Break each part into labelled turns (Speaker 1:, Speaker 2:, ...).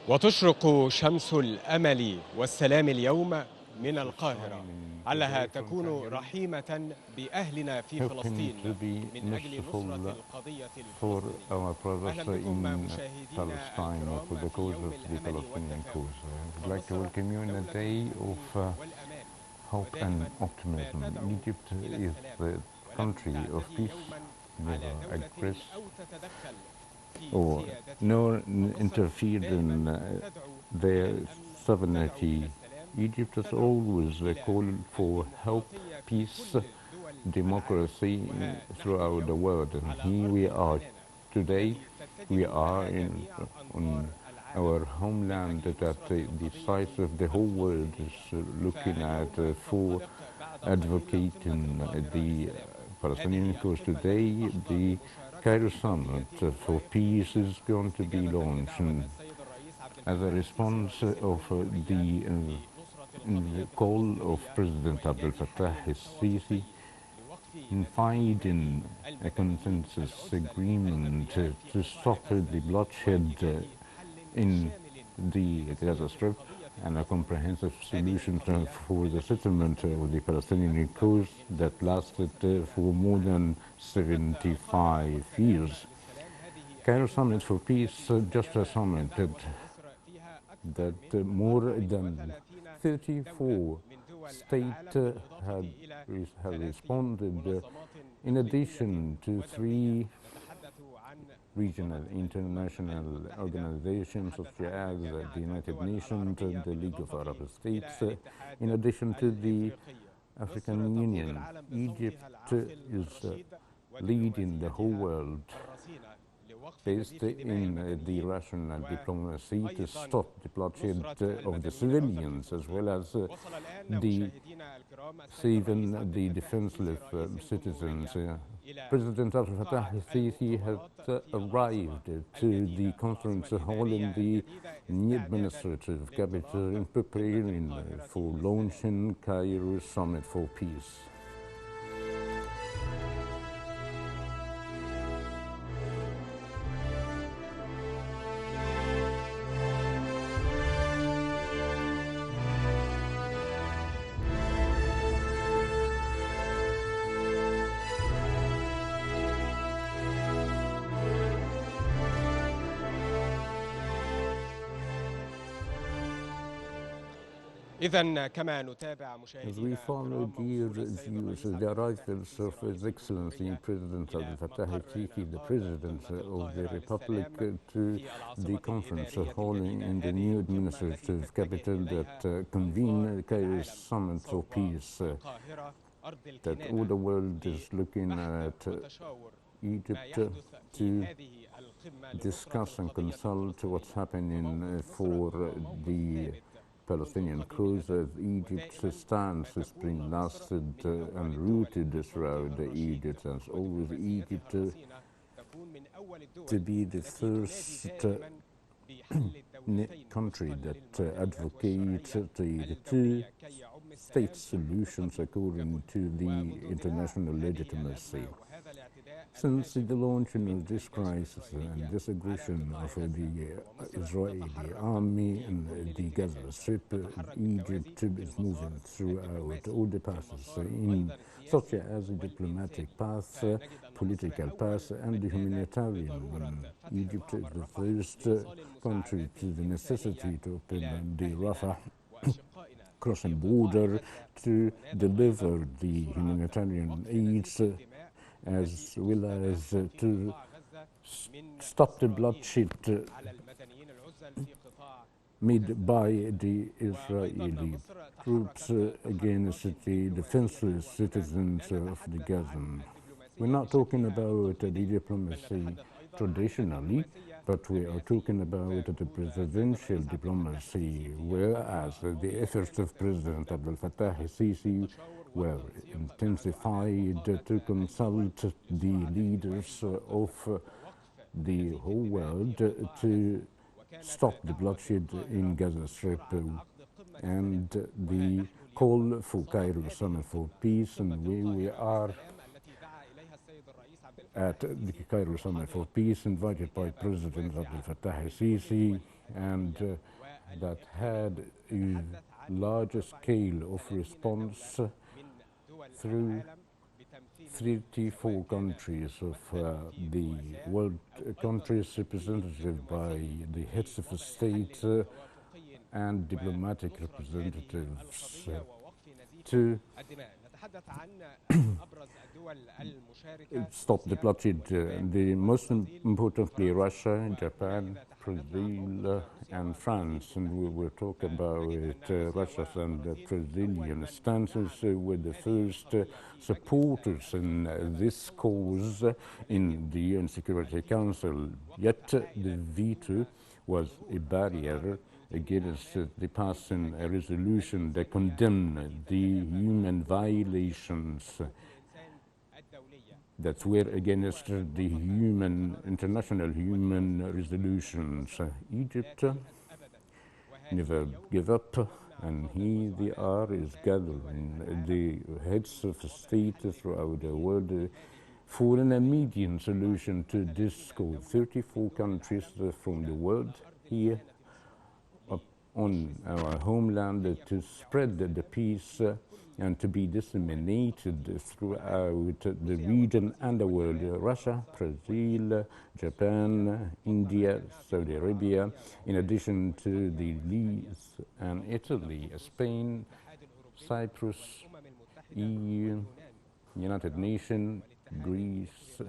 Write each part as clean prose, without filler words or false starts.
Speaker 1: وتشرق شمس الأمل والسلام اليوم من القاهرة، علها تكون رحيمة بأهلنا في فلسطين من أجل نصرة القضية الفلسطينية. أهلا بكم مشاهدينا الكرام في يوم الأمل والتفاؤل، ووصل يوم الخير والأمان، ودائما ما تدعو إلى السلام ولم تعتدي يوما على دولة أو تتدخل
Speaker 2: or nor interfered in their sovereignty. Egypt has always called for help, peace, democracy throughout the world. And here we are today. We are on our homeland that the size of the whole world is looking at for advocating the Palestinian cause today. The Cairo summit for peace is going to be launched as a response of the call of President Abdel Fattah al-Sisi in finding a consensus agreement to stop the bloodshed in the Gaza Strip and a comprehensive solution for the settlement of the Palestinian cause that lasted for more than 75 years. Cairo Summit for Peace, just a summit that more than 34 states have responded, in addition to 3 regional international organizations such as the United Nations, the League of Arab States, in addition to the African Union. Egypt is leading the whole world based in the rational diplomacy to stop the bloodshed of the civilians as well as the saving the defenseless citizens. President Abdel Fattah al-Sisi has arrived to the conference hall in the new administrative capital in preparing for launching Cairo Summit for Peace. As we follow, dear viewers, the arrivals of His Excellency President Abdel Fattah al-Sisi, the President of the Republic, to the conference hall in the new administrative capital that convened Cairo Summit for Peace, that all the world is looking at Egypt to discuss and consult what's happening for the Palestinian cause, as Egypt's stance has been lasted and rooted throughout Egypt, as always Egypt to be the first country that advocates the two-state solutions according to the international legitimacy. Since the launching of this crisis and this aggression of the Israeli army and the Gaza Strip, Egypt is moving throughout all the paths, such as the diplomatic path, political path, and the humanitarian one. Egypt is the first country to the necessity to open the Rafah crossing border to deliver the humanitarian aids, as well as to stop the bloodshed made by the Israeli troops against the defenseless citizens of the Gaza. We're not talking about the diplomacy traditionally, but we are talking about the presidential diplomacy, whereas the efforts of President Abdel Fattah al-Sisi were intensified to consult the leaders of the whole world to stop the bloodshed in Gaza Strip, and the call for Cairo Summit for Peace, and we are at the Cairo Summit for Peace, invited by President Abdel Fattah al-Sisi, and that had a larger scale of response through 34 countries of the world countries represented by the heads of state and diplomatic representatives to stop the bloodshed. The most importantly, Russia, Japan, Brazil, and France, and we will talk about Russia's and Brazilian stances were the first supporters in this cause in the UN Security Council. Yet the veto was a barrier against the passing a resolution that condemned the human violations that were against the international human resolutions. Egypt never gave up, and here they are is gathering the heads of state throughout the world for an immediate solution to this cause. 34 countries from the world here on our homeland to spread the peace and to be disseminated throughout the region and the world. Russia, Brazil, Japan, India, Saudi Arabia, in addition to the Greece and Italy, Spain, Cyprus, EU, United Nations, Greece,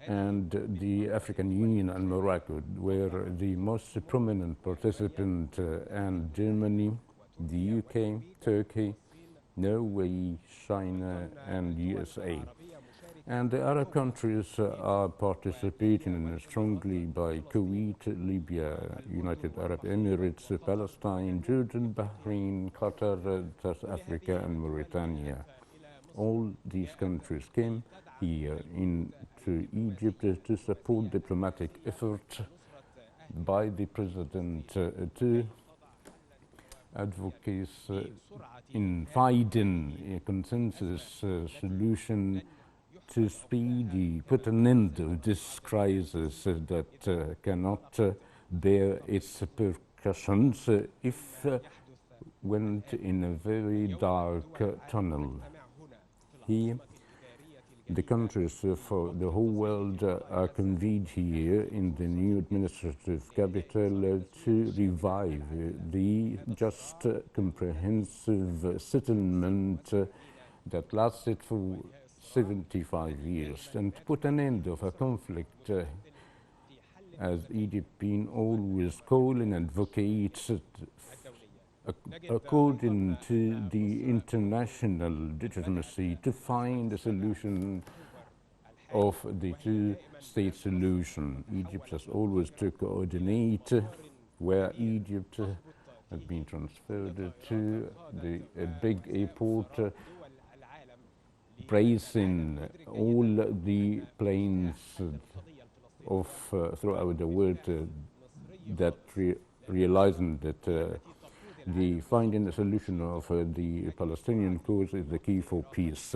Speaker 2: and the African Union and Morocco were the most prominent participant, and Germany, the UK, Turkey, Norway, China, and USA. And the Arab countries are participating strongly by Kuwait, Libya, United Arab Emirates, Palestine, Jordan, Bahrain, Qatar, South Africa, and Mauritania. All these countries came here into Egypt to support diplomatic effort by the president to advocate in finding a consensus solution to speedy put an end to this crisis that cannot bear its repercussions if went in a very dark tunnel. Here, the countries for the whole world are convened here in the new administrative capital to revive the just comprehensive settlement that lasted for 75 years and to put an end of a conflict as Egypt been always calling and advocates according to the international legitimacy to find a solution of the two-state solution. Egypt has always to coordinate where Egypt has been transferred to a big airport, bracing all the planes of throughout the world that realizing that the finding a solution of the Palestinian cause is the key for peace.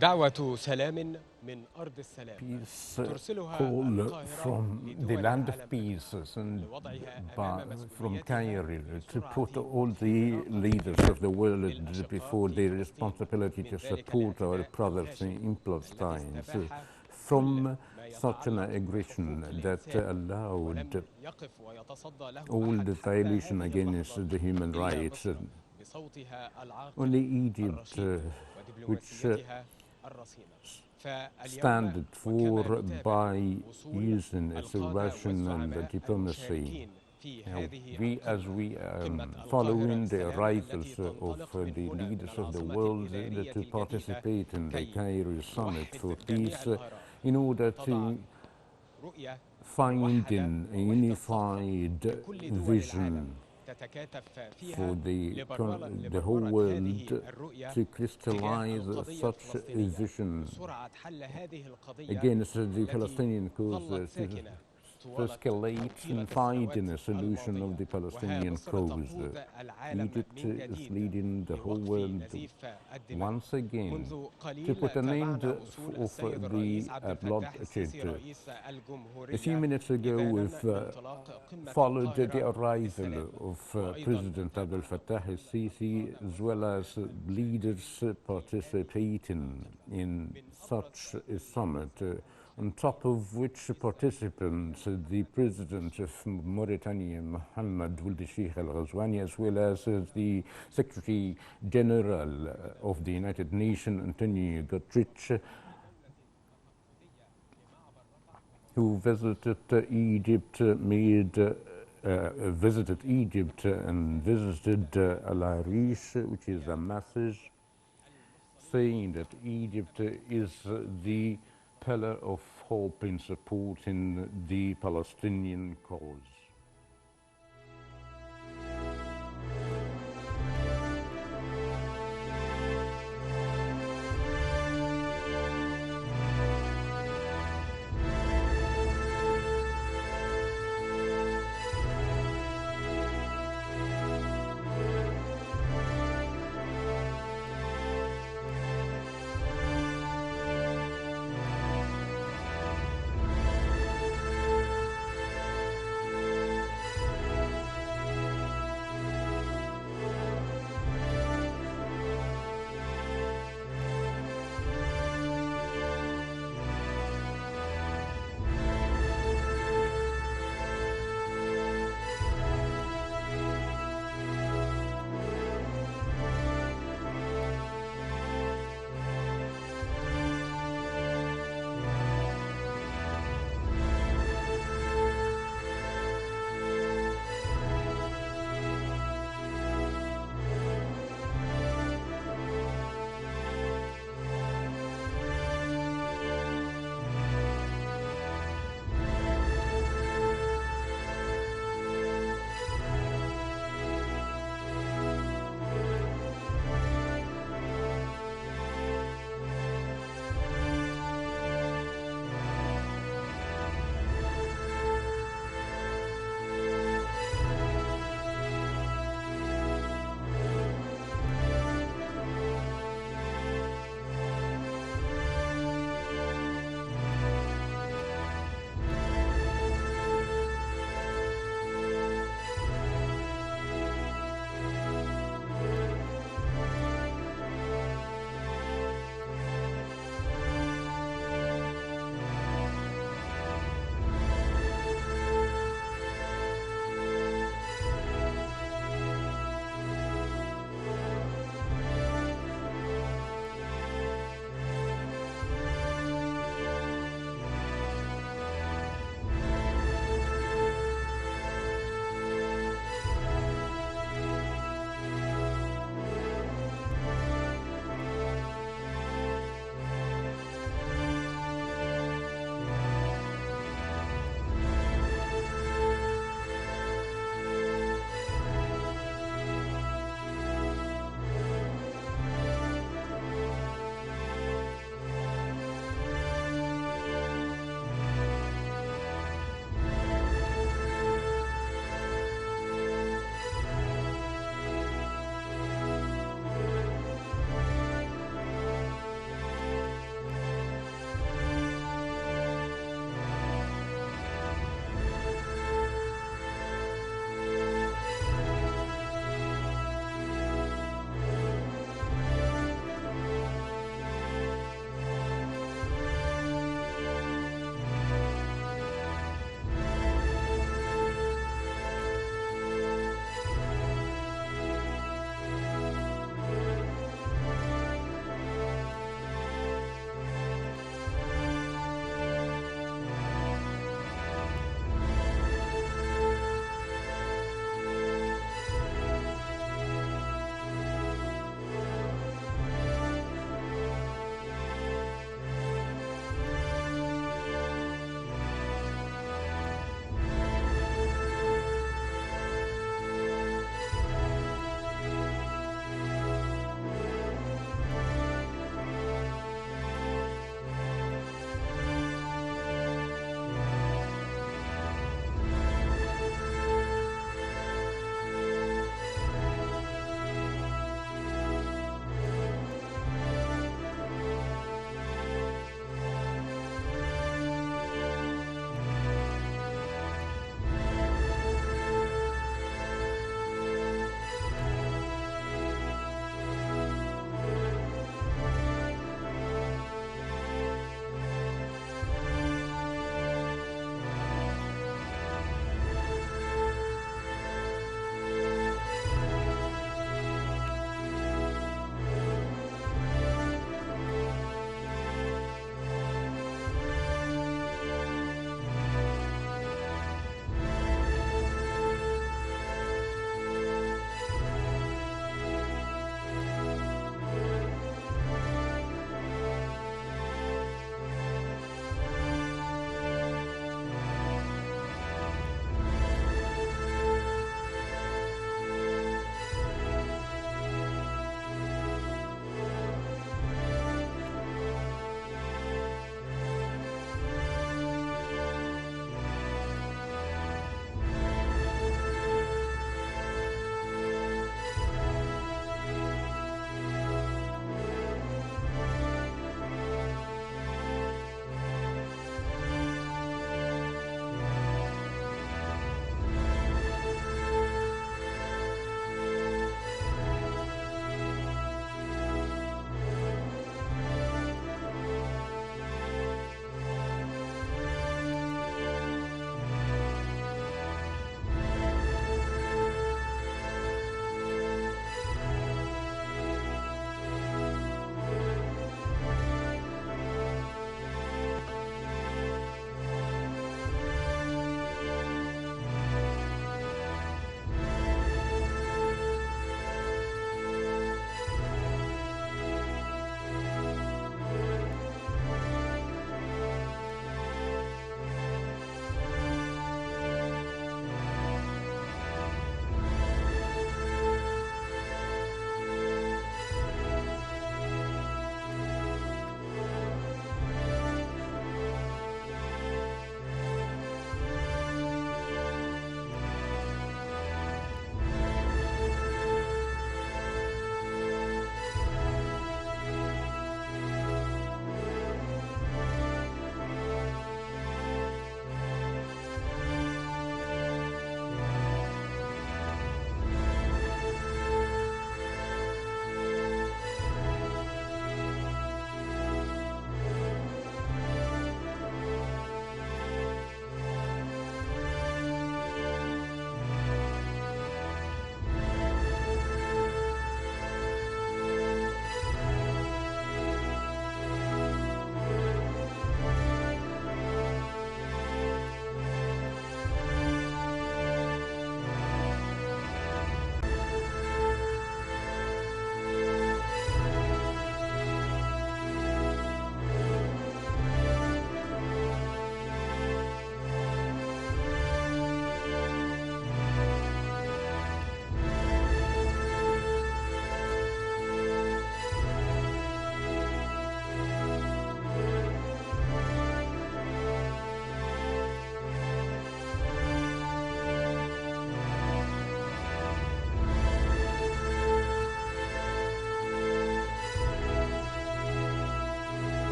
Speaker 1: دعوة سلام من أرض السلام
Speaker 2: Peace
Speaker 1: ترسلها
Speaker 2: call
Speaker 1: القاهرة
Speaker 2: from the
Speaker 1: لدول
Speaker 2: land of
Speaker 1: العالم
Speaker 2: peace and
Speaker 1: لوضعها
Speaker 2: by,
Speaker 1: أمام
Speaker 2: from
Speaker 1: مسؤوليتها
Speaker 2: Cairo to
Speaker 1: بسرعة
Speaker 2: put all the
Speaker 1: وانطلاقة
Speaker 2: leaders of the world
Speaker 1: للأشقاء
Speaker 2: before
Speaker 1: في
Speaker 2: their
Speaker 1: فلسطين
Speaker 2: responsibility
Speaker 1: من
Speaker 2: to
Speaker 1: ذلك
Speaker 2: support our
Speaker 1: الاعتداء
Speaker 2: brothers
Speaker 1: الغاشم
Speaker 2: in
Speaker 1: الذي
Speaker 2: Palestine. So
Speaker 1: استباح كل
Speaker 2: from
Speaker 1: ما
Speaker 2: such an
Speaker 1: يتعلق
Speaker 2: aggression
Speaker 1: بحقوق
Speaker 2: that
Speaker 1: الإنسان
Speaker 2: allowed
Speaker 1: ولم يقف ويتصدى له
Speaker 2: all
Speaker 1: أحد
Speaker 2: the
Speaker 1: حتى
Speaker 2: violation
Speaker 1: هذه اللحظة
Speaker 2: against the human
Speaker 1: إلا
Speaker 2: rights,
Speaker 1: مصر بصوتها العاقل
Speaker 2: only Egypt,
Speaker 1: الرشيد
Speaker 2: which
Speaker 1: ودبلوماسيتها الرصينة. فاليوم
Speaker 2: standard
Speaker 1: وكما
Speaker 2: for
Speaker 1: نتابع
Speaker 2: by
Speaker 1: وصول
Speaker 2: using its
Speaker 1: القادة
Speaker 2: Russian and
Speaker 1: والزعماء
Speaker 2: diplomacy.
Speaker 1: المشاركين في
Speaker 2: Now,
Speaker 1: هذه
Speaker 2: as
Speaker 1: القمة
Speaker 2: we
Speaker 1: قمة القاهرة
Speaker 2: following the
Speaker 1: للسلام التي
Speaker 2: arrivals of
Speaker 1: تنطلق من
Speaker 2: the
Speaker 1: هنا من
Speaker 2: leaders of the
Speaker 1: العاصمة
Speaker 2: world
Speaker 1: الإدارية
Speaker 2: to
Speaker 1: الجديدة
Speaker 2: participate in the
Speaker 1: كي
Speaker 2: Cairo summit for
Speaker 1: توحد جميع
Speaker 2: peace
Speaker 1: الآراء
Speaker 2: in order
Speaker 1: وتضع
Speaker 2: to
Speaker 1: رؤية موحدة
Speaker 2: finding a
Speaker 1: ووحدة صف
Speaker 2: unified
Speaker 1: لكل دول العالم
Speaker 2: vision
Speaker 1: تتكاتف
Speaker 2: for
Speaker 1: فيها
Speaker 2: the whole
Speaker 1: لبرورة هذه
Speaker 2: world
Speaker 1: الرؤية
Speaker 2: to
Speaker 1: تجاه
Speaker 2: crystallize
Speaker 1: القضية
Speaker 2: such a
Speaker 1: الفلسطينية
Speaker 2: vision
Speaker 1: وسرعة حل هذه القضية
Speaker 2: against the
Speaker 1: التي
Speaker 2: Palestinian cause
Speaker 1: ظلت
Speaker 2: to
Speaker 1: ساكنة طوال
Speaker 2: escalate
Speaker 1: طيلة
Speaker 2: and find
Speaker 1: السنوات
Speaker 2: in a solution of
Speaker 1: الماضية
Speaker 2: the
Speaker 1: وها
Speaker 2: Palestinian
Speaker 1: مصر
Speaker 2: cause.
Speaker 1: تقود العالم
Speaker 2: Egypt
Speaker 1: من
Speaker 2: is
Speaker 1: جديد
Speaker 2: leading the whole
Speaker 1: لوقف
Speaker 2: world
Speaker 1: نزيف الدماء.
Speaker 2: once again
Speaker 1: منذ
Speaker 2: to
Speaker 1: قليل
Speaker 2: put an end
Speaker 1: تابعنا وصول
Speaker 2: of
Speaker 1: السيد الرئيس عبد
Speaker 2: the
Speaker 1: الفتاح السيسي
Speaker 2: bloodshed.
Speaker 1: رئيس
Speaker 2: A few
Speaker 1: الجمهورية
Speaker 2: minutes ago,
Speaker 1: إذانا
Speaker 2: we've
Speaker 1: بانطلاق قمة
Speaker 2: followed the
Speaker 1: القاهرة
Speaker 2: arrival
Speaker 1: للسلام.
Speaker 2: of
Speaker 1: وأيضا
Speaker 2: President Abdel Fattah al-Sisi, as well as leaders participating in such a summit, on top of which participants, the President of Mauritania, Mohamed Ould Sheikh al-Ghazouani, as well as the Secretary General of the United Nations, Antonio Guterres, who visited Egypt, visited Egypt and visited Al Arish, which is a message saying that Egypt is the pillar of hope in supporting the Palestinian cause.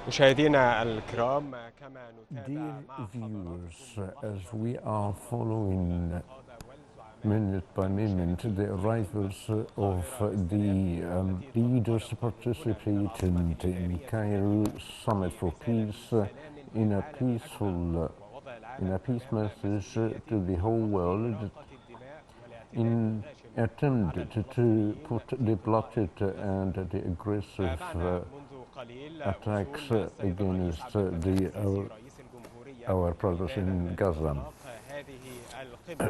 Speaker 1: مشاهدينا الكرام كما
Speaker 2: Dear
Speaker 1: نتابع مع
Speaker 2: viewers,
Speaker 1: حضراتكم
Speaker 2: as we are following minute by minute the arrivals of the leaders participating in Cairo Summit for Peace in a peace message to the whole world in attempt to put the bloodshed and the aggressive attacks against our brothers in Gaza.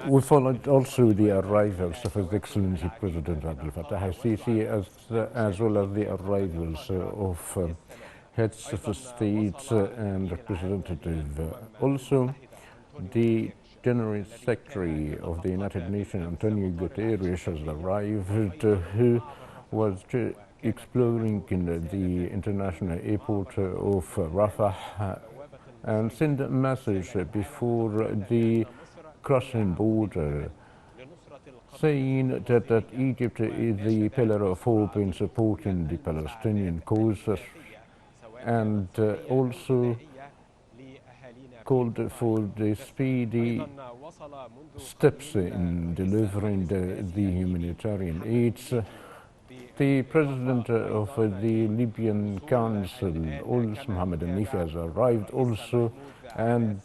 Speaker 2: We followed also the arrivals of His Excellency President Abdel Fattah al-Sisi as well as the arrivals of heads of state and representative. Also, the General Secretary of the United Nations, Antonio Guterres, has arrived, who was exploring in the international airport of Rafah and sent a message before the crossing border, saying that Egypt is the pillar of hope in supporting the Palestinian cause, and also called for the speedy steps in delivering the humanitarian aids. The president of the Libyan Council, Mohammed al-Nifi, has arrived also, and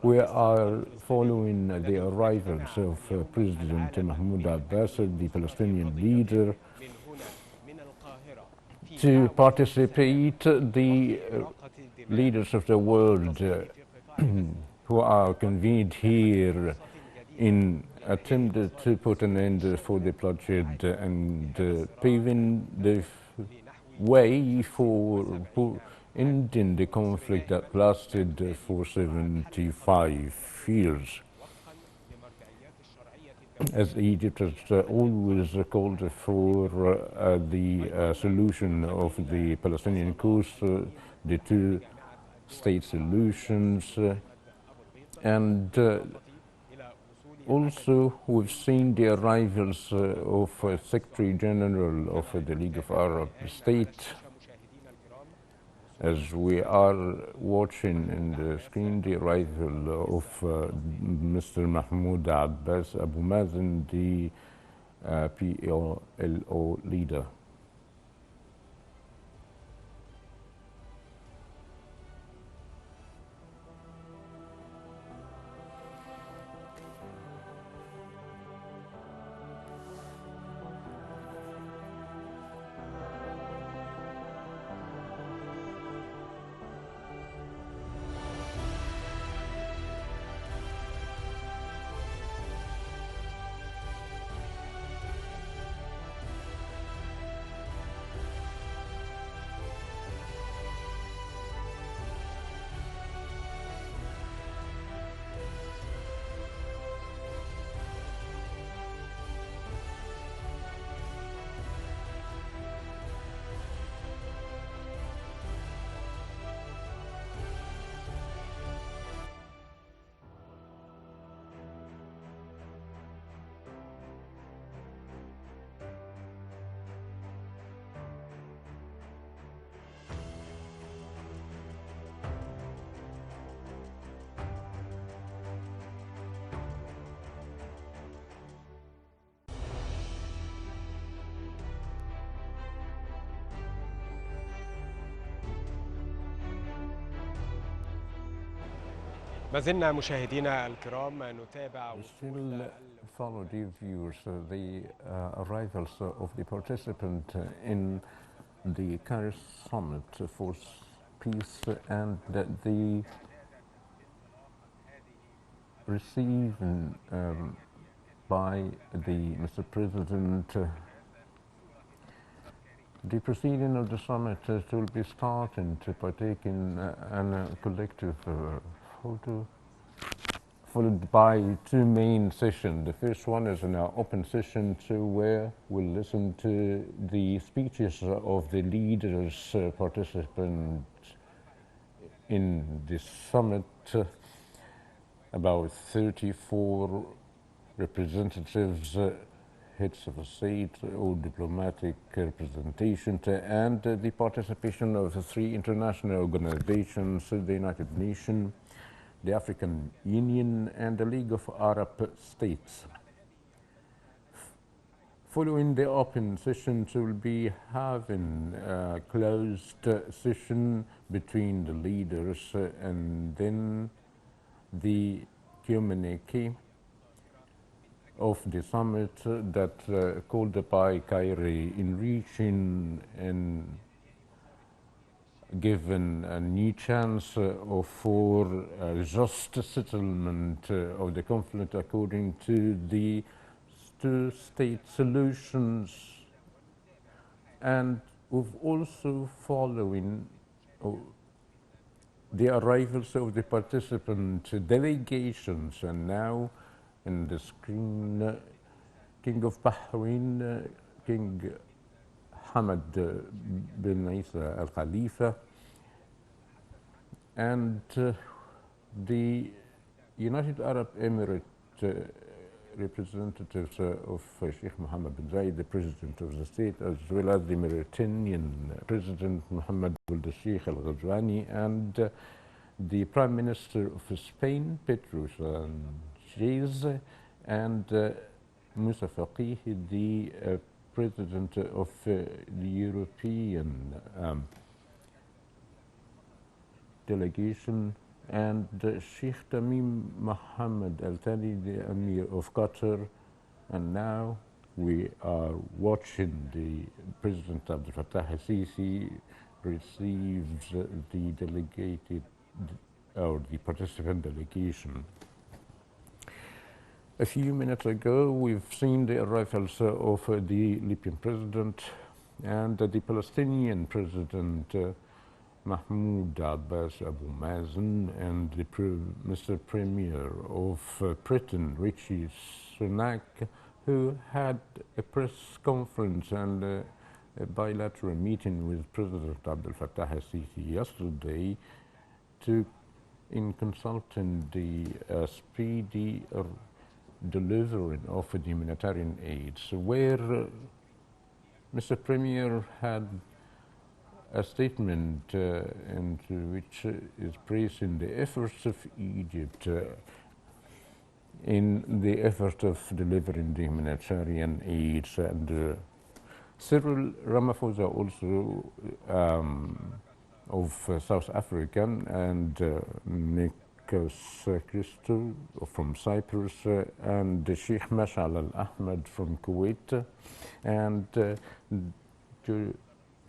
Speaker 2: we are following the arrivals of President Mahmoud Abbas, the Palestinian leader, to participate. The leaders of the world who are convened here in attempt to put an end for the bloodshed and paving the way for ending the conflict that lasted for 75 years. As Egypt has always called for the solution of the Palestinian cause, the two-state solutions, and also we've seen the arrivals of Secretary General of the League of Arab States. As we are watching in the screen the arrival of Mr. Mahmoud Abbas Abu Mazen, the PLO leader.
Speaker 1: ما زلنا مشاهدينا الكرام نتابع
Speaker 2: Still follow, dear viewers, the arrivals of the participants in the Cairo Summit for Peace and the receiving by the Mr. President. The proceeding of the summit will be starting to partake in a collective photo, followed by two main sessions. The first one is an open session where we'll listen to the speeches of the leaders participants in this summit. About 34 representatives heads of state, all diplomatic representation, and the participation of the three international organizations, the United Nations, the African Union, and the League of Arab States. Following the open sessions, we'll be having a closed session between the leaders and then the communique of the summit that called by Cairo in reaching and given a new chance for a just settlement of the conflict according to the two-state solutions, and we've also following the arrivals of the participant delegations, and now in the screen, King of Bahrain, King Hamad bin Isa Al Khalifa, and the United Arab Emirates representatives of Sheikh Mohammed bin Zayed, the President of the state, as well as the Mauritanian President Mohammed Ould Sheikh Al Ghazwani, and the Prime Minister of Spain, Pedro Sánchez, and Moussa Faqih, the President of the European delegation, and Sheikh Tamim Mohammed Al Thani, the Emir of Qatar. And now we are watching the President Abdel Fattah al-Sisi receives the delegated or the participant delegation. A few minutes ago, we've seen the arrivals of the Libyan president and the Palestinian president Mahmoud Abbas Abu Mazen, and the Mr. Premier of Britain, Rishi Sunak, who had a press conference and a bilateral meeting with President Abdel Fattah al-Sisi yesterday in consulting the speedy delivering of the humanitarian aid, where Mr. Premier had a statement into which is praising the efforts of Egypt in the effort of delivering the humanitarian aid, and Cyril Ramaphosa also of South Africa, and Nikos Christou from Cyprus, and Sheikh Mashal Al-Ahmad from Kuwait, and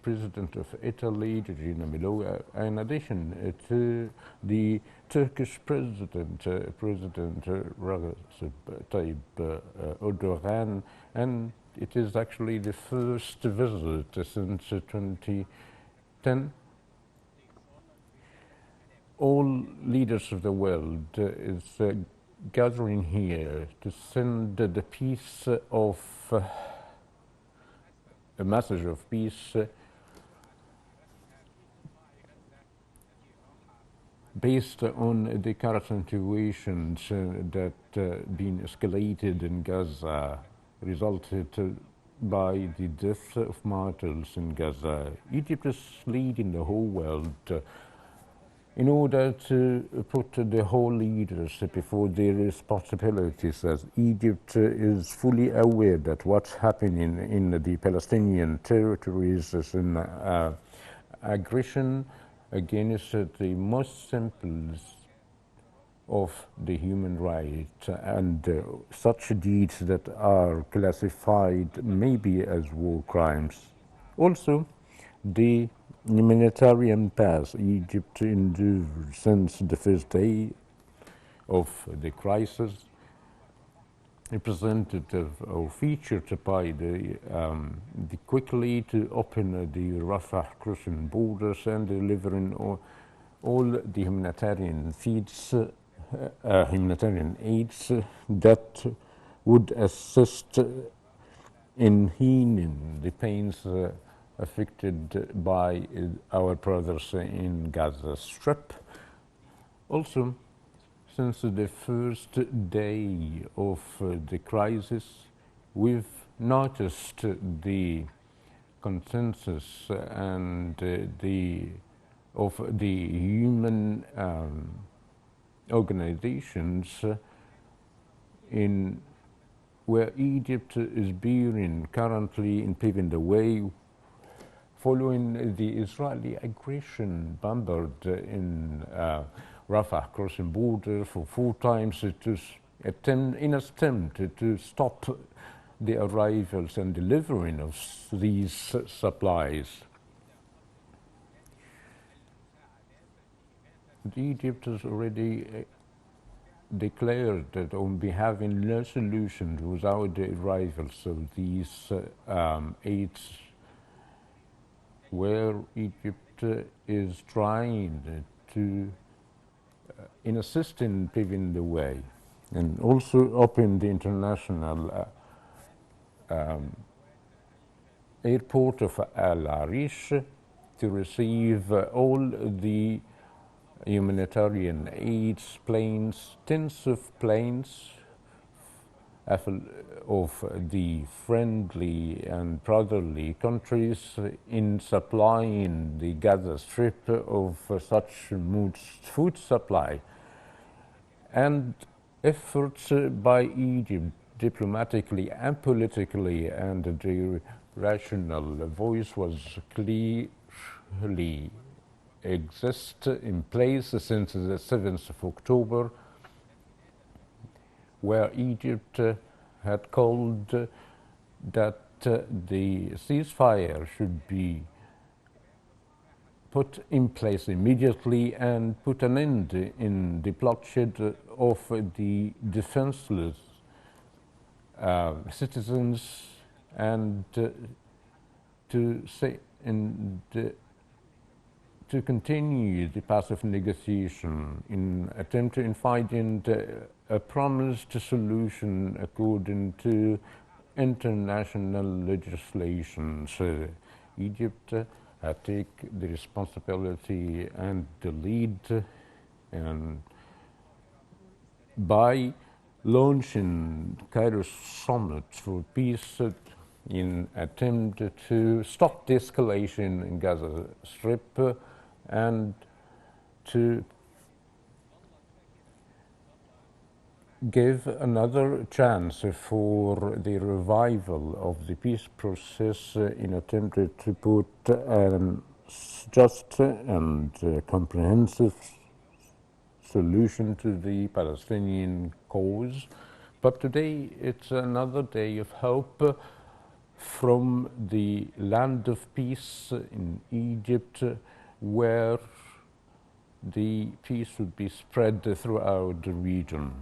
Speaker 2: President of Italy, Giorgio Meloni, in addition to the Turkish President, President Recep Tayyip Erdogan, and it is actually the first visit since 2010. All leaders of the world is gathering here to send the peace of a message of peace based on the current situations that been escalated in Gaza, resulted by the death of martyrs in Gaza. Egypt is leading the whole world in order to put the whole leaders before their responsibilities, as Egypt is fully aware that what's happening in the Palestinian territories is an aggression against the most simple of the human rights, and such deeds that are classified maybe as war crimes. Also, the humanitarian path Egypt endured since the first day of the crisis, representative or featured by the quickly to open the Rafah crossing borders and delivering all the humanitarian humanitarian aids that would assist in healing the pains affected by our brothers in Gaza Strip. Also, since the first day of the crisis, we've noticed the consensus and of the human organizations in where Egypt is being currently in paving the way following the Israeli aggression bombard in Rafah crossing border for 4 times to attempt to stop the arrivals and delivering of these supplies. Egypt has already declared that it will be having no solution without the arrivals of these aids, where Egypt is trying to, in assisting paving the way, and also open the international airport of Al Arish to receive all the humanitarian aids planes, tens of planes of the friendly and brotherly countries in supplying the Gaza Strip of such food supply. And efforts by Egypt diplomatically and politically, and the rational voice was clearly exist in place since the 7th of October, where Egypt had called that the ceasefire should be put in place immediately and put an end in the bloodshed of the defenseless citizens, and to continue the passive negotiation in attempt in finding a promised solution according to international legislation. So Egypt had taken the responsibility and the lead, and by launching Cairo Summit for Peace in attempt to stop the escalation in Gaza Strip and to give another chance for the revival of the peace process in attempt to put a just and comprehensive solution to the Palestinian cause. But today it's another day of hope from the land of peace in Egypt, where the peace would be spread throughout the region.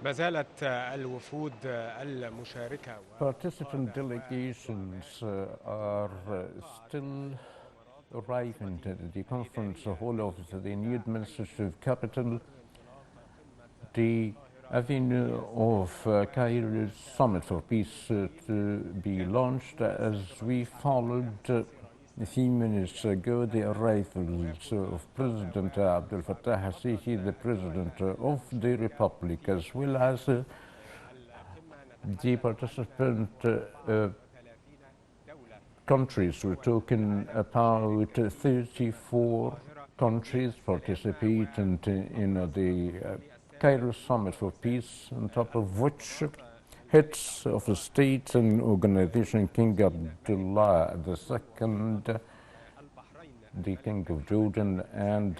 Speaker 1: ما زالت الوفود المشاركة
Speaker 2: Participant delegations are still arriving to the conference hall of the new administrative capital. The avenue of Cairo's Summit for Peace to be launched as we followed a few minutes ago the arrivals of President Abdel Fattah al-Sisi, the President of the Republic, as well as the participant countries. We're talking about 34 countries participating in the Cairo Summit for Peace, on top of which heads of the state and organization King Abdullah II, the King of Jordan, and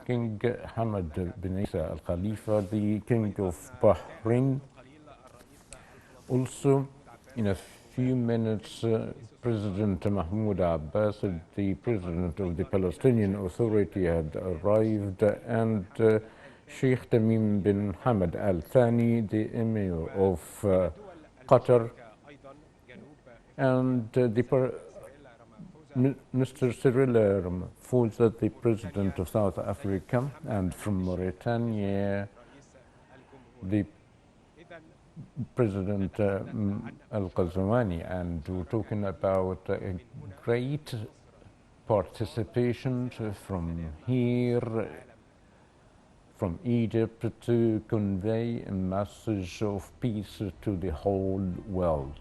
Speaker 2: King Hamad bin Isa Al Khalifa, the King of Bahrain. Also, in a few minutes, President Mahmoud Abbas, the president of the Palestinian Authority, had arrived, and Sheikh Tamim bin Hamad Al Thani, the Emir of Qatar, and Mr. Cyril Ramaphosa, the president of South Africa, and from Mauritania, the President Al-Qazwani. And we're talking about a great participation from here, from Egypt, to convey a message of peace to the whole world.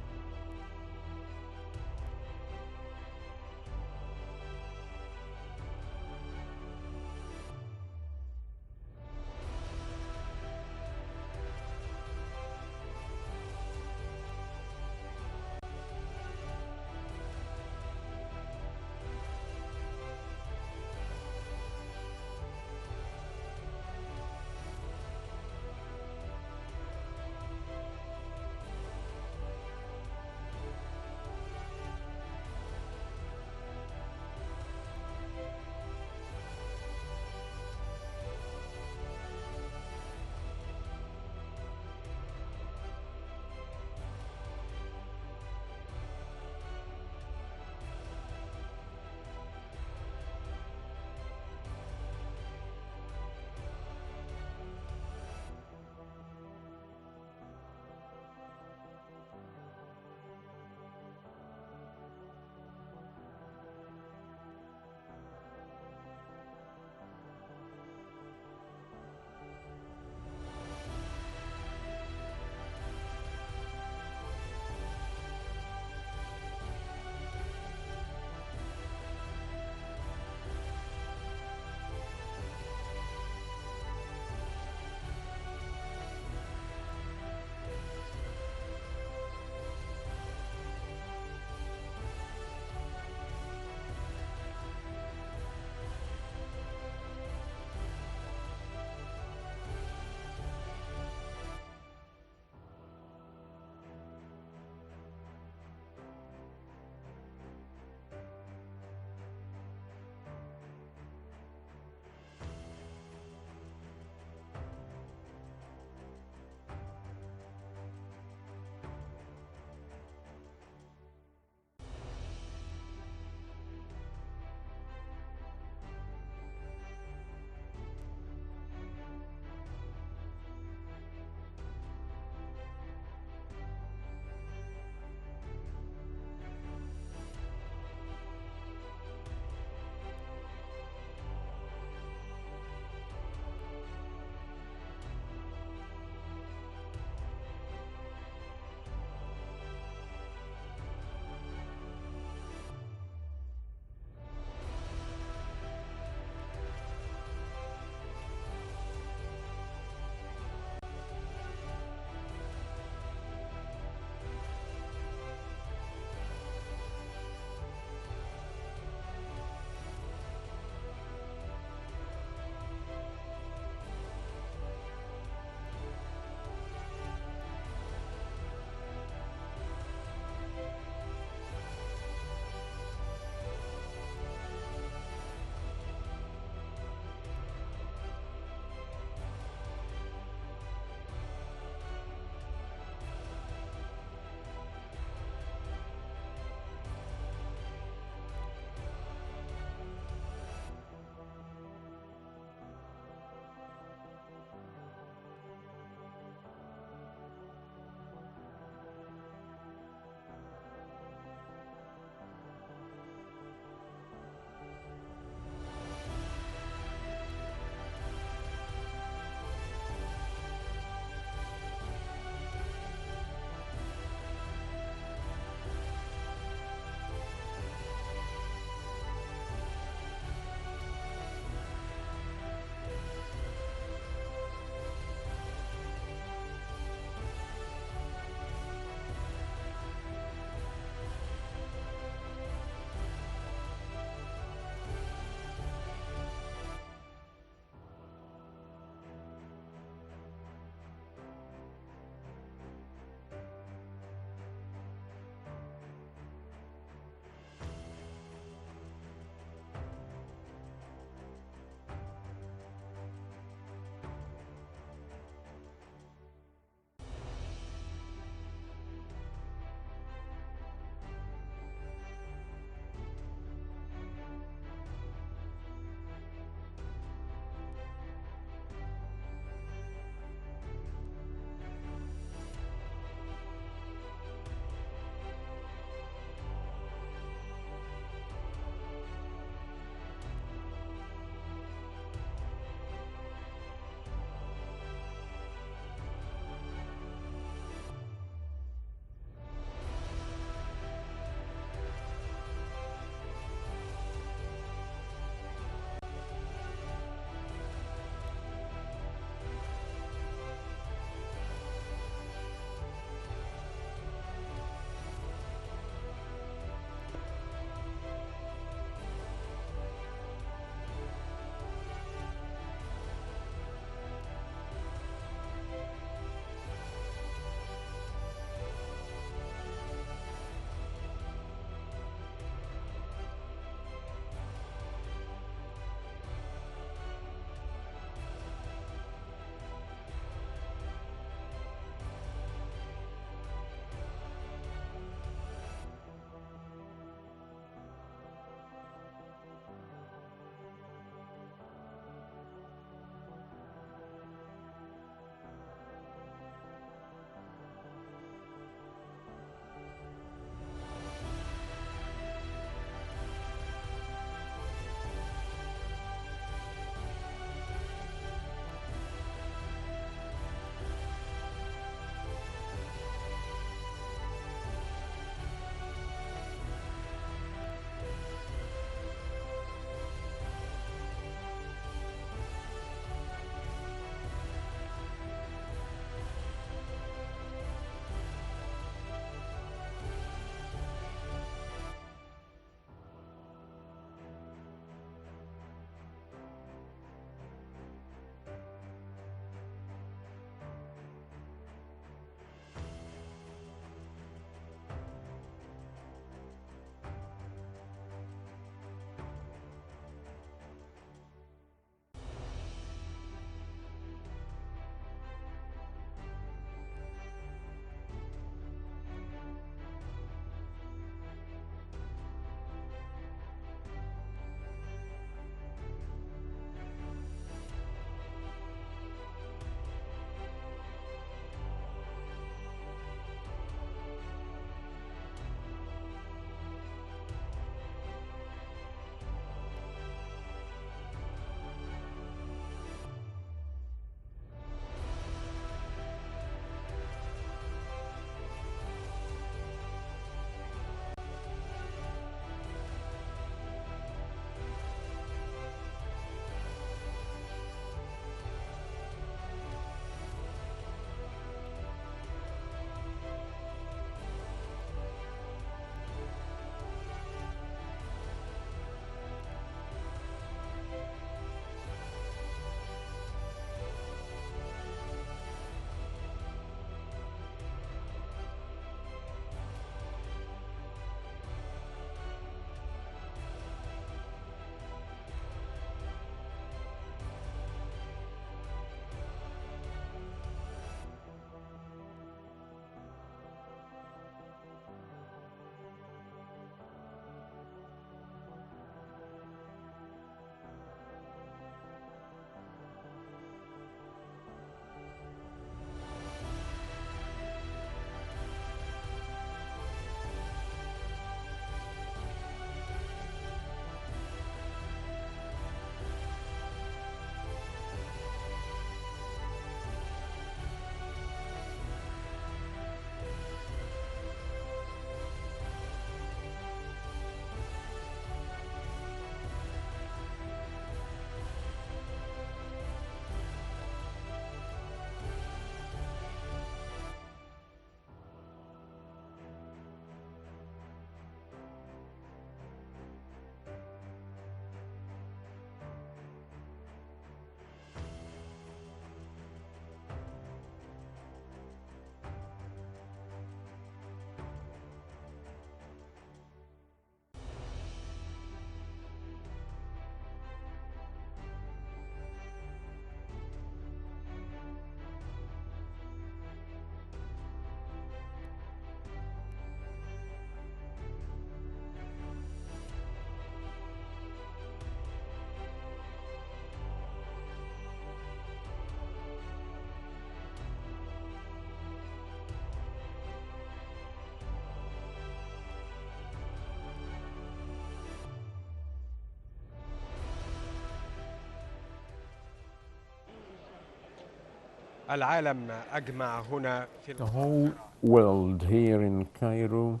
Speaker 1: العالم أجمع هنا في
Speaker 2: The whole world here in Cairo,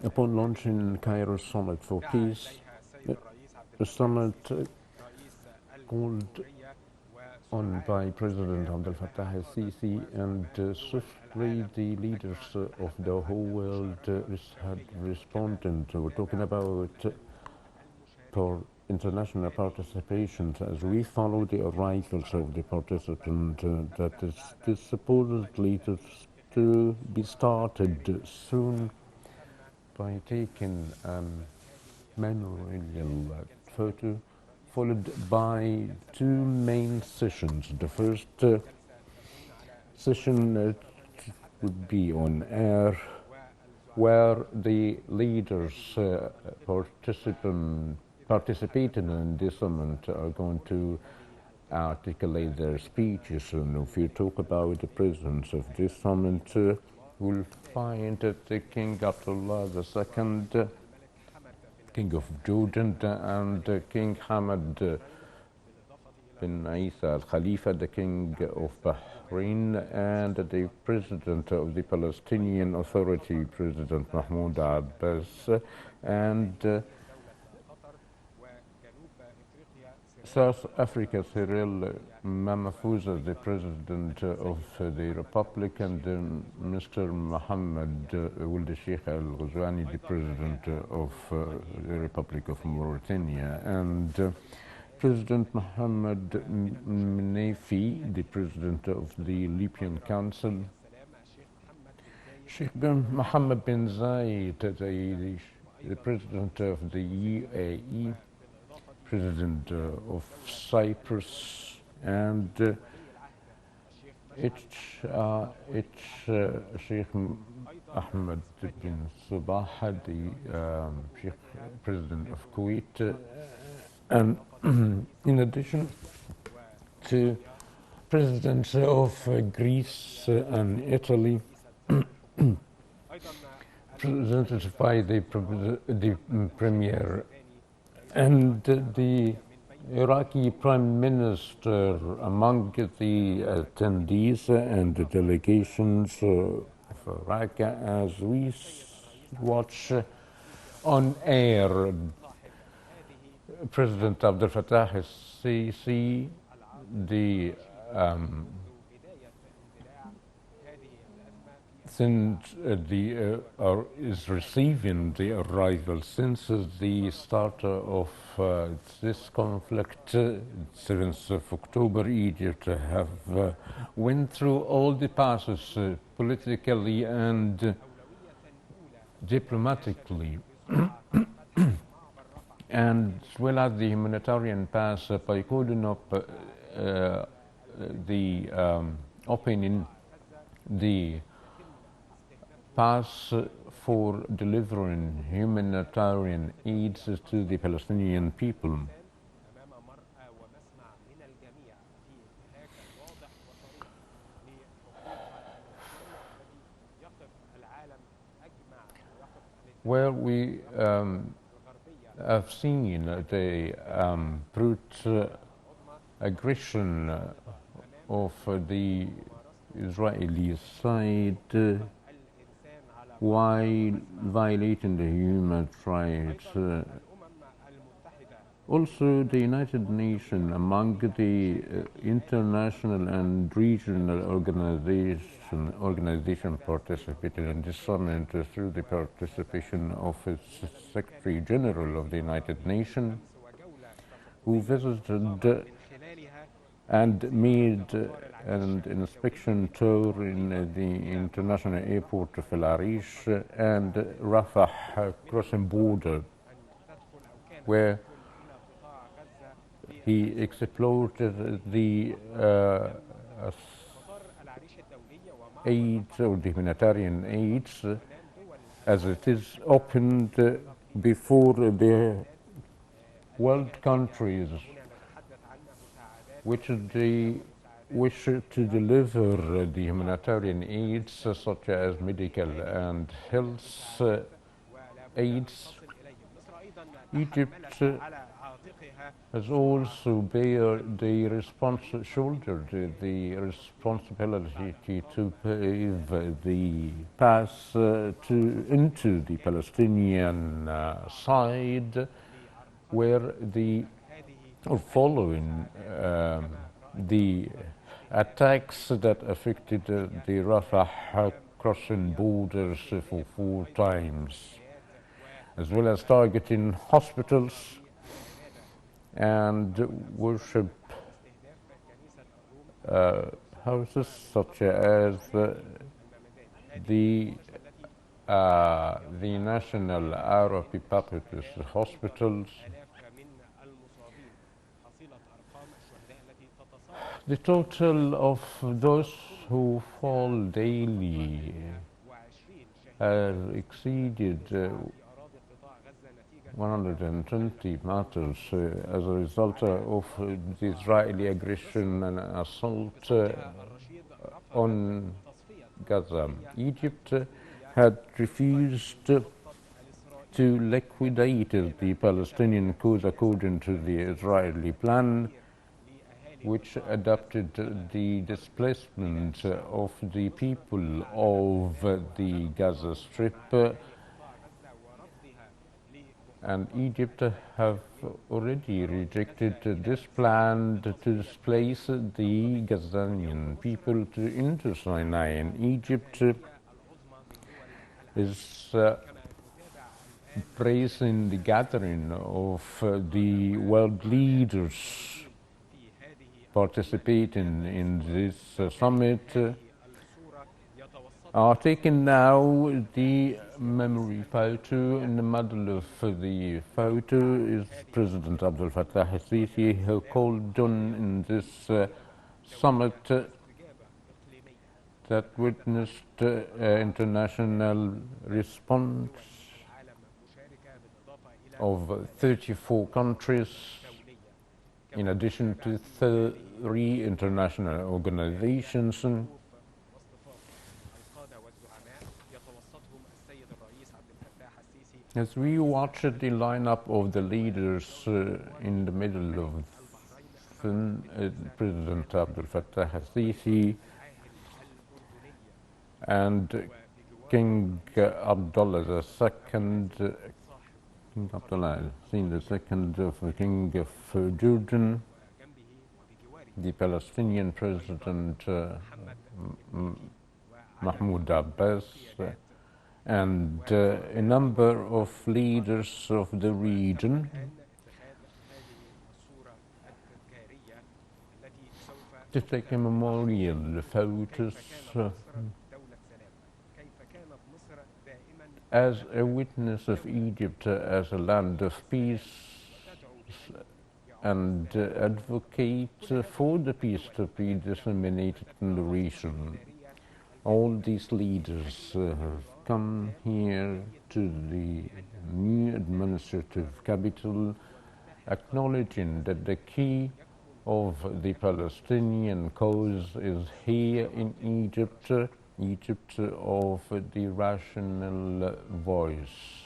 Speaker 2: upon launching Cairo Summit for Peace, a summit called on by President Abdel Fattah al-Sisi, and swiftly the leaders of the whole world had responded. We're talking about for international participation as we follow the arrivals of the participant that is supposedly to be started soon by taking memorial photo, followed by two main sessions. The first session would be on air, where the leaders participating in this summit are going to articulate their speeches. And if you talk about the presence of this summit, we'll find that the King Abdullah II, King of Jordan, and King Hamad bin Isa al-Khalifa, the King of Bahrain, and the President of the Palestinian Authority, President Mahmoud Abbas, and South Africa, Cyril Ramaphosa, the President of the Republic, and Mr. Mohammed Ould Sheikh Al Ghazouani, the President of the Republic of Mauritania, and President Mohammed Mnefi, the President of the Libyan Council, Sheikh Mohammed bin Zayed, the President of the UAE, President of Cyprus, and Sheikh Ahmed bin Sabah, the Sheikh President of Kuwait, and in addition to presidents of Greece and Italy, presented by the Premier and the Iraqi Prime Minister among the attendees and the delegations of Iraq, as we watch on air President Abdel Fattah al-Sisi, the since is receiving the arrival since the start of this conflict, 7th of October. Egypt have went through all the passes politically and diplomatically, and as well as the humanitarian pass by calling up opening the pass for delivering humanitarian aids to the Palestinian people. Where we have seen the brute aggression of the Israeli side while violating the human rights. Also, the United Nations, among the international and regional organization participated in this summit through the participation of its Secretary General of the United Nations, who visited and made an inspection tour in the international airport of El Arish and Rafah crossing border, where he explored the aids or the humanitarian aids as it is opened before the world countries which they wish to deliver the humanitarian aids such as medical and health aids. Egypt has also shouldered the responsibility to pave the path into the Palestinian side, where following the attacks that affected the Rafah crossing borders for 4 times, as well as targeting hospitals and worship houses such as the National Arabic Baptist Hospitals. The total of those who fall daily has exceeded 120 martyrs as a result of the Israeli aggression and assault on Gaza. Egypt had refused to liquidate the Palestinian cause according to the Israeli plan, which adopted the displacement of the people of the Gaza Strip, and Egypt have already rejected this plan to displace the Gazanian people into Sinai. And Egypt is praising the gathering of the world leaders participating in this summit, are taking now the memory photo. In the middle of the photo is President Abdel Fattah al-Sisi, who called on in this summit that witnessed international response of 34 countries, in addition to 3 international organizations. As we watch the lineup of the leaders in the middle of President Abdel Fattah al-Sisi and King Abdullah II, King Abdullah II, King of Jordan, the Palestinian President Mahmoud Abbas, and a number of leaders of the region, to take a memorial photos as a witness of Egypt as a land of peace, and advocate for the peace to be disseminated in the region. All these leaders have come here to the new administrative capital, acknowledging that the key of the Palestinian cause is here in Egypt, Egypt of the rational voice.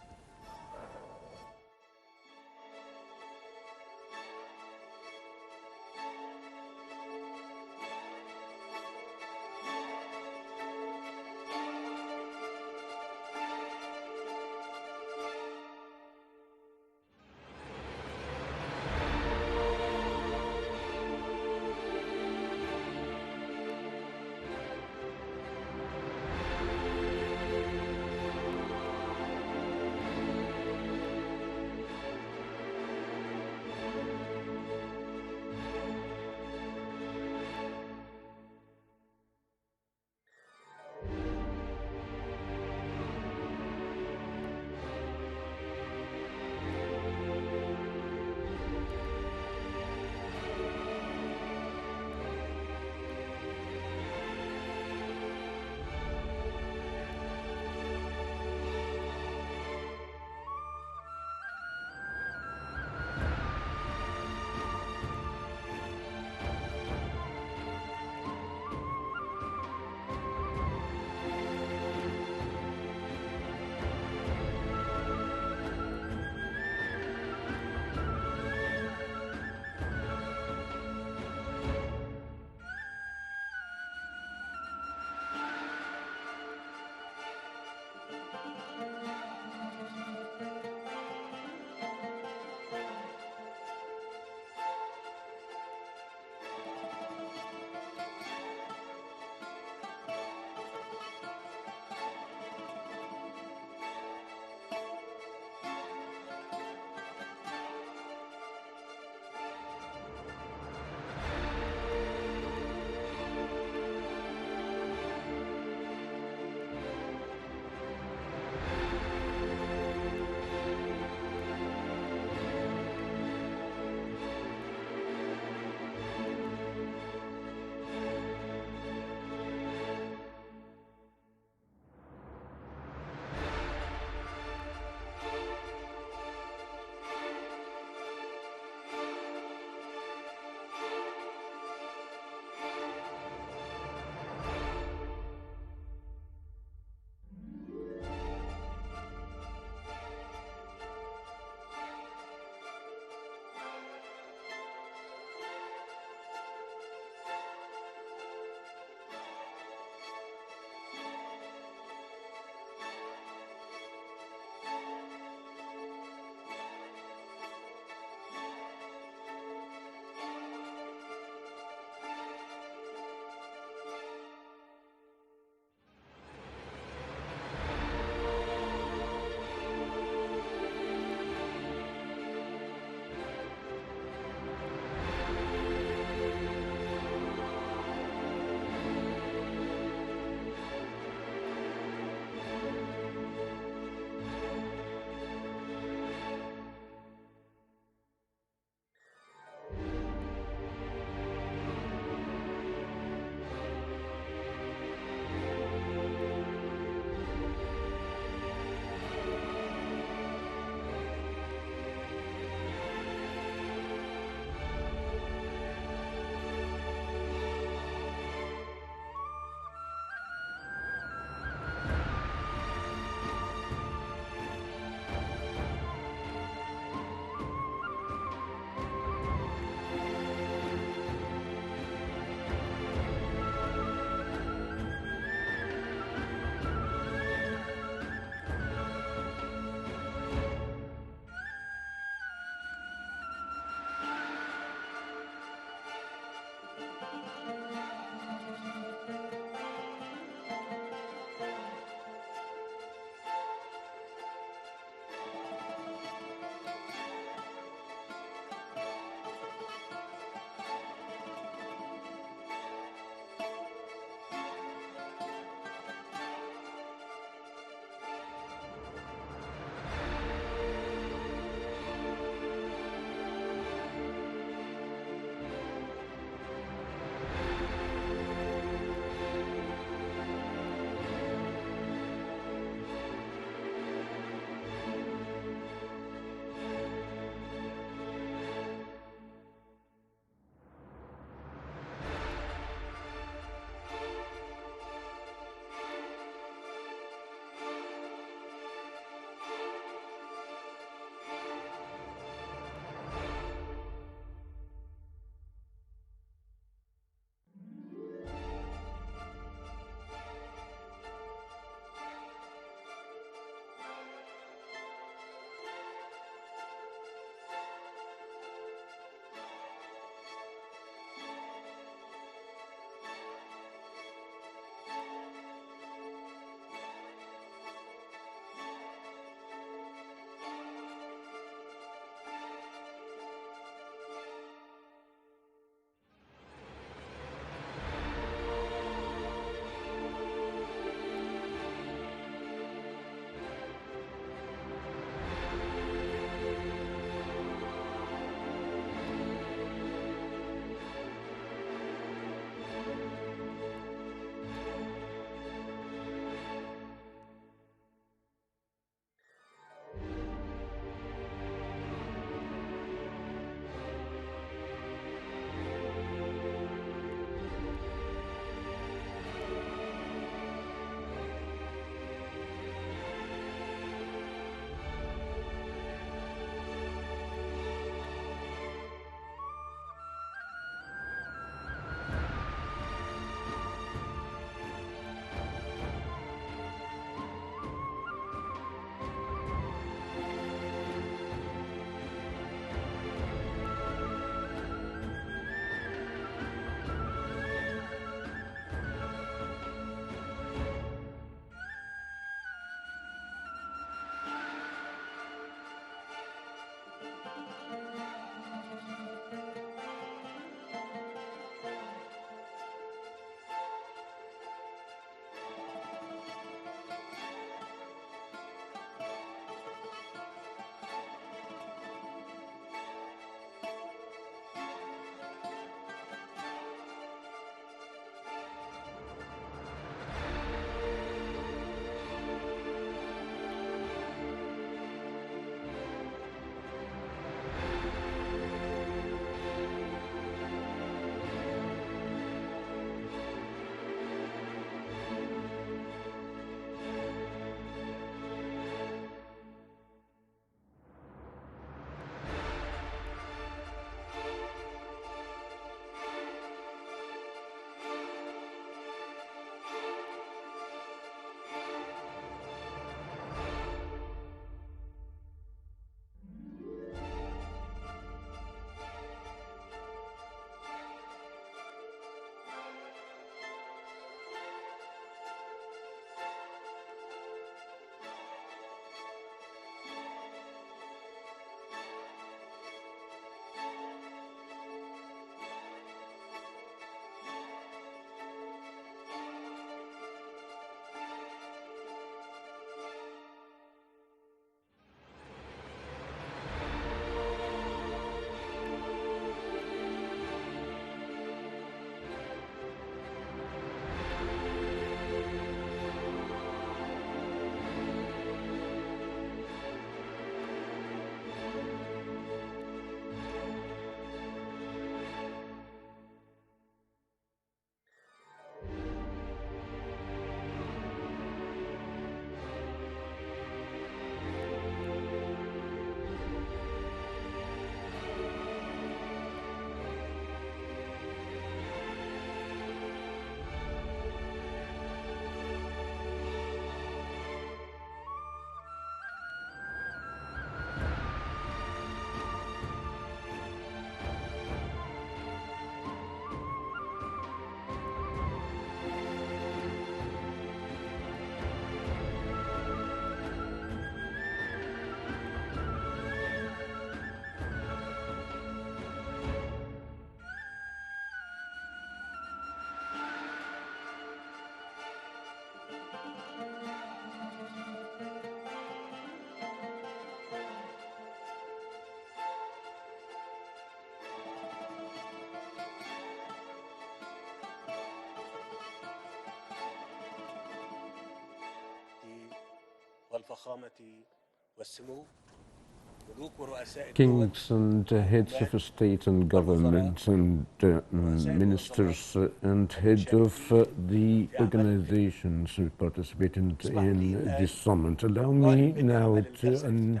Speaker 2: Kings and heads of state and government and ministers and heads of the organizations who participated in this summit. Allow me now to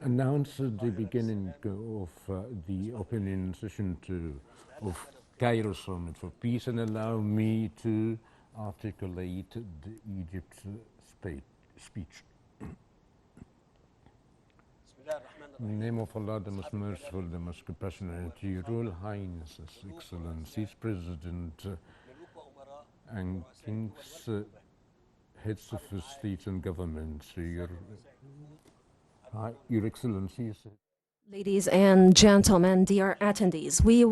Speaker 2: announce the beginning of the opening session of Cairo Summit for Peace, and allow me to articulate the Egypt speech. In the name of Allah, the most merciful, the most compassionate, Your Royal Highnesses, Excellencies, President and Kings, heads of state and government, Your Excellencies.
Speaker 3: Ladies and gentlemen, dear attendees, we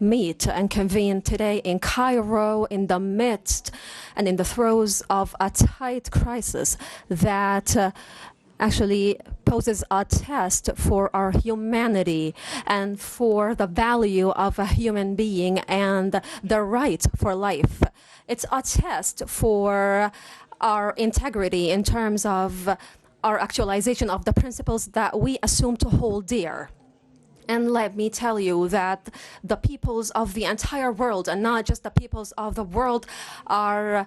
Speaker 3: meet and convene today in Cairo in the midst and in the throes of a tight crisis that actually poses a test for our humanity and for the value of a human being and the right for life. It's a test for our integrity in terms of our actualization of the principles that we assume to hold dear. And let me tell you that the peoples of the entire world, and not just the peoples of the world, are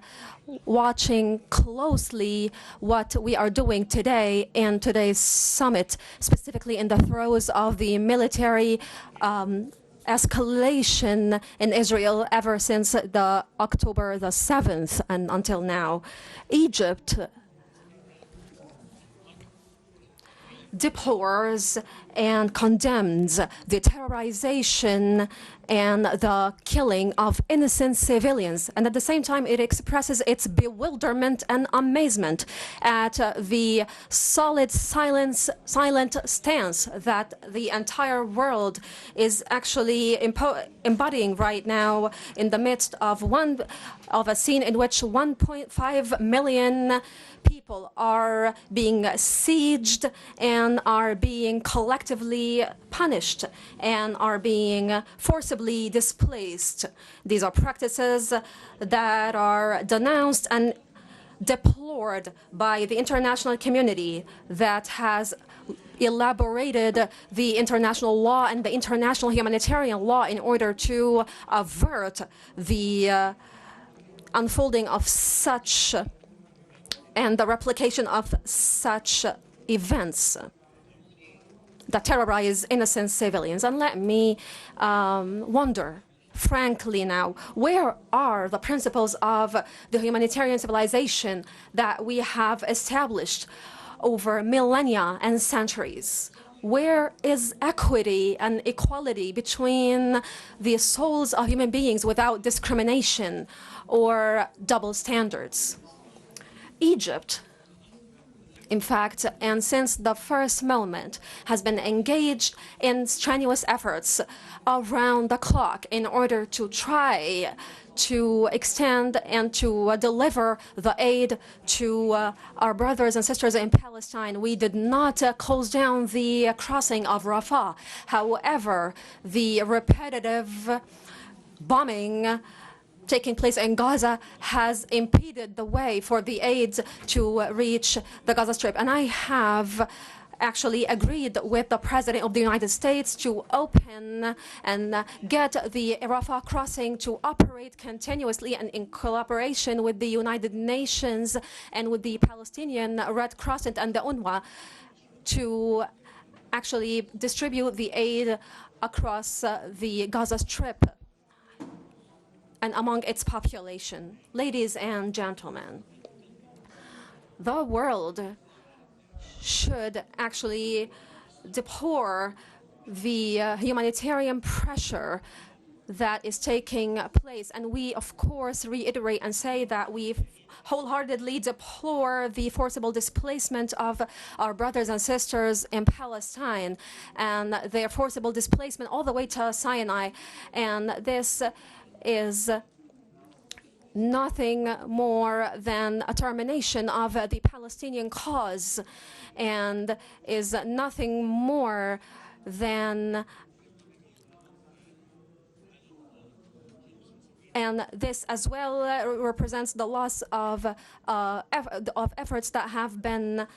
Speaker 3: watching closely what we are doing today in today's summit, specifically in the throes of the military escalation in Israel ever since the October the 7th and until now. Egypt deplores and condemns the terrorization and the killing of innocent civilians. And at the same time, it expresses its bewilderment and amazement at the solid silent stance that the entire world is actually embodying right now in the midst of a scene in which 1.5 million people are being sieged and are being collectively punished and are being forcibly displaced. These are practices that are denounced and deplored by the international community that has elaborated the international law and the international humanitarian law in order to avert the unfolding of such and the replication of such events that terrorize innocent civilians. And let me wonder, frankly now, where are the principles of the humanitarian civilization that we have established over millennia and centuries? Where is equity and equality between the souls of human beings without discrimination or double standards? Egypt, in fact, and since the first moment, has been engaged in strenuous efforts around the clock in order to try to extend and to deliver the aid to our brothers and sisters in Palestine. We did not close down the crossing of Rafah. However, the repetitive bombing taking place in Gaza has impeded the way for the aid to reach the Gaza Strip. And I have actually agreed with the President of the United States to open and get the Rafah crossing to operate continuously and in collaboration with the United Nations and with the Palestinian Red Crescent and the UNRWA to actually distribute the aid across the Gaza Strip and among its population. Ladies and gentlemen, the world should actually deplore the humanitarian pressure that is taking place. And we, of course, reiterate and say that we wholeheartedly deplore the forcible displacement of our brothers and sisters in Palestine and their forcible displacement all the way to Sinai. And this is nothing more than a termination of the Palestinian cause and is nothing more than And this as well represents the loss of efforts that have been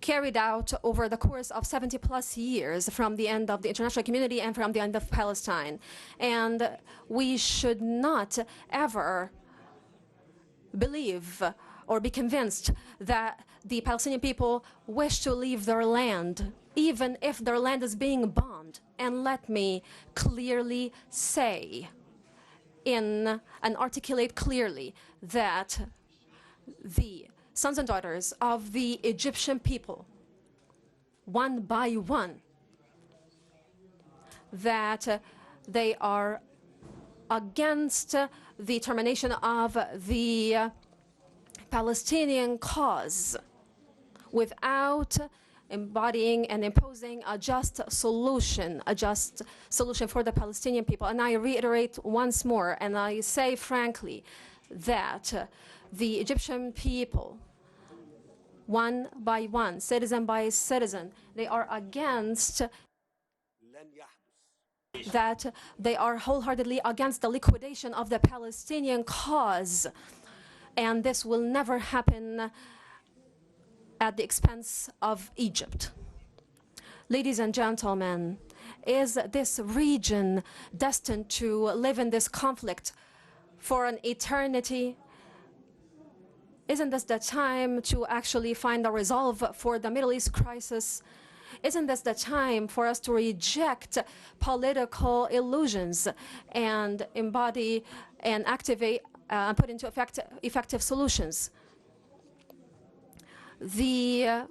Speaker 3: carried out over the course of 70 plus years from the end of the international community and from the end of Palestine. And we should not ever believe or be convinced that the Palestinian people wish to leave their land, even if their land is being bombed. And let me clearly say and articulate clearly that the sons and daughters of the Egyptian people, one by one, that they are against the termination of the Palestinian cause without embodying and imposing a just solution for the Palestinian people. And I reiterate once more, and I say frankly, that the Egyptian people, one by one, citizen by citizen, they are against that. They are wholeheartedly against the liquidation of the Palestinian cause. And this will never happen at the expense of Egypt. Ladies and gentlemen, is this region destined to live in this conflict for an eternity? Isn't this the time to actually find a resolve for the Middle East crisis? Isn't this the time for us to reject political illusions and embody and activate and put into effect effective solutions? The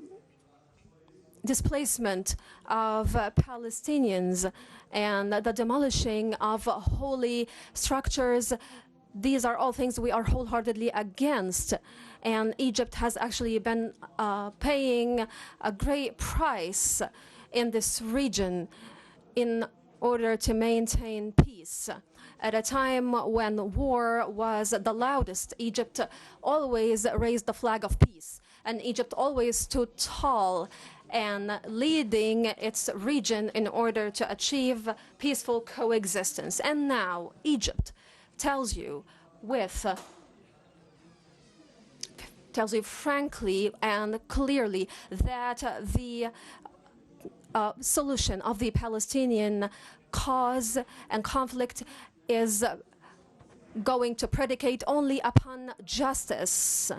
Speaker 3: displacement of Palestinians and the demolishing of holy structures, these are all things we are wholeheartedly against. And Egypt has actually been paying a great price in this region in order to maintain peace. At a time when war was the loudest, Egypt always raised the flag of peace. And Egypt always stood tall and leading its region in order to achieve peaceful coexistence. And now Egypt tells you frankly and clearly that the solution of the Palestinian cause and conflict is going to predicate only upon justice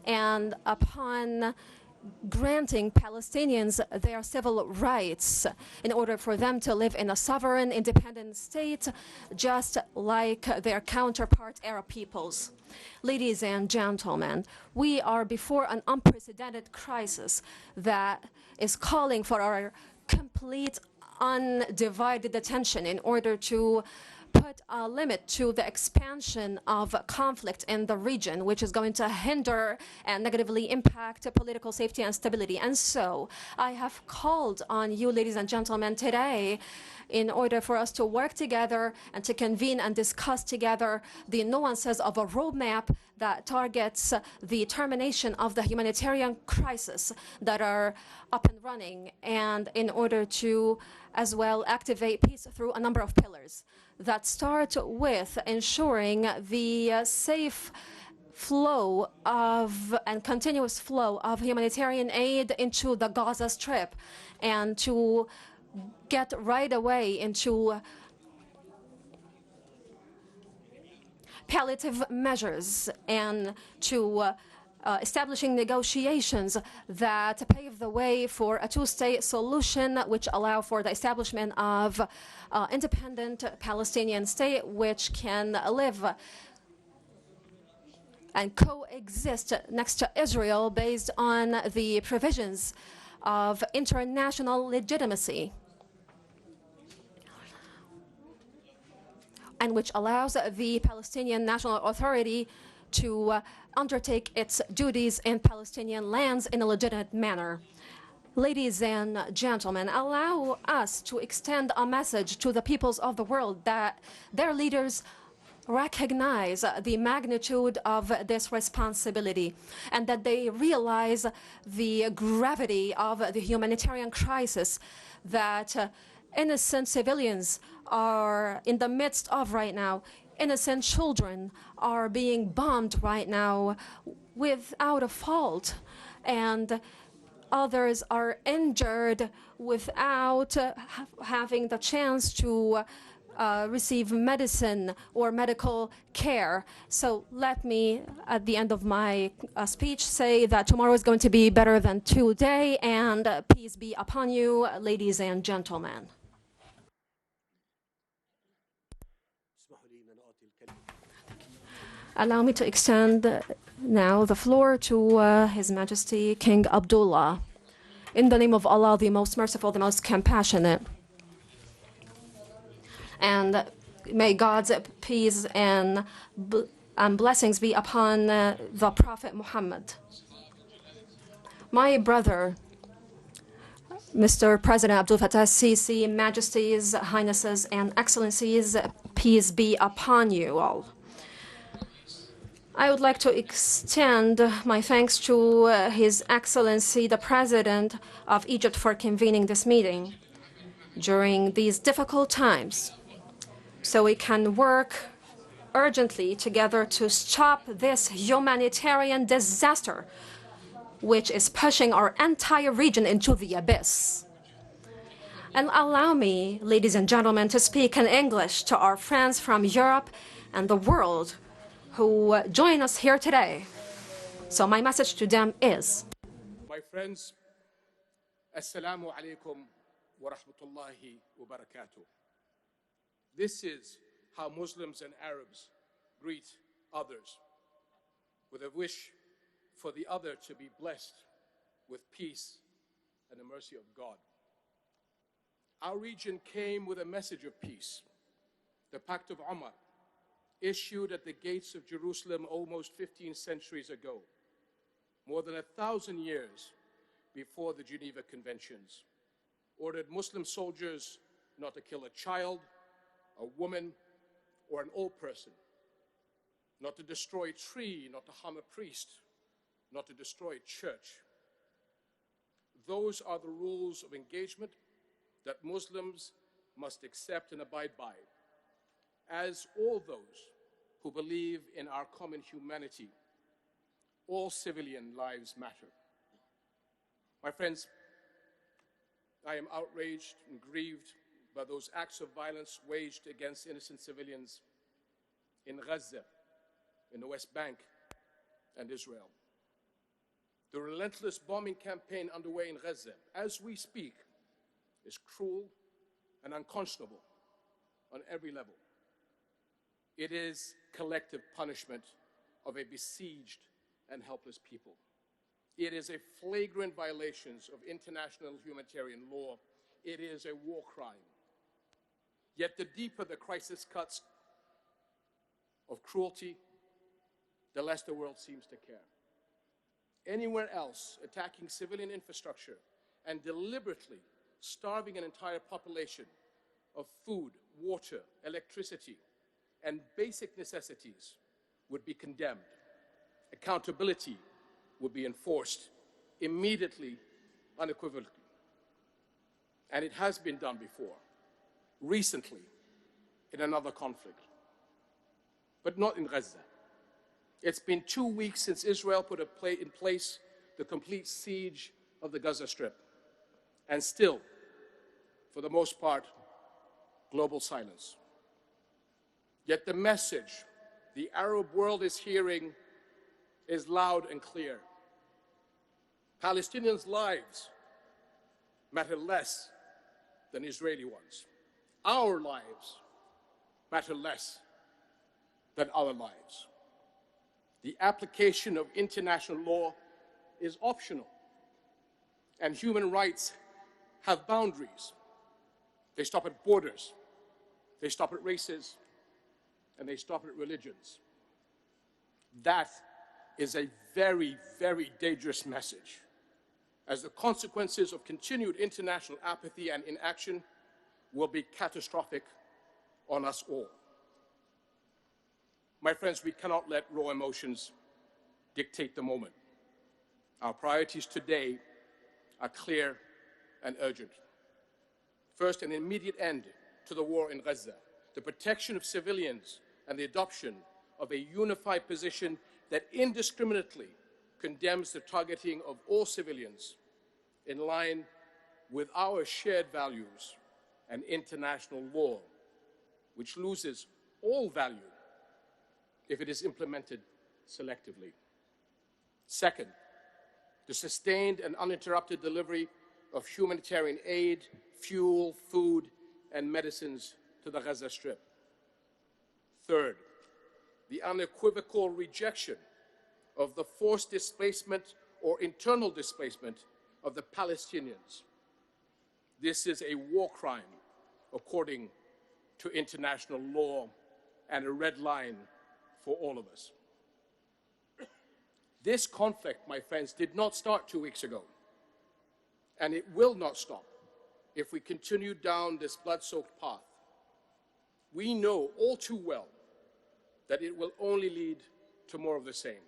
Speaker 3: and upon granting Palestinians their civil rights in order for them to live in a sovereign, independent state, just like their counterpart Arab peoples. Ladies and gentlemen, we are before an unprecedented crisis that is calling for our complete undivided attention in order to put a limit to the expansion of conflict in the region, which is going to hinder and negatively impact political safety and stability. And so I have called on you, ladies and gentlemen, today in order for us to work together and to convene and discuss together the nuances of a roadmap that targets the termination of the humanitarian crisis that are up and running, and in order to as well activate peace through a number of pillars that start with ensuring the safe flow of and continuous flow of humanitarian aid into the Gaza Strip, and to get right away into palliative measures and to establishing negotiations that pave the way for a two-state solution which allow for the establishment of independent Palestinian state which can live and coexist next to Israel based on the provisions of international legitimacy, and which allows the Palestinian National Authority to undertake its duties in Palestinian lands in a legitimate manner. Ladies and gentlemen, allow us to extend a message to the peoples of the world that their leaders recognize the magnitude of this responsibility and that they realize the gravity of the humanitarian crisis that innocent civilians are in the midst of right now, innocent children are being bombed right now without a fault, and others are injured without having the chance to receive medicine or medical care. So let me, at the end of my speech, say that tomorrow is going to be better than today, and peace be upon you, ladies and gentlemen. Allow me to extend now the floor to His Majesty King Abdullah. In the name of Allah, the most merciful, the most compassionate. And may God's peace and blessings be upon the Prophet Muhammad. My brother, Mr. President Abdul Fattah Sisi, Majesties, Highnesses, and Excellencies, peace be upon you all. I would like to extend my thanks to His Excellency, the President of Egypt, for convening this meeting during these difficult times, so we can work urgently together to stop this humanitarian disaster, which is pushing our entire region into the abyss. And allow me, ladies and gentlemen, to speak in English to our friends from Europe and the world who join us here today. So my message to them is,
Speaker 4: my friends, Assalamu alaikum wa rahmatullahi wa barakatuh. This is how Muslims and Arabs greet others, with a wish for the other to be blessed with peace and the mercy of God. Our region came with a message of peace, the Pact of Umar, issued at the gates of Jerusalem almost 15 centuries ago, more than 1,000 years before the Geneva Conventions, ordered Muslim soldiers not to kill a child, a woman, or an old person, not to destroy a tree, not to harm a priest, not to destroy a church. Those are the rules of engagement that Muslims must accept and abide by, as all those who believe in our common humanity. All civilian lives matter. My friends, I am outraged and grieved by those acts of violence waged against innocent civilians in Gaza, in the West Bank, and Israel. The relentless bombing campaign underway in Gaza, as we speak, is cruel and unconscionable on every level. It is collective punishment of a besieged and helpless people. It is a flagrant violation of international humanitarian law. It is a war crime. Yet the deeper the crisis cuts of cruelty, the less the world seems to care. Anywhere else, attacking civilian infrastructure and deliberately starving an entire population of food, water, electricity, and basic necessities would be condemned. Accountability would be enforced immediately, unequivocally. And it has been done before, recently, in another conflict, but not in Gaza. It's been 2 weeks since Israel put in place the complete siege of the Gaza Strip, and still, for the most part, global silence. Yet the message the Arab world is hearing is loud and clear. Palestinians' lives matter less than Israeli ones. Our lives matter less than our lives. The application of international law is optional, and human rights have boundaries. They stop at borders, they stop at races, and they stop at religions. That is a very, very dangerous message, as the consequences of continued international apathy and inaction will be catastrophic on us all. My friends, we cannot let raw emotions dictate the moment. Our priorities today are clear and urgent. First, an immediate end to the war in Gaza, the protection of civilians and the adoption of a unified position that indiscriminately condemns the targeting of all civilians in line with our shared values and international law, which loses all value if it is implemented selectively. Second, the sustained and uninterrupted delivery of humanitarian aid, fuel, food, and medicines to the Gaza Strip. Third, the unequivocal rejection of the forced displacement or internal displacement of the Palestinians. This is a war crime according to international law and a red line for all of us. This conflict, my friends, did not start 2 weeks ago, and it will not stop if we continue down this blood-soaked path. We know all too well that it will only lead to more of the same,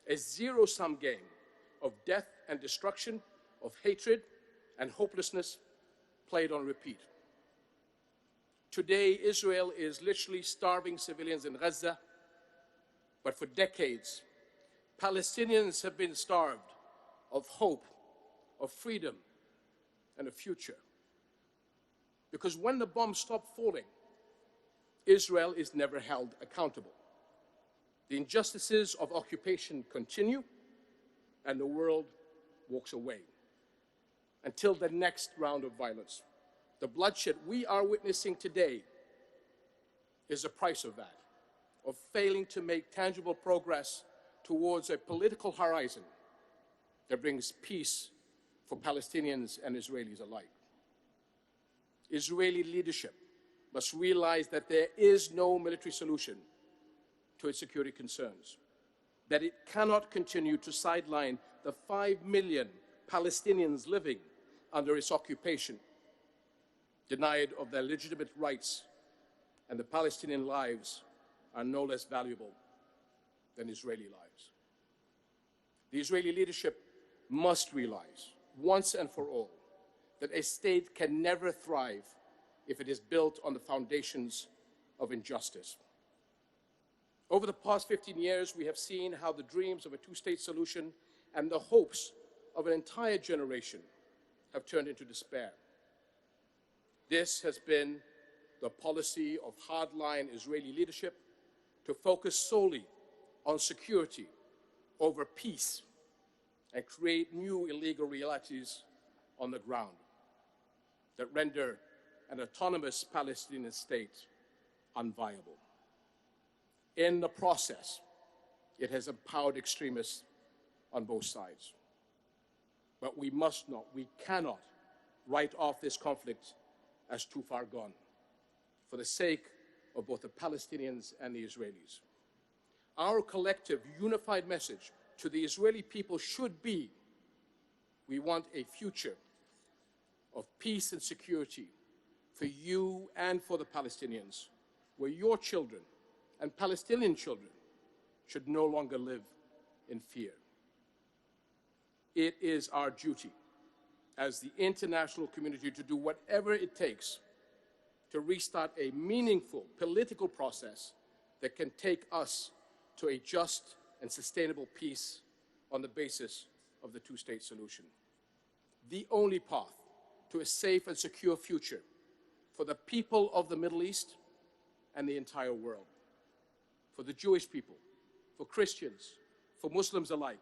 Speaker 4: a zero-sum game of death and destruction, of hatred and hopelessness played on repeat. Today, Israel is literally starving civilians in Gaza, but for decades, Palestinians have been starved of hope, of freedom, and a future. Because when the bombs stop falling, Israel is never held accountable. The injustices of occupation continue, and the world walks away until the next round of violence. The bloodshed we are witnessing today is the price of that, of failing to make tangible progress towards a political horizon that brings peace for Palestinians and Israelis alike. Israeli leadership must realize that there is no military solution to its security concerns, that it cannot continue to sideline the 5 million Palestinians living under its occupation, denied of their legitimate rights, and the Palestinian lives are no less valuable than Israeli lives. The Israeli leadership must realize, once and for all, that a state can never thrive if it is built on the foundations of injustice. Over the past 15 years, we have seen how the dreams of a two-state solution and the hopes of an entire generation have turned into despair. This has been the policy of hardline Israeli leadership to focus solely on security over peace and create new illegal realities on the ground that render an autonomous Palestinian state unviable. In the process, it has empowered extremists on both sides. But we must not, we cannot write off this conflict as too far gone for the sake of both the Palestinians and the Israelis. Our collective unified message to the Israeli people should be, we want a future of peace and security for you and for the Palestinians, where your children and Palestinian children should no longer live in fear. It is our duty as the international community to do whatever it takes to restart a meaningful political process that can take us to a just and sustainable peace on the basis of the two-state solution. The only path to a safe and secure future for the people of the Middle East and the entire world, for the Jewish people, for Christians, for Muslims alike,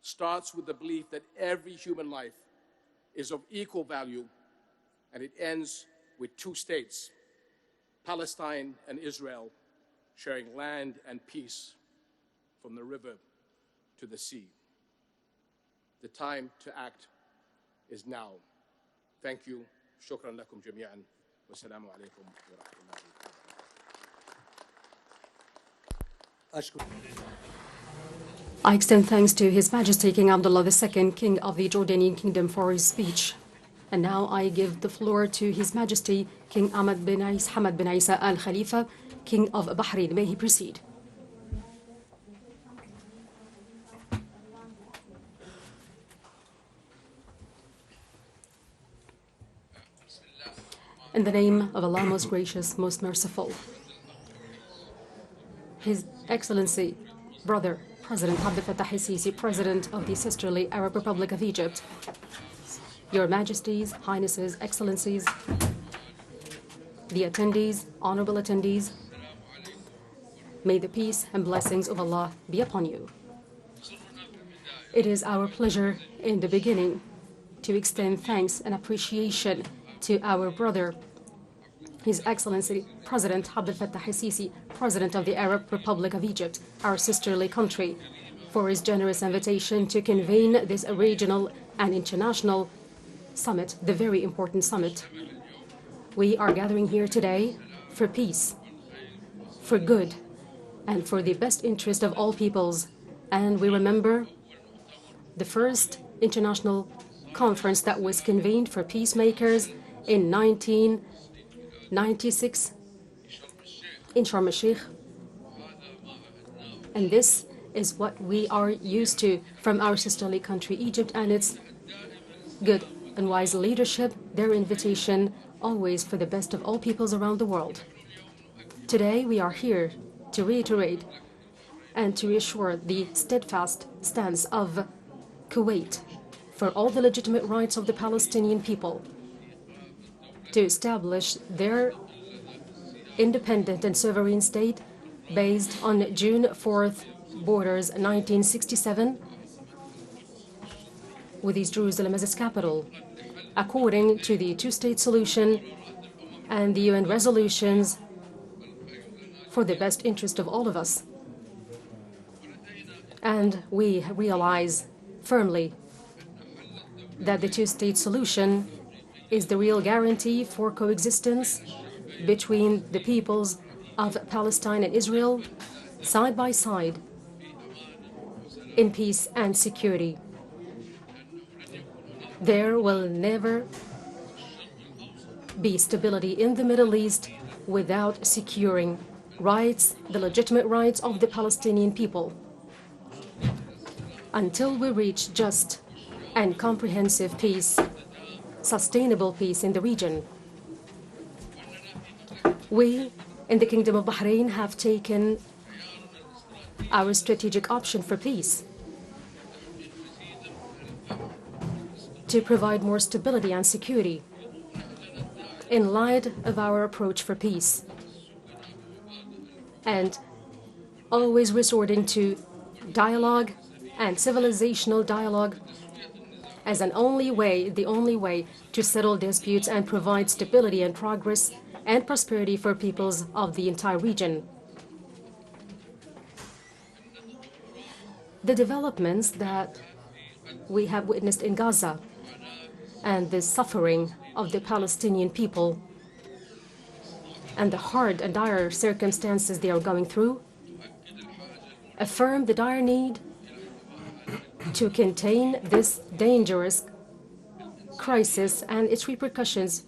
Speaker 4: starts with the belief that every human life is of equal value, and it ends with two states, Palestine and Israel, sharing land and peace from the river to the sea. The time to act is now. Thank you. Shukran lakum jami'an. Wassalamu alaikum wa rahmatullahi.
Speaker 3: I extend thanks to His Majesty King Abdullah II, King of the Jordanian Kingdom, for his speech. And now I give the floor to His Majesty King Hamad bin Isa Al Khalifa, King of Bahrain. May he proceed. In the name of Allah, most gracious, most merciful.
Speaker 5: His Excellency, brother, President Abdel Fattah el-Sisi, President of the Sisterly Arab Republic of Egypt, Your Majesties, Highnesses, Excellencies, the attendees, honorable attendees, may the peace and blessings of Allah be upon you. It is our pleasure in the beginning to extend thanks and appreciation to our brother, His Excellency President Abdel Fattah el-Sisi, President of the Arab Republic of Egypt, our sisterly country, for his generous invitation to convene this regional and international summit, the very important summit. We are gathering here today for peace, for good, and for the best interest of all peoples. And we remember the first international conference that was convened for peacemakers in 1996 in Sharm el-Sheikh. And this is what we are used to from our sisterly country, Egypt, and its good and wise leadership, their invitation always for the best of all peoples around the world. Today, we are here to reiterate and to reassure the steadfast stance of Kuwait for all the legitimate rights of the Palestinian people to establish their independent and sovereign state based on June 4th borders 1967 with East Jerusalem as its capital, according to the two-state solution and the UN resolutions for the best interest of all of us. And we realize firmly that the two-state solution is the real guarantee for coexistence between the peoples of Palestine and Israel side by side in peace and security. There will never be stability in the Middle East without securing rights, the legitimate rights of the Palestinian people. Until we reach just and comprehensive peace, sustainable peace in the region. We, in the Kingdom of Bahrain, have taken our strategic option for peace to provide more stability and security in light of our approach for peace, and always resorting to dialogue and civilizational dialogue as the only way to settle disputes and provide stability and progress and prosperity for peoples of the entire region. The developments that we have witnessed in Gaza and the suffering of the Palestinian people and the hard and dire circumstances they are going through affirm the dire need to contain this dangerous crisis and its repercussions.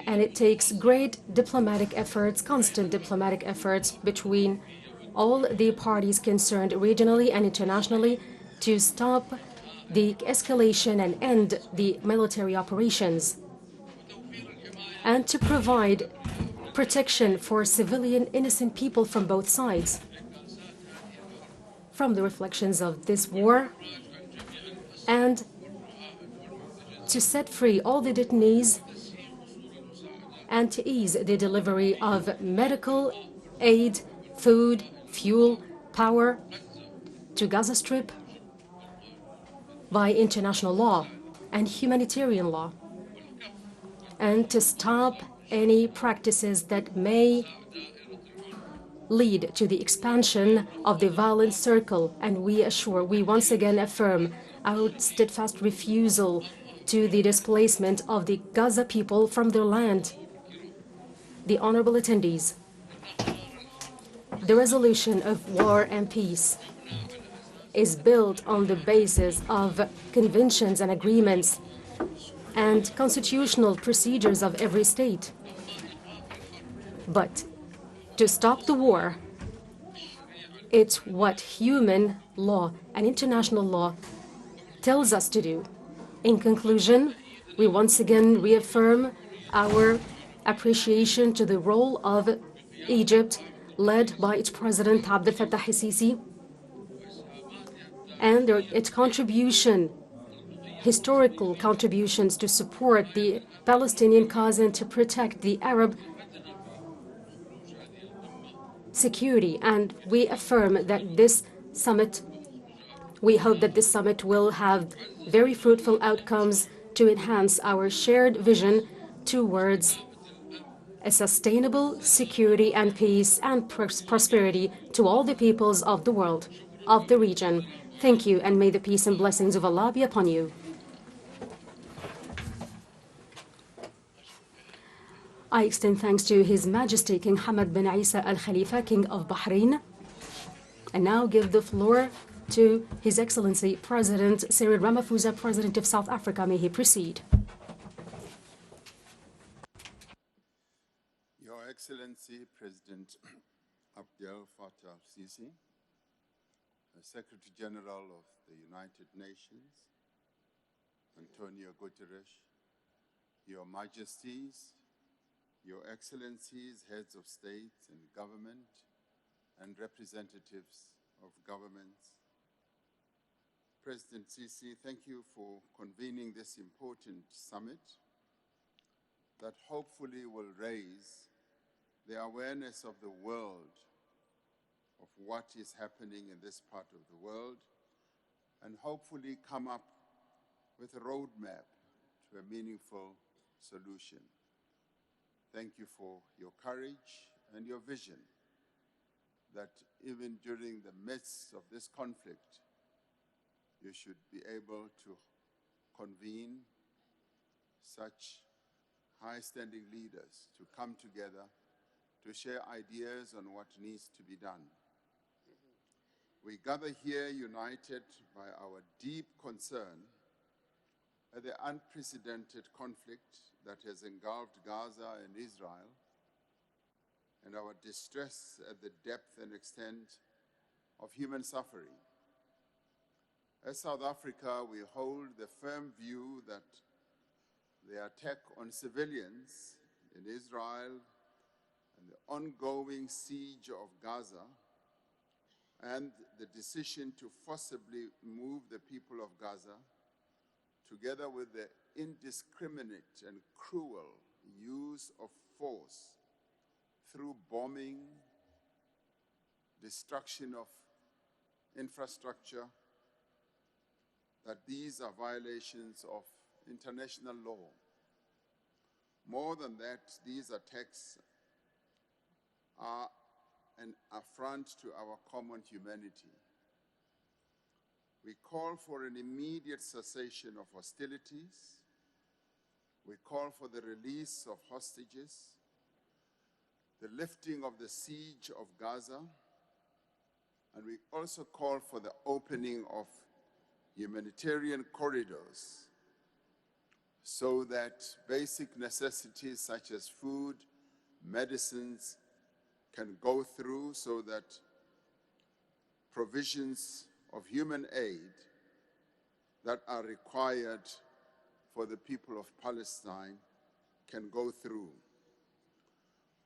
Speaker 5: And it takes great diplomatic efforts, constant diplomatic efforts between all the parties concerned regionally and internationally to stop the escalation and end the military operations, and to provide protection for civilian innocent people from both sides. From the reflections of this war, and to set free all the detainees and to ease the delivery of medical aid, food, fuel, power to Gaza Strip by international law and humanitarian law, and to stop any practices that may lead to the expansion of the violent circle. And we once again affirm our steadfast refusal to the displacement of the Gaza people from their land. The honorable attendees, the resolution of war and peace is built on the basis of conventions and agreements and constitutional procedures of every state. But to stop the war, it's what human law and international law tells us to do. In conclusion, we once again reaffirm our appreciation to the role of Egypt led by its President Abdel Fattah el-Sisi, and its contribution, historical contributions to support the Palestinian cause and to protect the Arab security. And we affirm that this summit, we hope that this summit will have very fruitful outcomes to enhance our shared vision towards a sustainable security and peace and prosperity to all the peoples of the world, of the region. Thank you, and may the peace and blessings of Allah be upon you. I extend thanks to His Majesty King Hamad bin Isa Al Khalifa, King of Bahrain, and now give the floor to His Excellency President Cyril Ramaphosa, President of South Africa. May he proceed.
Speaker 6: Your Excellency President Abdel Fattah el-Sisi, Secretary General of the United Nations, Antonio Guterres, Your Majesties, Your Excellencies, Heads of State and Government, and representatives of governments. President Sisi, thank you for convening this important summit that hopefully will raise the awareness of the world of what is happening in this part of the world, and hopefully come up with a roadmap to a meaningful solution. Thank you for your courage and your vision that even during the midst of this conflict, you should be able to convene such high-standing leaders to come together to share ideas on what needs to be done. We gather here united by our deep concern at the unprecedented conflict that has engulfed Gaza and Israel, and our distress at the depth and extent of human suffering. As South Africa, we hold the firm view that the attack on civilians in Israel and the ongoing siege of Gaza and the decision to forcibly move the people of Gaza, together with the indiscriminate and cruel use of force through bombing, destruction of infrastructure, that these are violations of international law. More than that, these attacks are an affront to our common humanity. We call for an immediate cessation of hostilities. We call for the release of hostages, the lifting of the siege of Gaza, and we also call for the opening of humanitarian corridors so that basic necessities such as food, medicines can go through, so that provisions of human aid that are required for the people of Palestine can go through.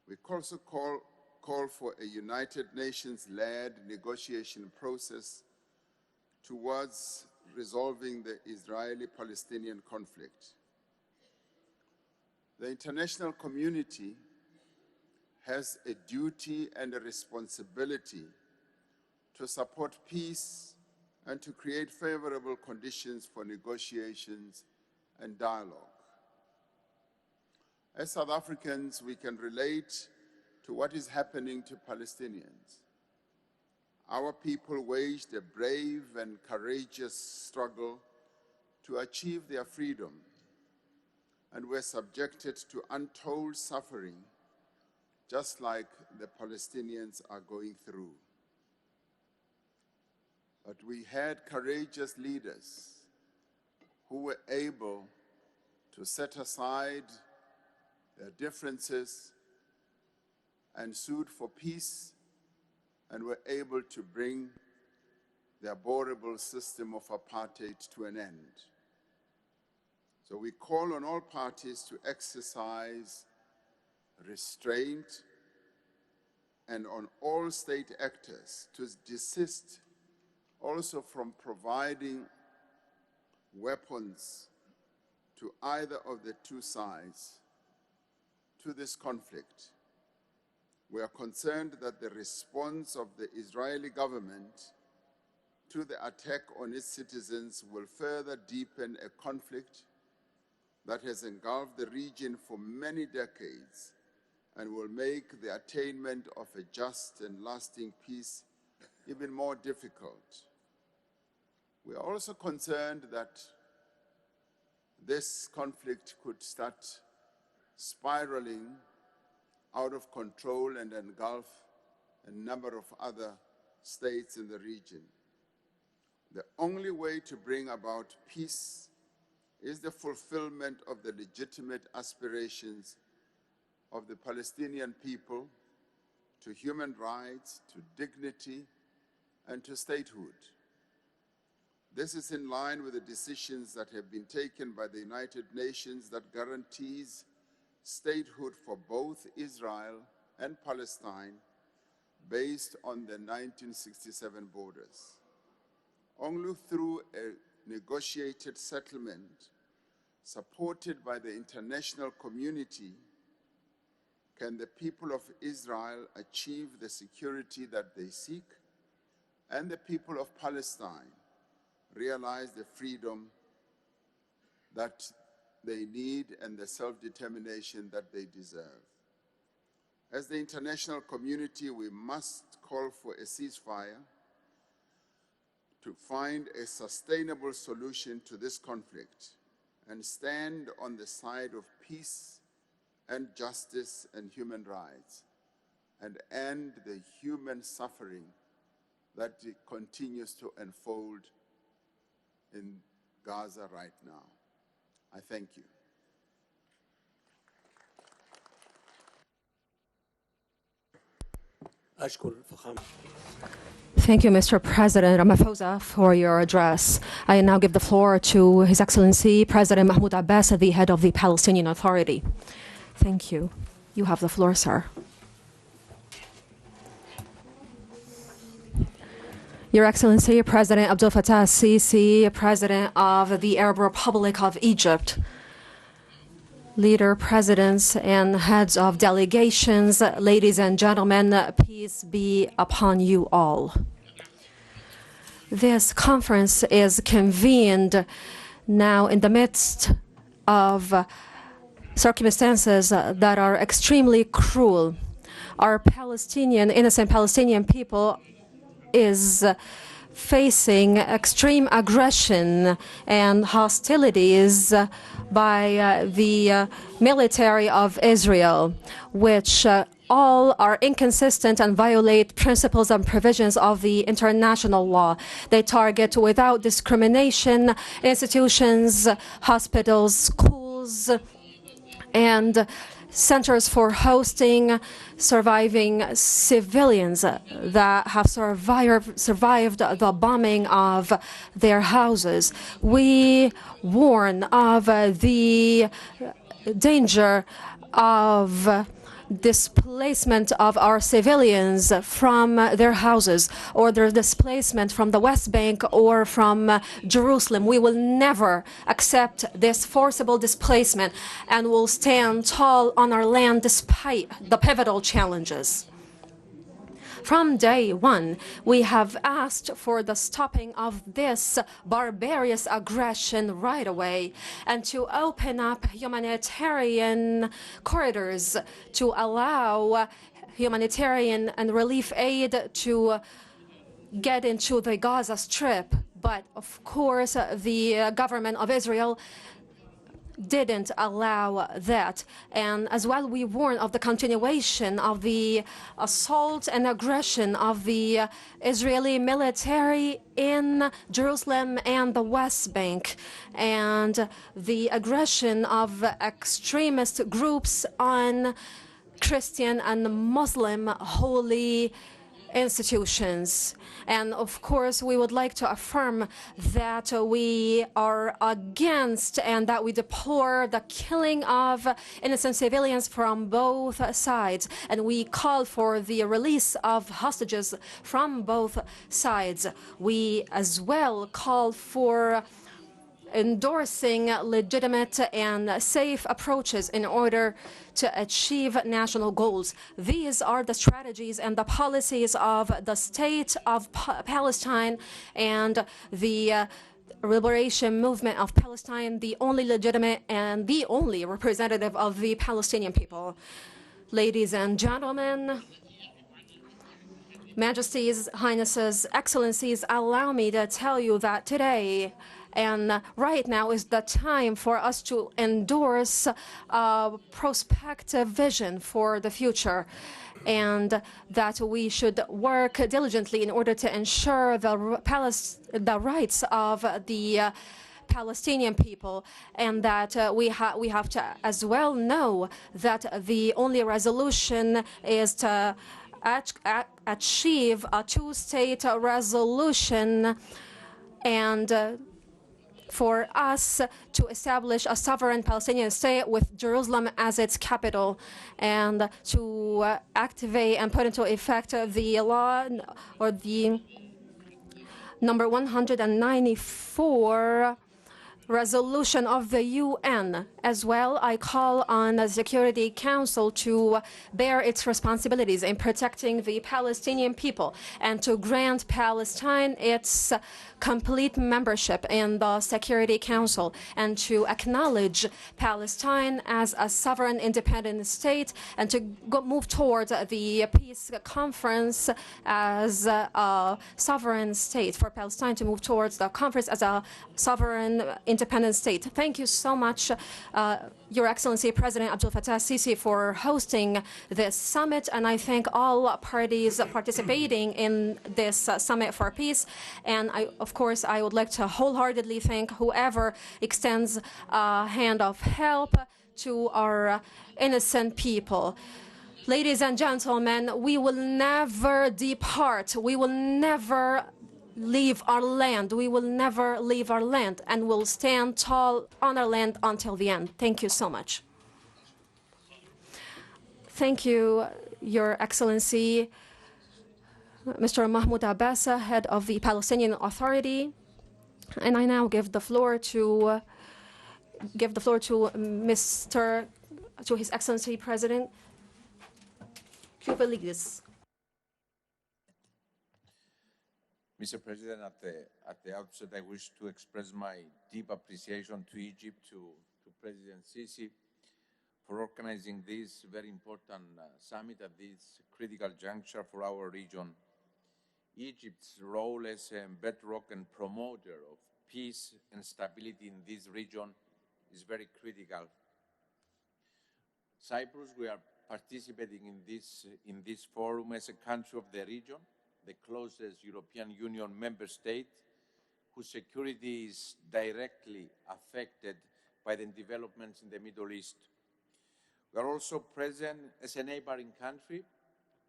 Speaker 6: We also call for a United Nations-led negotiation process towards resolving the Israeli-Palestinian conflict. The international community has a duty and a responsibility to support peace and to create favorable conditions for negotiations and dialogue. As South Africans, we can relate to what is happening to Palestinians. Our people waged a brave and courageous struggle to achieve their freedom and were subjected to untold suffering, just like the Palestinians are going through. But we had courageous leaders who were able to set aside their differences and sued for peace, and were able to bring the abhorrible system of apartheid to an end. So we call on all parties to exercise restraint and on all state actors to desist also from providing weapons to either of the two sides to this conflict. We are concerned that the response of the Israeli government to the attack on its citizens will further deepen a conflict that has engulfed the region for many decades and will make the attainment of a just and lasting peace even more difficult. We are also concerned that this conflict could start spiraling out of control and engulf a number of other states in the region. The only way to bring about peace is the fulfillment of the legitimate aspirations of the Palestinian people to human rights, to dignity, and to statehood. This is in line with the decisions that have been taken by the United Nations that guarantees statehood for both Israel and Palestine based on the 1967 borders. Only through a negotiated settlement supported by the international community can the people of Israel achieve the security that they seek, and the people of Palestine realize the freedom that they need and the self-determination that they deserve. As the international community, we must call for a ceasefire to find a sustainable solution to this conflict and stand on the side of peace and justice and human rights, and end the human suffering that continues to unfold in Gaza right now. I thank you.
Speaker 3: Thank you, Mr. President Ramaphosa, for your address. I now give the floor to His Excellency President Mahmoud Abbas, the head of the Palestinian Authority. Thank you. You have the floor, sir. Your Excellency, President Abdel Fattah al-Sisi, President of the Arab Republic of Egypt, leader, presidents, and heads of delegations, ladies and gentlemen, peace be upon you all. This conference is convened now in the midst of circumstances that are extremely cruel. Our innocent Palestinian people is facing extreme aggression and hostilities by the military of Israel, which all are inconsistent and violate principles and provisions of the international law. They target without discrimination institutions, hospitals, schools, and centers for hosting surviving civilians that have survived the bombing of their houses. We warn of the danger of displacement of our civilians from their houses, or their displacement from the West Bank or from Jerusalem. We will never accept this forcible displacement and will stand tall on our land despite the pivotal challenges. From day one, we have asked for the stopping of this barbarous aggression right away and to open up humanitarian corridors to allow humanitarian and relief aid to get into the Gaza Strip. But of course, the government of Israel didn't allow that. And as well, we warn of the continuation of the assault and aggression of the Israeli military in Jerusalem and the West Bank, and the aggression of extremist groups on Christian and Muslim holy institutions. And of course, we would like to affirm that we are against and that we deplore the killing of innocent civilians from both sides. And we call for the release of hostages from both sides. We as well call for endorsing legitimate and safe approaches in order to achieve national goals. These are the strategies and the policies of the state of Palestine and the liberation movement of Palestine, the only legitimate and the only representative of the Palestinian people. Ladies and gentlemen, Majesties, Highnesses, Excellencies, allow me to tell you that today and right now is the time for us to endorse a prospective vision for the future, and that we should work diligently in order to ensure the rights of the Palestinian people, and that we have to as well know that the only resolution is to achieve a two-state resolution, and for us to establish a sovereign Palestinian state with Jerusalem as its capital, and to activate and put into effect the law or the number 194 resolution of the UN. As well, I call on the Security Council to bear its responsibilities in protecting the Palestinian people and to grant Palestine its complete membership in the Security Council, and to acknowledge Palestine as a sovereign independent state, and to move towards the peace conference as a sovereign state, for Palestine to move towards the conference as a sovereign independent state. Thank you so much, Your Excellency President Abdel Fattah al-Sisi, for hosting this summit, and I thank all parties participating in this summit for peace. And of course, I would like to wholeheartedly thank whoever extends a hand of help to our innocent people. Ladies and gentlemen, we will never depart. We will never leave our land. We will never leave our land, and we'll stand tall on our land until the end. Thank you so much. Thank you, Your Excellency, Mr. Mahmoud Abbas, head of the Palestinian Authority. And I now give the floor to His Excellency President Kubeligis.
Speaker 7: Mr. President, at the outset, I wish to express my deep appreciation to Egypt, to President Sisi, for organizing this very important summit at this critical juncture for our region. Egypt's role as a bedrock and promoter of peace and stability in this region is very critical. Cyprus, we are participating in this forum as a country of the region, the closest European Union member state, whose security is directly affected by the developments in the Middle East. We are also present as a neighboring country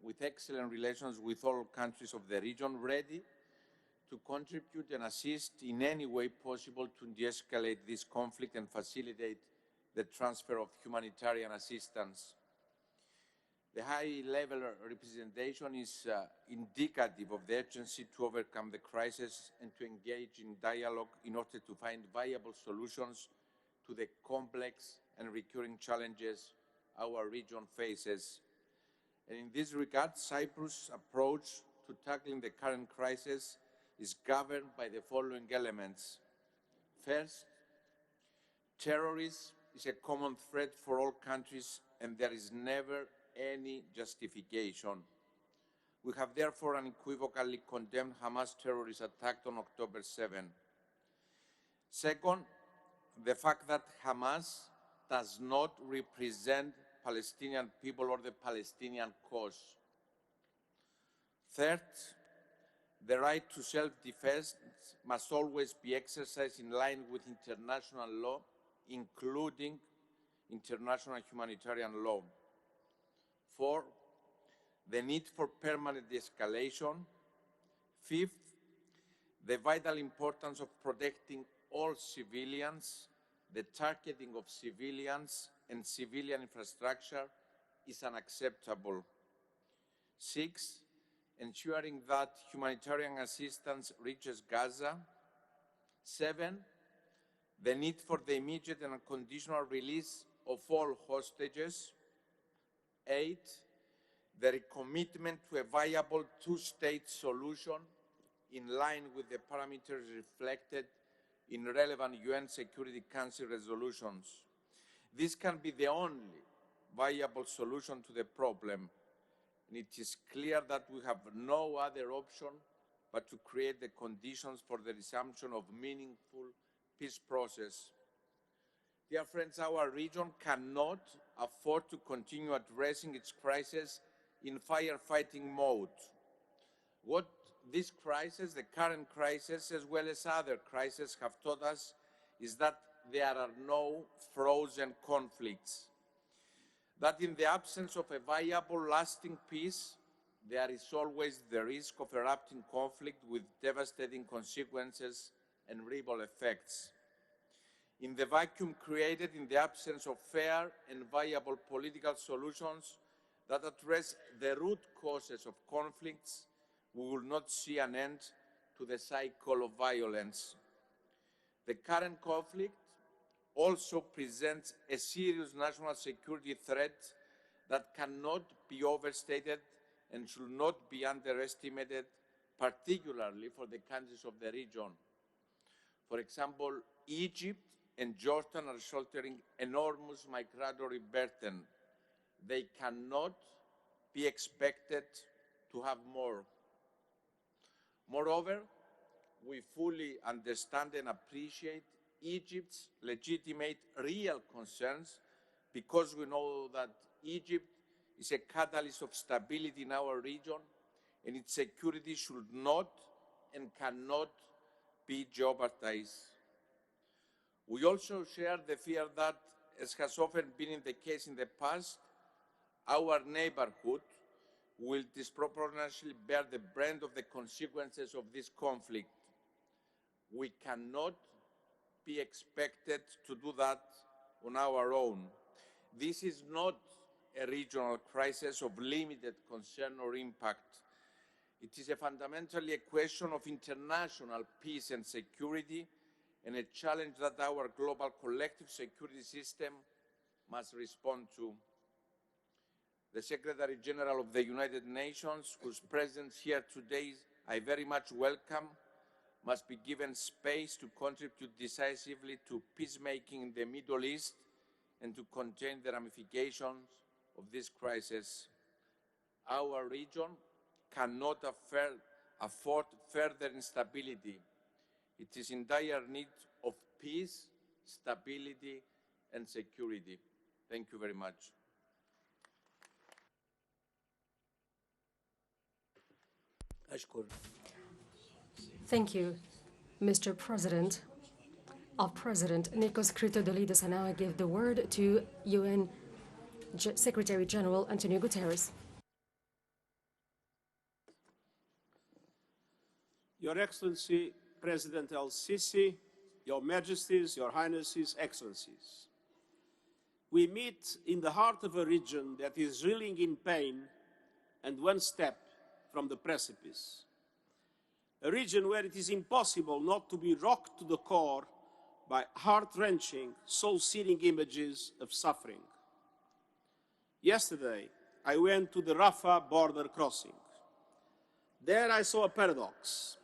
Speaker 7: with excellent relations with all countries of the region, ready to contribute and assist in any way possible to de-escalate this conflict and facilitate the transfer of humanitarian assistance. The high-level representation is indicative of the urgency to overcome the crisis and to engage in dialogue in order to find viable solutions to the complex and recurring challenges our region faces. And in this regard, Cyprus' approach to tackling the current crisis is governed by the following elements. First, terrorism is a common threat for all countries, and there is never any justification. We have therefore unequivocally condemned Hamas' terrorist attack on October 7. Second, the fact that Hamas does not represent Palestinian people or the Palestinian cause. Third, the right to self-defense must always be exercised in line with international law, including international humanitarian law. Four, the need for permanent de-escalation. Fifth, the vital importance of protecting all civilians. The targeting of civilians and civilian infrastructure is unacceptable. Six, ensuring that humanitarian assistance reaches Gaza. Seven, the need for the immediate and unconditional release of all hostages. Eight, the recommitment to a viable two-state solution in line with the parameters reflected in relevant UN Security Council resolutions. This can be the only viable solution to the problem, and it is clear that we have no other option but to create the conditions for the resumption of meaningful peace process. Dear friends, our region cannot afford to continue addressing its crisis in firefighting mode. What this crisis, the current crisis, as well as other crises have taught us is that there are no frozen conflicts. That in the absence of a viable, lasting peace, there is always the risk of erupting conflict with devastating consequences and ripple effects. In the vacuum created in the absence of fair and viable political solutions that address the root causes of conflicts, we will not see an end to the cycle of violence. The current conflict also presents a serious national security threat that cannot be overstated and should not be underestimated, particularly for the countries of the region. For example, Egypt and Jordan are shouldering enormous migratory burden. They cannot be expected to have more. Moreover, we fully understand and appreciate Egypt's legitimate real concerns because we know that Egypt is a catalyst of stability in our region and its security should not and cannot be jeopardized. We also share the fear that, as has often been the case in the past, our neighborhood will disproportionately bear the brunt of the consequences of this conflict. We cannot be expected to do that on our own. This is not a regional crisis of limited concern or impact. It is fundamentally a question of international peace and security and a challenge that our global collective security system must respond to. The Secretary General of the United Nations, whose presence here today I very much welcome, must be given space to contribute decisively to peacemaking in the Middle East and to contain the ramifications of this crisis. Our region cannot afford further instability. It is in dire need of peace, stability, and security. Thank you very much.
Speaker 5: Thank you, Mr. President. Our President, Nikos Christodoulides, and now I give the word to UN Secretary General Antonio Guterres.
Speaker 8: Your Excellency, President El-Sisi, Your Majesties, Your Highnesses, Excellencies, we meet in the heart of a region that is reeling in pain and one step from the precipice. A region where it is impossible not to be rocked to the core by heart-wrenching, soul-searing images of suffering. Yesterday, I went to the Rafah border crossing. There I saw a paradox,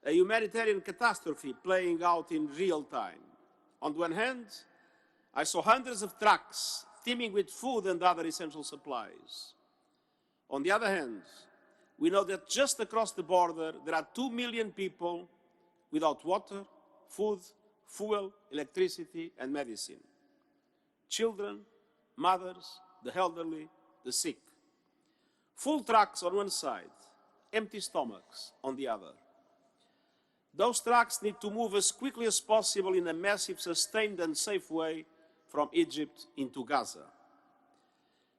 Speaker 8: a humanitarian catastrophe playing out in real time. On the one hand, I saw hundreds of trucks teeming with food and other essential supplies. On the other hand, we know that just across the border, there are 2 million people without water, food, fuel, electricity, and medicine. Children, mothers, the elderly, the sick. Full trucks on one side, empty stomachs on the other. Those trucks need to move as quickly as possible in a massive, sustained and safe way from Egypt into Gaza.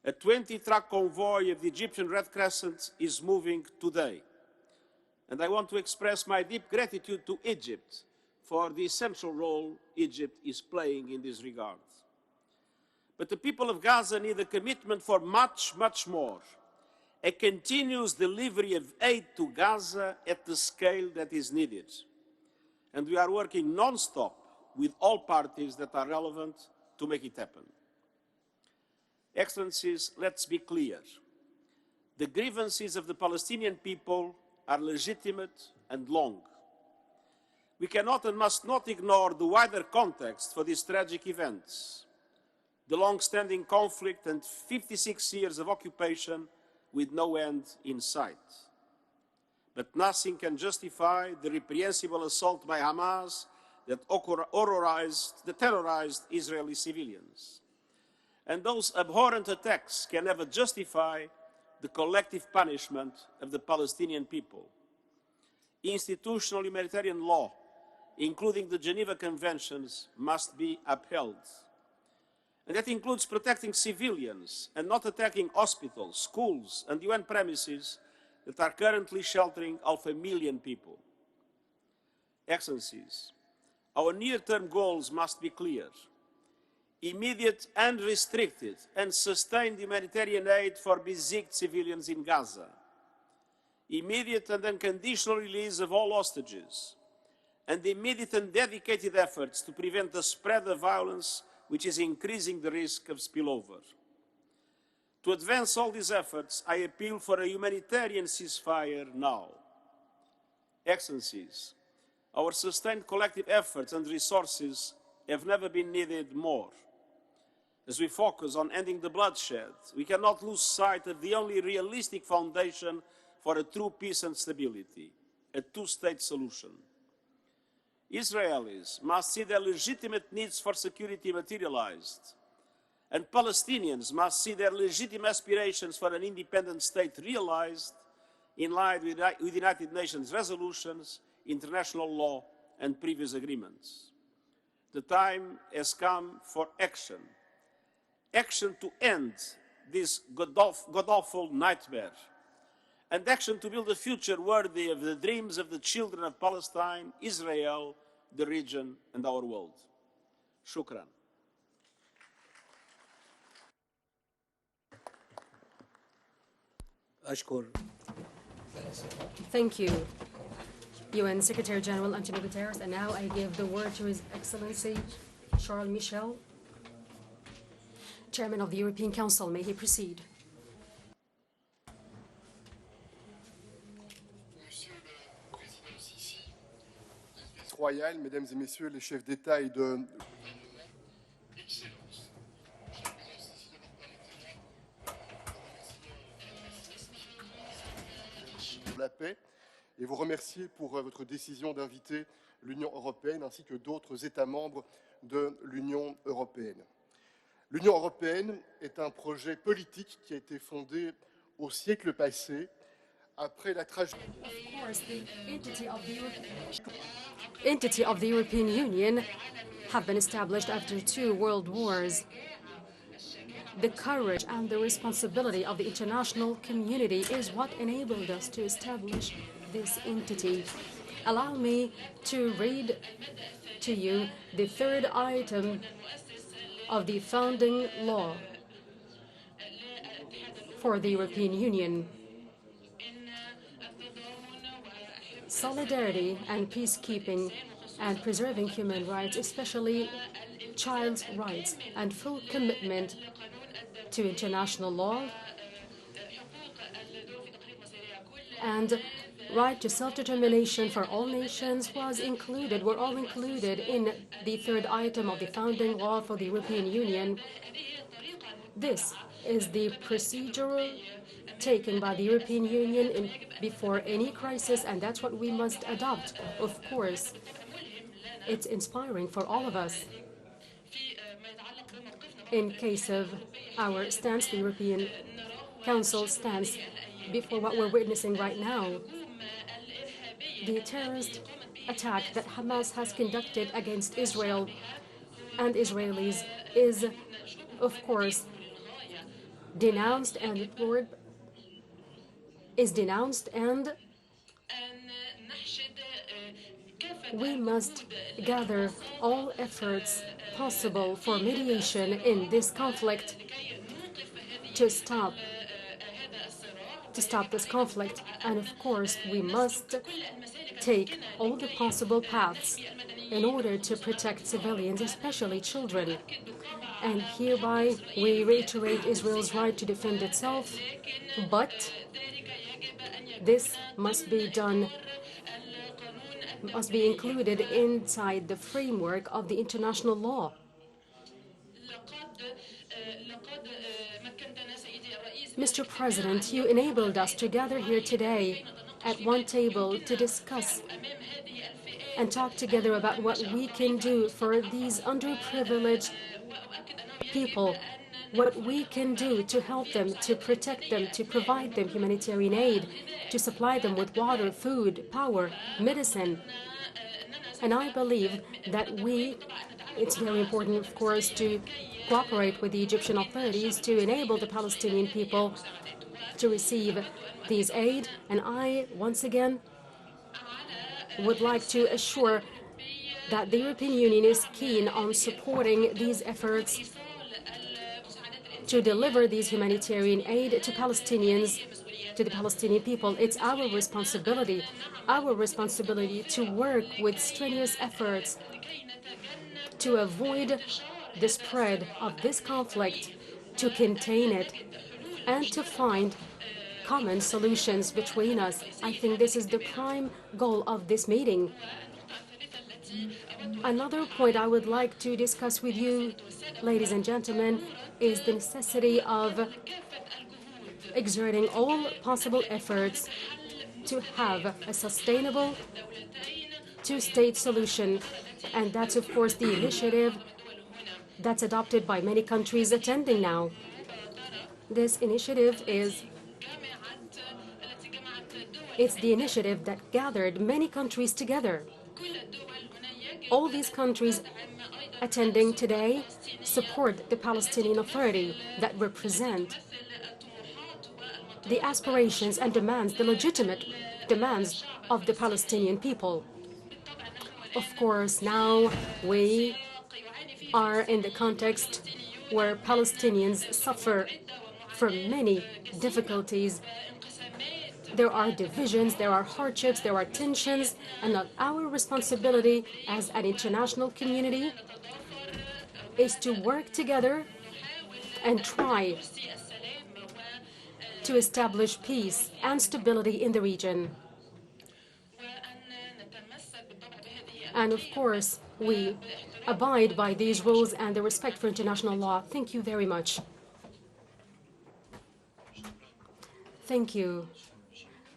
Speaker 8: A 20-truck convoy of the Egyptian Red Crescent is moving today. And I want to express my deep gratitude to Egypt for the essential role Egypt is playing in this regard. But the people of Gaza need a commitment for much, much more. A continuous delivery of aid to Gaza at the scale that is needed. And we are working non-stop with all parties that are relevant to make it happen. Excellencies, let's be clear. The grievances of the Palestinian people are legitimate and long. We cannot and must not ignore the wider context for these tragic events. The long-standing conflict and 56 years of occupation with no end in sight. But nothing can justify the reprehensible assault by Hamas that terrorized Israeli civilians. And those abhorrent attacks can never justify the collective punishment of the Palestinian people. Institutional humanitarian law, including the Geneva Conventions, must be upheld. And that includes protecting civilians and not attacking hospitals, schools, and UN premises that are currently sheltering 500,000 people. Excellencies, our near-term goals must be clear. Immediate, unrestricted, and sustained humanitarian aid for besieged civilians in Gaza. Immediate and unconditional release of all hostages. And immediate and dedicated efforts to prevent the spread of violence, which is increasing the risk of spillover. To advance all these efforts, I appeal for a humanitarian ceasefire now. Excellencies, our sustained collective efforts and resources have never been needed more. As we focus on ending the bloodshed, we cannot lose sight of the only realistic foundation for a true peace and stability, a two-state solution. Israelis must see their legitimate needs for security materialized, and Palestinians must see their legitimate aspirations for an independent state realized in line with United Nations resolutions, international law, and previous agreements. The time has come for action. Action to end this god-awful nightmare, and action to build a future worthy of the dreams of the children of Palestine, Israel, the region, and our world. Shukran.
Speaker 5: Thank you, UN Secretary General Antonio Guterres. And now I give the word to His Excellency Charles Michel, Chairman of the European Council. May he proceed.
Speaker 9: Royal, Mesdames et Messieurs les chefs d'État et de la paix, et vous remercier pour votre décision d'inviter l'Union européenne ainsi que d'autres États membres de l'Union européenne. L'Union européenne est un projet politique qui a été fondé au siècle passé après la tragédie.
Speaker 5: Of course, the entity of the European Union have been established after 2 world wars. The courage and the responsibility of the international community is what enabled us to establish this entity. Allow me to read to you the 3rd item of the founding law for the European Union. Solidarity and peacekeeping and preserving human rights, especially child's rights, and full commitment to international law and right to self-determination for all nations were all included in the 3rd item of the founding law for the European Union. This is the procedure taken by the European Union before any crisis, and that's what we must adopt. Of course, it's inspiring for all of us. In case of our stance, the European Council stance, before what we're witnessing right now, the terrorist attack that Hamas has conducted against Israel and Israelis is, of course, denounced and deplored, is denounced, and we must gather all efforts possible for mediation in this conflict to stop this conflict. And of course, we must take all the possible paths in order to protect civilians, especially children. And hereby, we reiterate Israel's right to defend itself, but this must be done, must be included inside the framework of the international law. Mr. President, you enabled us to gather here today at one table to discuss and talk together about what we can do for these underprivileged people, what we can do to help them, to protect them, to provide them humanitarian aid, to supply them with water, food, power, medicine. And I believe that it's very important, of course, to cooperate with the Egyptian authorities to enable the Palestinian people to receive these aid. And I, once again, would like to assure that the European Union is keen on supporting these efforts to deliver these humanitarian aid to Palestinians, to the Palestinian people. It's our responsibility to work with strenuous efforts to avoid the spread of this conflict, to contain it, and to find common solutions between us. I think this is the prime goal of this meeting. Another point I would like to discuss with you, ladies and gentlemen, is the necessity of exerting all possible efforts to have a sustainable two-state solution. And that's, of course, the initiative that's adopted by many countries attending now. This initiative it's the initiative that gathered many countries together. All these countries attending today support the Palestinian Authority that represent the aspirations and demands, the legitimate demands of the Palestinian people. Of course, now we are in the context where Palestinians suffer from many difficulties. There are divisions, there are hardships, there are tensions, and our responsibility as an international community is to work together and try to establish peace and stability in the region. And of course, we abide by these rules and the respect for international law. Thank you very much. Thank you,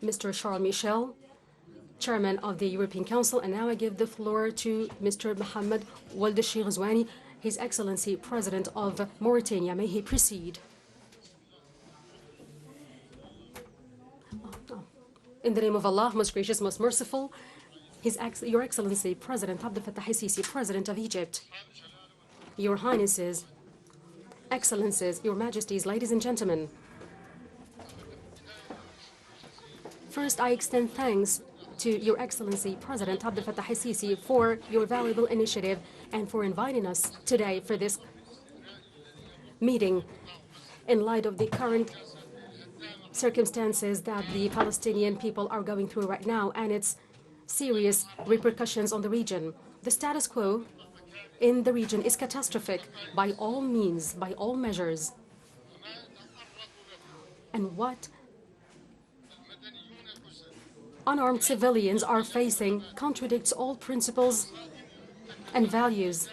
Speaker 5: Mr. Charles Michel, Chairman of the European Council. And now I give the floor to Mr. Mohammed Waldeshir Ghazouani, His Excellency, President of Mauritania. May he proceed. In the name of Allah, most gracious, most merciful, Your Excellency, President Abdel Fattah el-Sisi, President of Egypt, Your Highnesses, Excellencies, Your Majesties, ladies and gentlemen. First, I extend thanks to Your Excellency, President Abdel Fattah el-Sisi, for your valuable initiative and for inviting us today for this meeting in light of the current circumstances that the Palestinian people are going through right now and its serious repercussions on the region. The status quo in the region is catastrophic by all means, by all measures. And what unarmed civilians are facing contradicts all principles and values.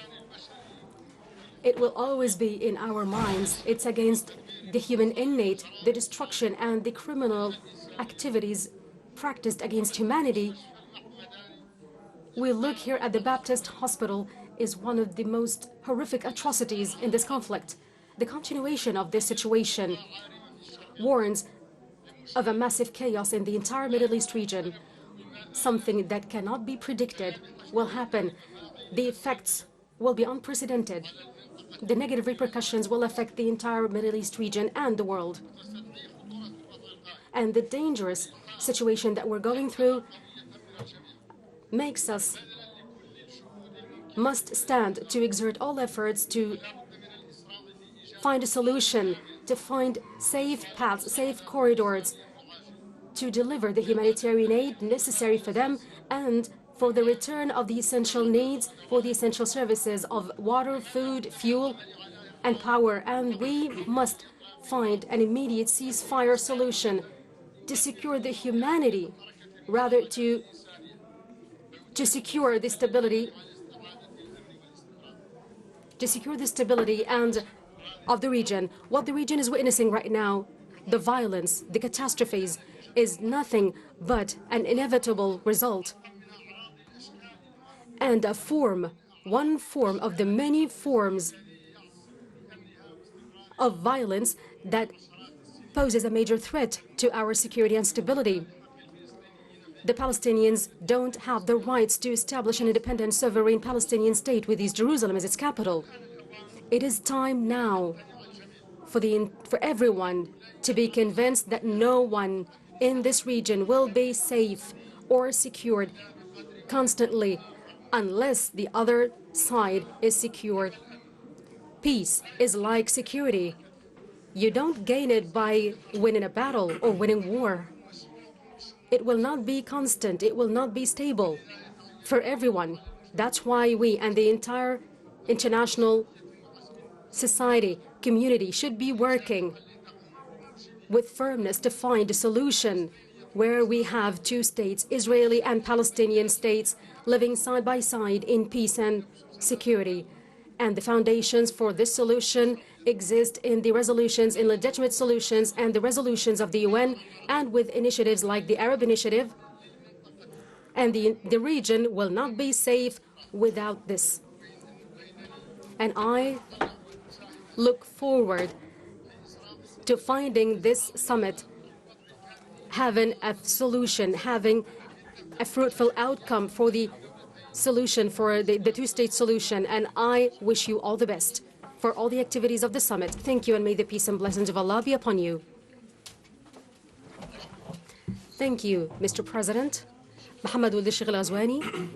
Speaker 5: It will always be in our minds. It's against the human innate, the destruction and the criminal activities practiced against humanity. We look here at the Baptist Hospital is one of the most horrific atrocities in this conflict. The continuation of this situation warns of a massive chaos in the entire Middle East region. Something that cannot be predicted will happen. The effects will be unprecedented. the negative repercussions will affect the entire Middle East region and the world. And the dangerous situation that we're going through makes us must stand to exert all efforts to find a solution, to find safe paths, safe corridors, to deliver the humanitarian aid necessary for them and for the return of the essential needs, for the essential services of water, food, fuel, and power. And we must find an immediate ceasefire solution to secure the humanity, rather to secure the stability, and of the region. What the region is witnessing right now, the violence, the catastrophes, is nothing but an inevitable result and one form of the many forms of violence that poses a major threat to our security and stability. The Palestinians don't have the rights to establish an independent, sovereign Palestinian state with East Jerusalem as its capital. It is time now for everyone to be convinced that no one in this region will be safe or secured constantly unless the other side is secured. Peace is like security. You don't gain it by winning a battle or winning war. It will not be constant. It will not be stable for everyone. That's why we and the entire international society, community should be working with firmness to find a solution where we have two states, Israeli and Palestinian states, living side by side in peace and security. And the foundations for this solution exist in the resolutions, in legitimate solutions, and the resolutions of the UN, and with initiatives like the Arab Initiative. And the region will not be safe without this. And I look forward to finding this summit having a solution, having a fruitful outcome for the solution, for the two-state solution. And I wish you all the best for all the activities of the summit. Thank you, and may the peace and blessings of Allah be upon you. Thank you, Mr. President. Mohammed Ould Sheikh Al-Azwani,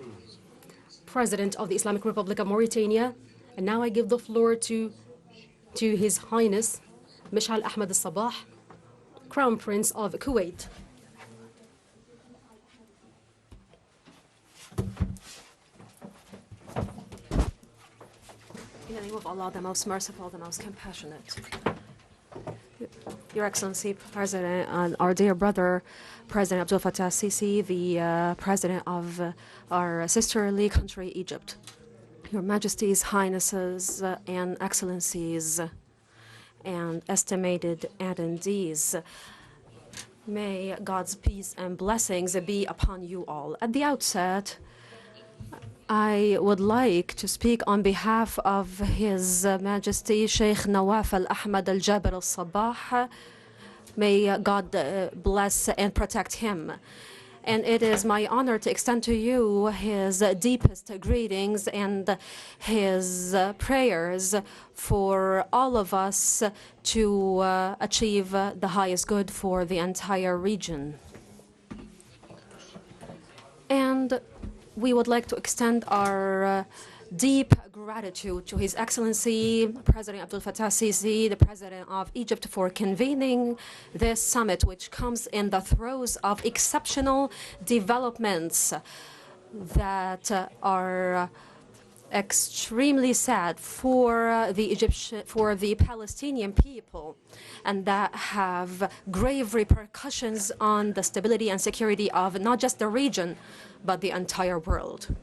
Speaker 5: President of the Islamic Republic of Mauritania. And now I give the floor to His Highness Mishal Ahmed Al-Sabah, Crown Prince of Kuwait. In the name of Allah, the most merciful, the most compassionate. Your Excellency, President, and our dear brother, President Abdel Fattah Sisi, the President of our sisterly country, Egypt. Your Majesties, Highnesses, and Excellencies, and estimated attendees, may God's peace and blessings be upon you all. At the outset, I would like to speak on behalf of His Majesty Sheikh Nawaf Al-Ahmad Al-Jaber Al-Sabah. May God bless and protect him. And it is my honor to extend to you his deepest greetings and his prayers for all of us to achieve the highest good for the entire region. And we would like to extend our deep gratitude to His Excellency President Abdel Fattah Sisi, the President of Egypt, for convening this summit, which comes in the throes of exceptional developments that are extremely sad for the Palestinian people, and that have grave repercussions on the stability and security of not just the region, but the entire world.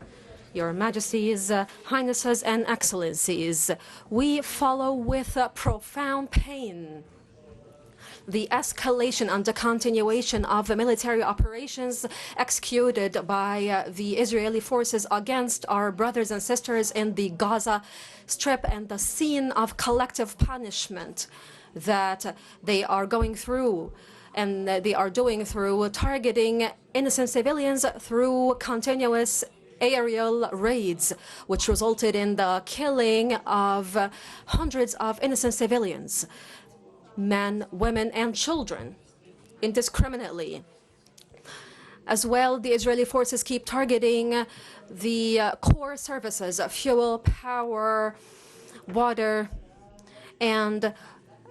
Speaker 5: Your Majesties, Highnesses, and Excellencies, we follow with profound pain the escalation and the continuation of the military operations executed by the Israeli forces against our brothers and sisters in the Gaza Strip, and the scene of collective punishment that they are going through, and they are doing through targeting innocent civilians through continuous
Speaker 3: aerial raids, which resulted in the killing of hundreds of innocent civilians, men, women, and children, indiscriminately. As well, the Israeli forces keep targeting the core services, fuel, power, water, and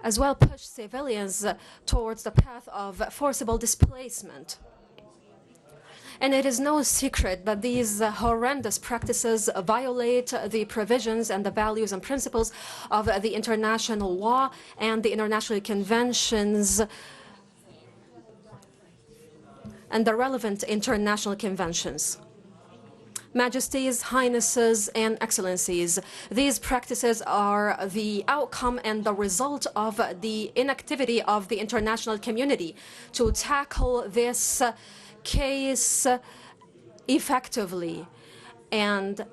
Speaker 3: as well push civilians towards the path of forcible displacement. And it is no secret that these horrendous practices violate the provisions and the values and principles of the international law and the international conventions and the relevant international conventions. Majesties, Highnesses, and Excellencies, these practices are the outcome and the result of the inactivity of the international community to tackle this case effectively, and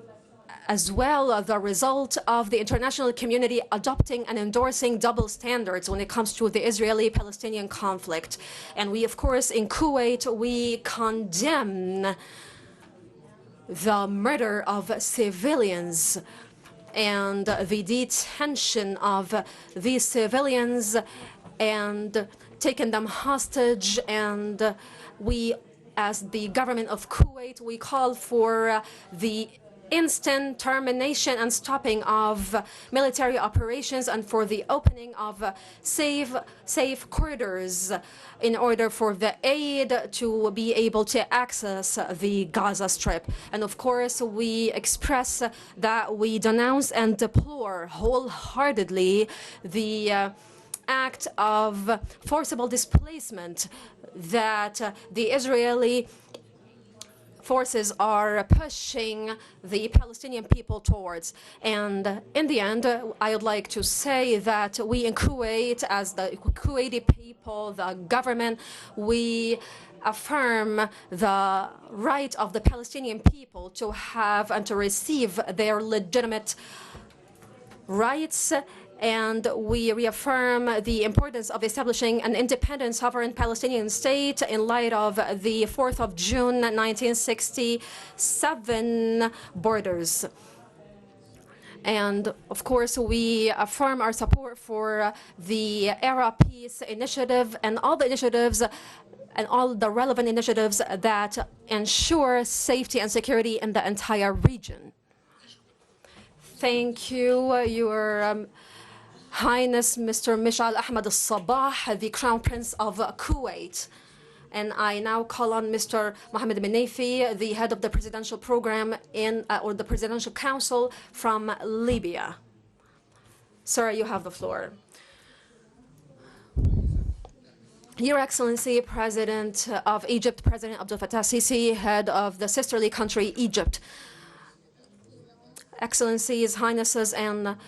Speaker 3: as well the result of the international community adopting and endorsing double standards when it comes to the Israeli-Palestinian conflict. And we, of course, in Kuwait, we condemn the murder of civilians and the detention of these civilians and taking them hostage. And we, as the government of Kuwait, we call for the instant termination and stopping of military operations and for the opening of safe corridors in order for the aid to be able to access the Gaza Strip. And of course, we express that we denounce and deplore wholeheartedly the act of forcible displacement that the Israeli forces are pushing the Palestinian people towards. And in the end, I would like to say that we in Kuwait, as the Kuwaiti people, the government, we affirm the right of the Palestinian people to have and to receive their legitimate rights. And we reaffirm the importance of establishing an independent, sovereign Palestinian state in light of the 4th of June 1967 borders. And of course, we affirm our support for the Arab Peace Initiative and all the initiatives and all the relevant initiatives that ensure safety and security in the entire region. Thank you, Your Highness Mr. Mishal Ahmed al-Sabah, the Crown Prince of Kuwait. And I now call on Mr. Mohammed Menafi, the head of the presidential program or the Presidential Council from Libya. Sir, you have the floor. Your Excellency, President of Egypt, President Abdel Fattah Sisi, head of the sisterly country Egypt. Excellencies, Highnesses, and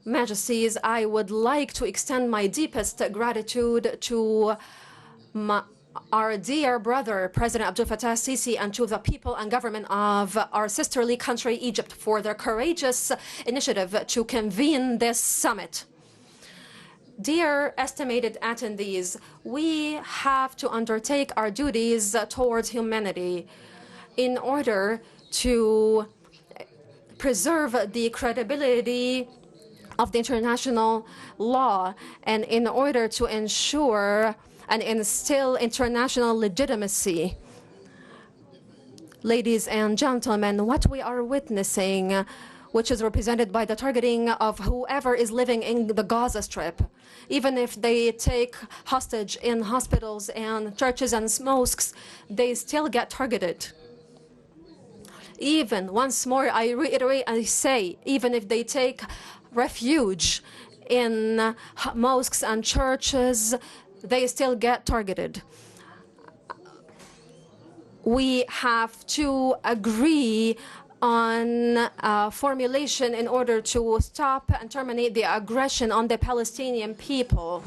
Speaker 3: Majesties, I would like to extend my deepest gratitude to our dear brother, President Abdel Fattah Sisi, and to the people and government of our sisterly country, Egypt, for their courageous initiative to convene this summit. Dear estimated attendees, we have to undertake our duties towards humanity in order to preserve the credibility of the international law and in order to ensure and instill international legitimacy. Ladies and gentlemen, what we are witnessing, which is represented by the targeting of whoever is living in the Gaza Strip, even if they take hostage in hospitals and churches and mosques, they still get targeted. Even, once more, I reiterate, I say, even if they take refuge in mosques and churches, they still get targeted. We have to agree on formulation in order to stop and terminate the aggression on the Palestinian people.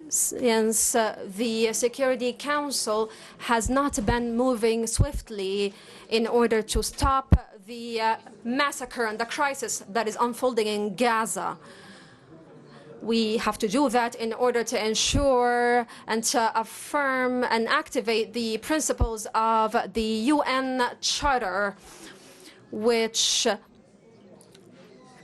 Speaker 3: Since the Security Council has not been moving swiftly in order to stop the massacre and the crisis that is unfolding in Gaza. We have to do that in order to ensure and to affirm and activate the principles of the UN Charter, which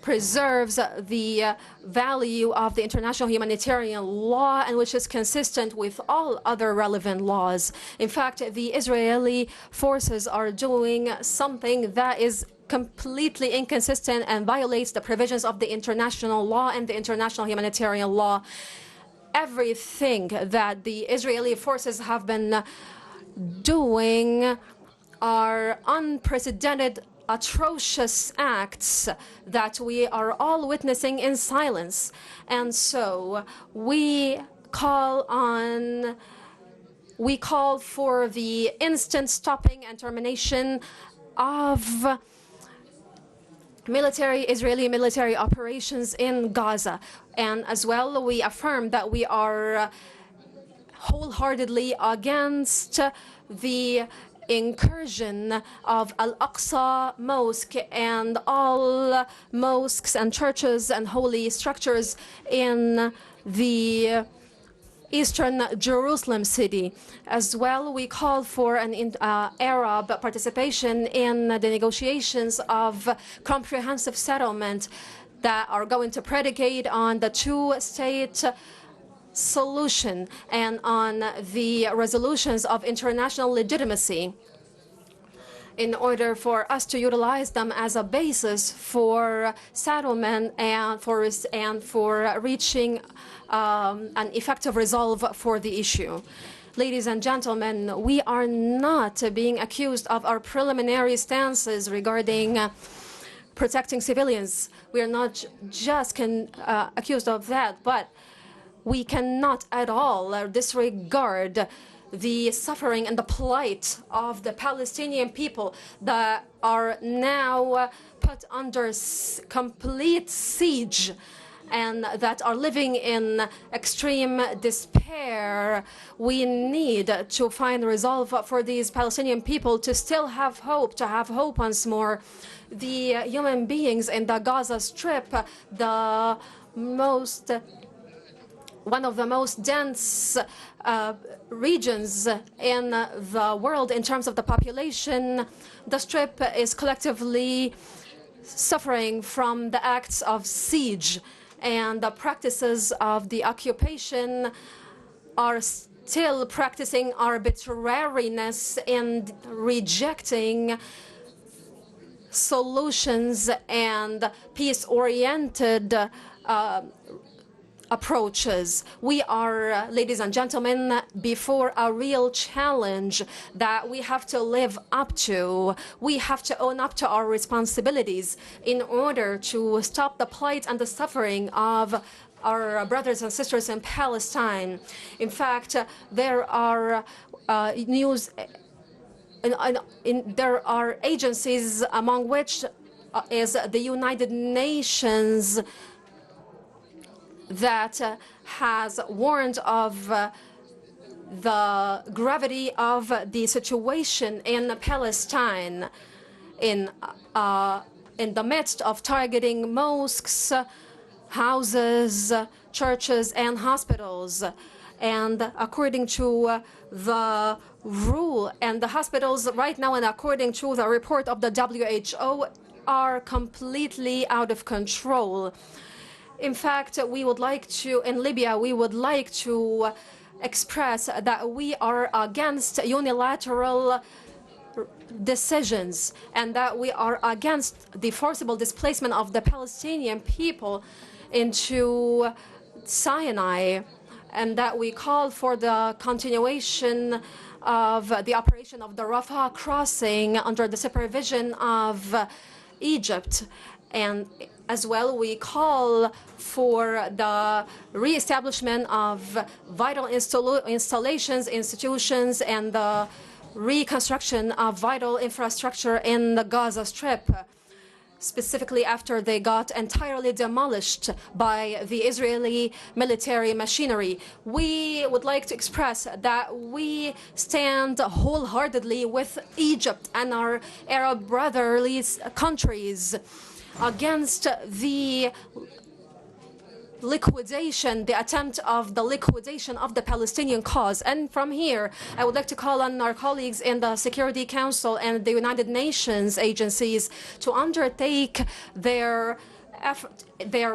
Speaker 3: preserves the value of the international humanitarian law and which is consistent with all other relevant laws. In fact, the Israeli forces are doing something that is completely inconsistent and violates the provisions of the international law and the international humanitarian law. Everything that the Israeli forces have been doing are unprecedented, atrocious acts that we are all witnessing in silence. And so we call for the instant stopping and termination of Israeli military operations in Gaza. And as well, we affirm that we are wholeheartedly against the incursion of Al-Aqsa Mosque and all mosques and churches and holy structures in the eastern Jerusalem city. As well, we call for an Arab participation in the negotiations of comprehensive settlement that are going to predicate on the two-state solution and on the resolutions of international legitimacy in order for us to utilize them as a basis for settlement and for reaching an effective resolve for the issue. Ladies and gentlemen, we are not being accused of our preliminary stances regarding protecting civilians. We are not just accused of that, but we cannot at all disregard the suffering and the plight of the Palestinian people that are now put under complete siege and that are living in extreme despair. We need to find resolve for these Palestinian people to still have hope, to have hope once more. The human beings in the Gaza Strip, one of the most dense regions in the world in terms of the population, the Strip is collectively suffering from the acts of siege, and the practices of the occupation are still practicing arbitrariness in rejecting solutions and peace-oriented approaches. We are, ladies and gentlemen, before a real challenge that we have to live up to. We have to own up to our responsibilities in order to stop the plight and the suffering of our brothers and sisters in Palestine. In fact, there are there are agencies among which is the United Nations that has warned of the gravity of the situation in Palestine in the midst of targeting mosques, houses, churches, and hospitals. And according to the rule, and the hospitals right now, and according to the report of the WHO, are completely out of control. In fact, we would like to, in Libya, we would like to express that we are against unilateral decisions and that we are against the forcible displacement of the Palestinian people into Sinai, and that we call for the continuation of the operation of the Rafah crossing under the supervision of Egypt. And as well, we call for the reestablishment of vital installations, institutions, and the reconstruction of vital infrastructure in the Gaza Strip, specifically after they got entirely demolished by the Israeli military machinery. We would like to express that we stand wholeheartedly with Egypt and our Arab brotherly countries against the liquidation, the attempt of the liquidation of the Palestinian cause. And from here, I would like to call on our colleagues in the Security Council and the United Nations agencies to undertake their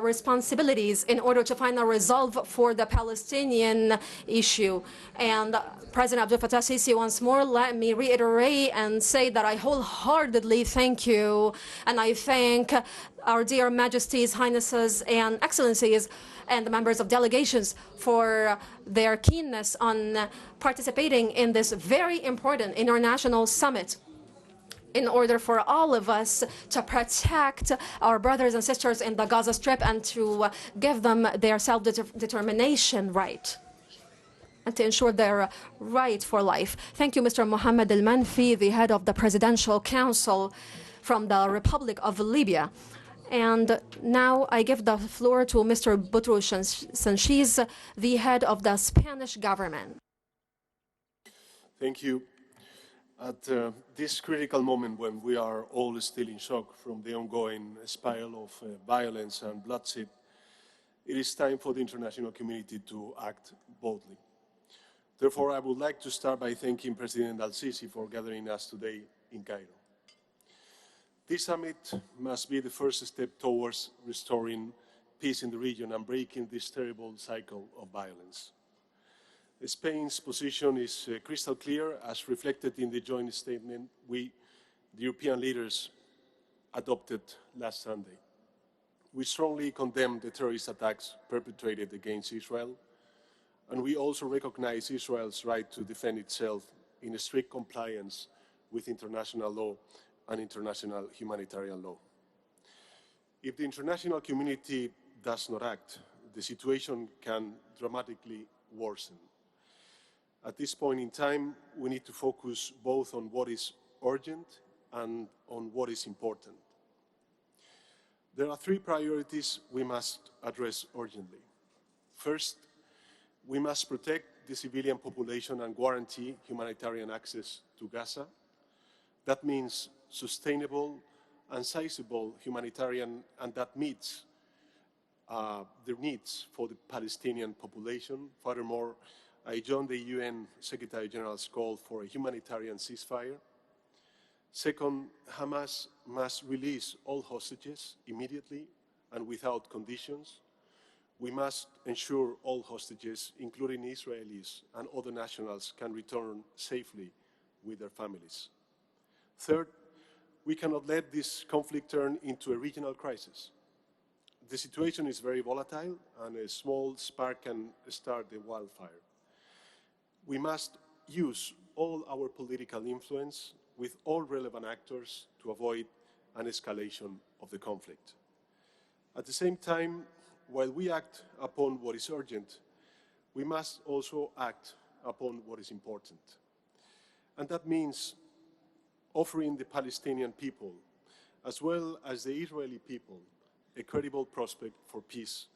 Speaker 3: responsibilities in order to find a resolve for the Palestinian issue. And President Abdel Fattah Sisi, once more, let me reiterate and say that I wholeheartedly thank you, and I thank our dear Majesties, Highnesses, and Excellencies, and the members of delegations for their keenness on participating in this very important international summit, in order for all of us to protect our brothers and sisters in the Gaza Strip and to give them their self-determination right and to ensure their right for life. Thank you, Mr. Mohammed Al-Manfi, the head of the Presidential Council from the Republic of Libya. And now I give the floor to Mr. Boutros Sanchiz, the head of the Spanish government.
Speaker 10: Thank you. At this critical moment when we are all still in shock from the ongoing spiral of violence and bloodshed, it is time for the international community to act boldly. Therefore, I would like to start by thanking President Al-Sisi for gathering us today in Cairo. This summit must be the first step towards restoring peace in the region and breaking this terrible cycle of violence. Spain's position is crystal clear, as reflected in the joint statement we, the European leaders, adopted last Sunday. We strongly condemn the terrorist attacks perpetrated against Israel, and we also recognize Israel's right to defend itself in strict compliance with international law and international humanitarian law. If the international community does not act, the situation can dramatically worsen. At this point in time, we need to focus both on what is urgent and on what is important. There are three priorities we must address urgently. First, we must protect the civilian population and guarantee humanitarian access to Gaza. That means sustainable and sizable humanitarian, and that meets the needs for the Palestinian population. Furthermore, I joined the UN Secretary General's call for a humanitarian ceasefire. Second, Hamas must release all hostages immediately and without conditions. We must ensure all hostages, including Israelis and other nationals, can return safely with their families. Third, we cannot let this conflict turn into a regional crisis. The situation is very volatile, and a small spark can start a wildfire. We must use all our political influence with all relevant actors to avoid an escalation of the conflict. At the same time, while we act upon what is urgent, we must also act upon what is important. And that means offering the Palestinian people, as well as the Israeli people, a credible prospect for peace,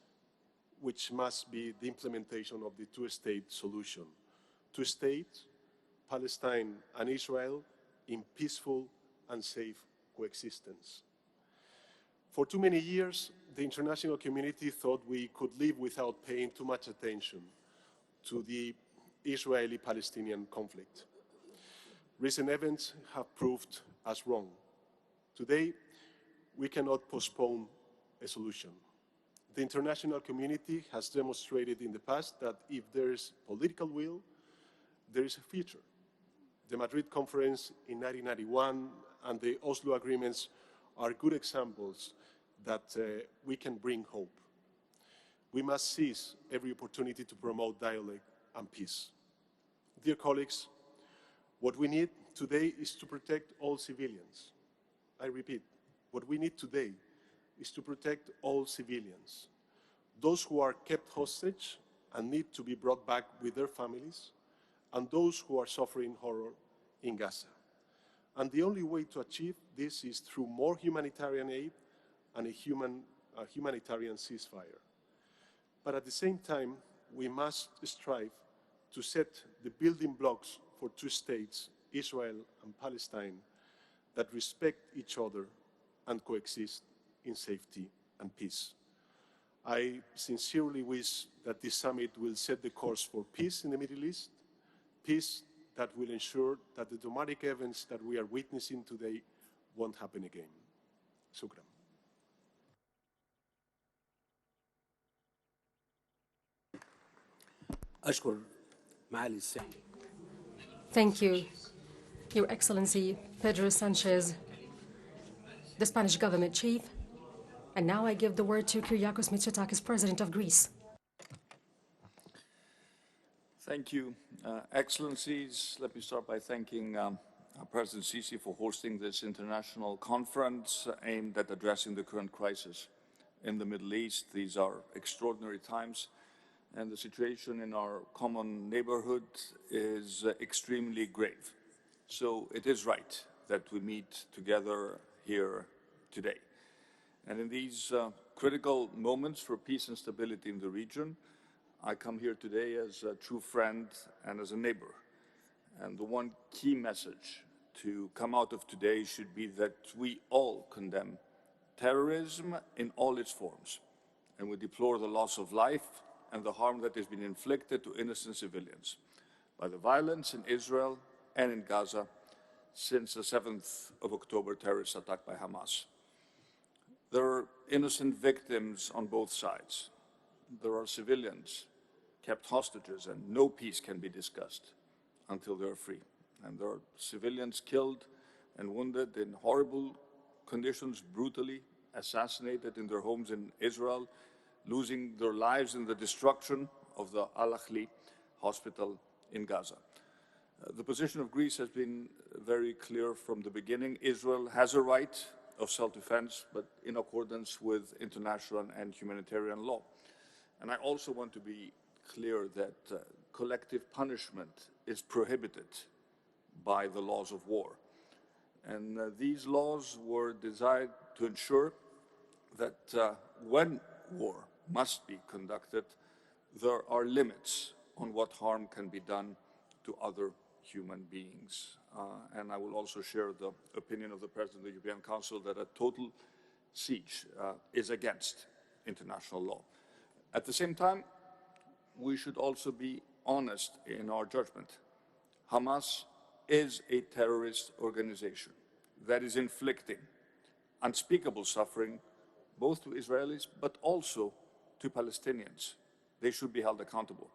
Speaker 10: which must be the implementation of the two-state solution. Two states, Palestine and Israel, in peaceful and safe coexistence. For too many years, the international community thought we could live without paying too much attention to the Israeli-Palestinian conflict. Recent events have proved us wrong. Today, we cannot postpone a solution. The international community has demonstrated in the past that if there is political will, there is a future. The Madrid Conference in 1991 and the Oslo agreements are good examples that we can bring hope. We must seize every opportunity to promote dialogue and peace. Dear colleagues, what we need today is to protect all civilians. I repeat, what we need today is to protect all civilians. Those who are kept hostage and need to be brought back with their families, and those who are suffering horror in Gaza. And the only way to achieve this is through more humanitarian aid and a humanitarian ceasefire. But at the same time, we must strive to set the building blocks for two states, Israel and Palestine, that respect each other and coexist in safety and peace. I sincerely wish that this summit will set the course for peace in the Middle East, peace that will ensure that the dramatic events that we are witnessing today won't happen again. Shukran.
Speaker 5: Thank you, Your Excellency Pedro Sanchez, the Spanish government chief. And now I give the word to Kyriakos Mitsotakis, President of Greece.
Speaker 11: Thank you, Excellencies. Let me start by thanking President Sisi for hosting this international conference aimed at addressing the current crisis in the Middle East. These are extraordinary times, and the situation in our common neighborhood is extremely grave. So it is right that we meet together here today. And in these critical moments for peace and stability in the region, I come here today as a true friend and as a neighbor. And the one key message to come out of today should be that we all condemn terrorism in all its forms, and we deplore the loss of life and the harm that has been inflicted to innocent civilians by the violence in Israel and in Gaza since the 7th of October terrorist attack by Hamas. There are innocent victims on both sides. There are civilians kept hostages, and no peace can be discussed until they are free. And there are civilians killed and wounded in horrible conditions, brutally assassinated in their homes in Israel, losing their lives in the destruction of the Al-Ahli hospital in Gaza. The position of Greece has been very clear from the beginning. Israel has a right of self-defense, but in accordance with international and humanitarian law. And I also want to be clear that collective punishment is prohibited by the laws of war. And these laws were designed to ensure that when war must be conducted, there are limits on what harm can be done to other human beings. And I will also share the opinion of the President of the European Council that a total siege is against international law. At the same time, we should also be honest in our judgment. Hamas is a terrorist organization that is inflicting unspeakable suffering both to Israelis but also to Palestinians. They should be held accountable.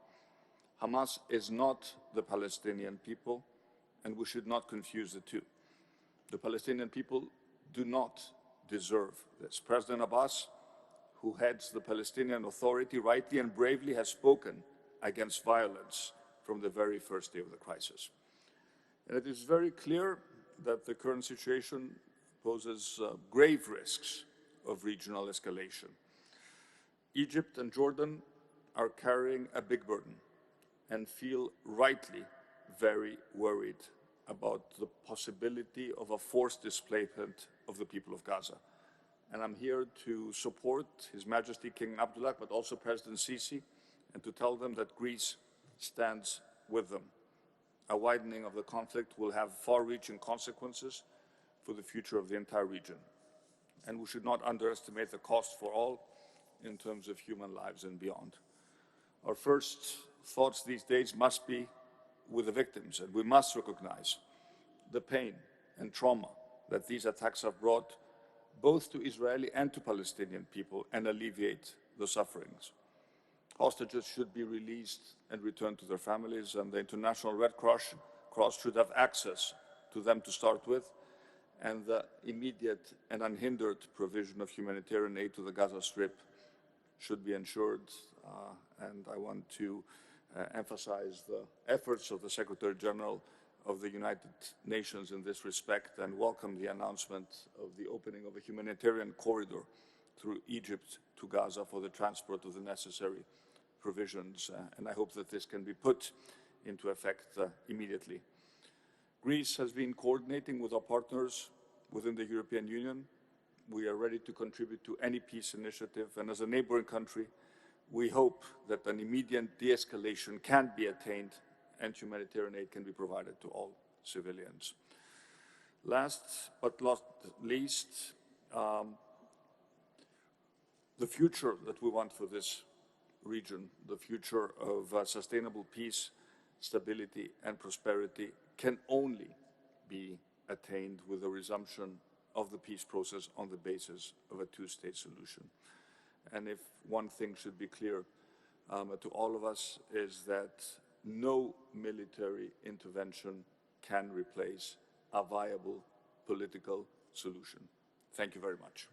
Speaker 11: Hamas is not the Palestinian people, and we should not confuse the two. The Palestinian people do not deserve this. President Abbas, who heads the Palestinian Authority, rightly and bravely has spoken against violence from the very first day of the crisis. And it is very clear that the current situation poses grave risks of regional escalation. Egypt and Jordan are carrying a big burden and feel rightly very worried about the possibility of a forced displacement of the people of Gaza. And I'm here to support His Majesty King Abdullah, but also President Sisi, and to tell them that Greece stands with them. A widening of the conflict will have far-reaching consequences for the future of the entire region. And we should not underestimate the cost for all in terms of human lives and beyond. Our first thoughts these days must be with the victims, and we must recognize the pain and trauma that these attacks have brought both to Israeli and to Palestinian people, and alleviate the sufferings. Hostages should be released and returned to their families, and the International Red Cross should have access to them to start with, and the immediate and unhindered provision of humanitarian aid to the Gaza Strip should be ensured. And I want to emphasize the efforts of the Secretary General of the United Nations in this respect, and welcome the announcement of the opening of a humanitarian corridor through Egypt to Gaza for the transport of the necessary provisions. And I hope that this can be put into effect immediately. Greece has been coordinating with our partners within the European Union. We are ready to contribute to any peace initiative, and as a neighboring country, we hope that an immediate de-escalation can be attained and humanitarian aid can be provided to all civilians. Last but not least, the future that we want for this region, the future of sustainable peace, stability, and prosperity, can only be attained with the resumption of the peace process on the basis of a two-state solution. And if one thing should be clear to all of us is that no military intervention can replace a viable political solution. Thank you very much.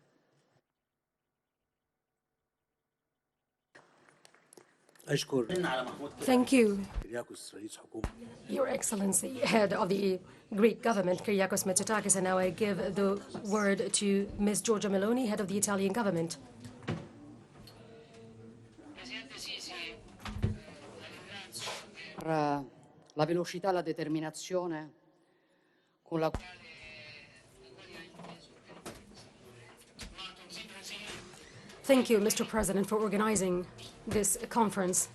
Speaker 5: Thank you, Your Excellency, head of the Greek government, Kyriakos Mitsotakis, and now I give the word to Ms. Giorgia Meloni, head of the Italian government.
Speaker 12: La velocità e la determinazione con la
Speaker 5: Thank you, Mr. President, for organizing this conference.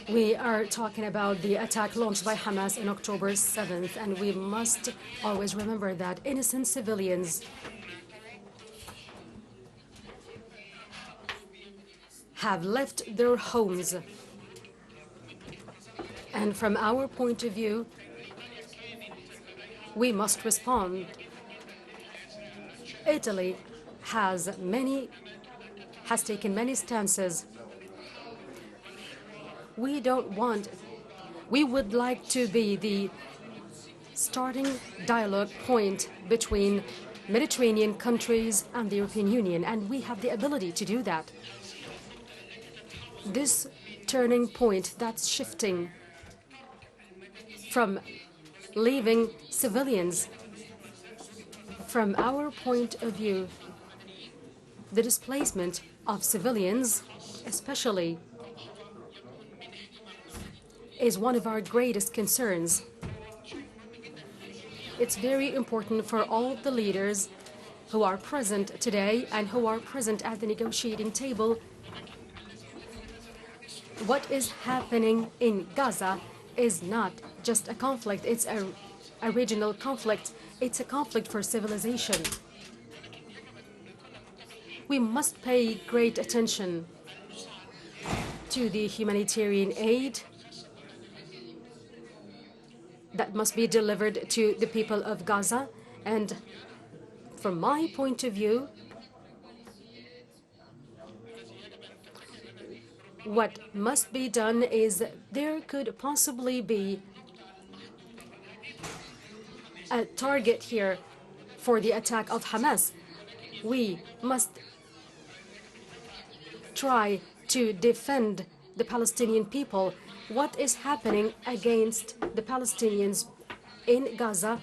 Speaker 5: We are talking about the attack launched by Hamas on October 7th, and we must always remember that innocent civilians have left their homes. And from our point of view, we must respond. Italy has taken many stances. We would like to be the starting dialogue point between Mediterranean countries and the European Union, and we have the ability to do that. This turning point, that's shifting from leaving civilians. From our point of view, the displacement of civilians, especially, is one of our greatest concerns. It's very important for all the leaders who are present today and who are present at the negotiating table. What is happening in Gaza is not just a conflict, it's a regional conflict. It's a conflict for civilization. We must pay great attention to the humanitarian aid that must be delivered to the people of Gaza. And from my point of view, what must be done is there could possibly be a target here for the attack of Hamas. We must try to defend the Palestinian people. What is happening against the Palestinians in Gaza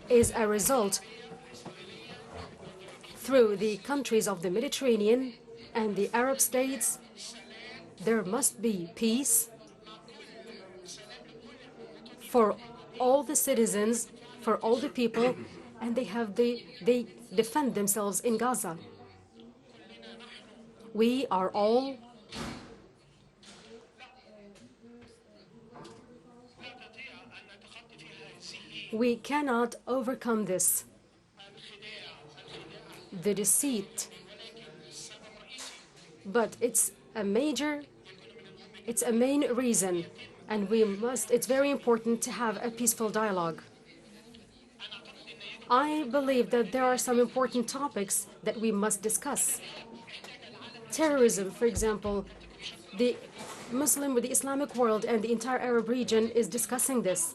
Speaker 5: is a result through the countries of the Mediterranean and the Arab states. There must be peace for all the citizens, for all the people, and they defend themselves in Gaza. We cannot overcome this. The deceit, but it's a main reason, and it's very important to have a peaceful dialogue. I believe that there are some important topics that we must discuss. Terrorism, for example, the Islamic world and the entire Arab region is discussing this.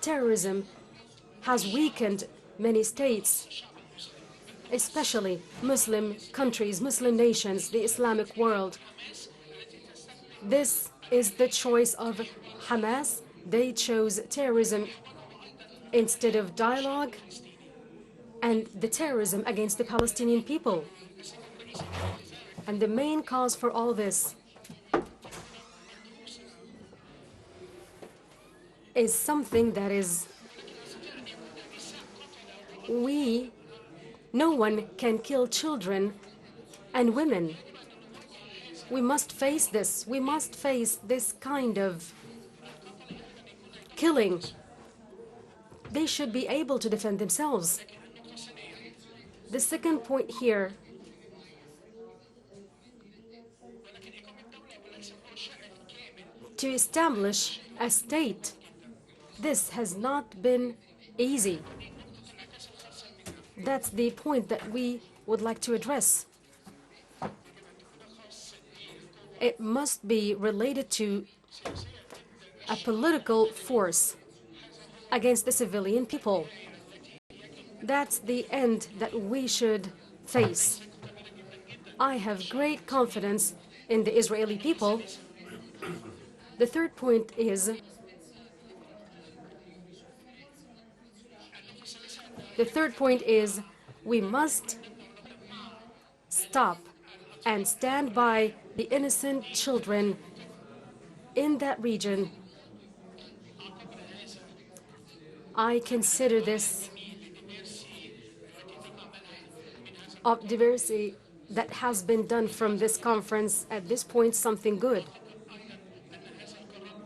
Speaker 5: Terrorism has weakened many states, especially Muslim countries, Muslim nations, the Islamic world. This is the choice of Hamas. They chose terrorism instead of dialogue and the terrorism against the Palestinian people. And the main cause for all this is something that is no one can kill children and women. We must face this. We must face this kind of killing. they should be able to defend themselves. The second point here, to establish a state, this has not been easy. That's the point that we would like to address. It must be related to a political force against the civilian people. That's the end that we should face. I have great confidence in the Israeli people. The third point is we must stop and stand by the innocent children in that region. I consider this of diversity that has been done from this conference at this point something good.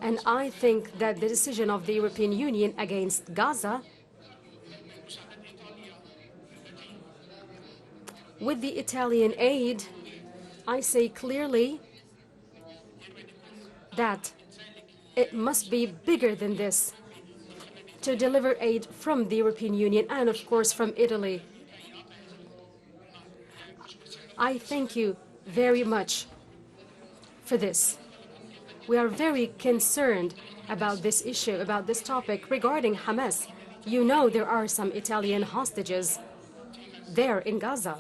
Speaker 5: And I think that the decision of the European Union against Gaza, with the Italian aid, I say clearly that it must be bigger than this to deliver aid from the European Union and, of course, from Italy. I thank you very much for this. We are very concerned about this issue, about this topic regarding Hamas. You know there are some Italian hostages there in Gaza,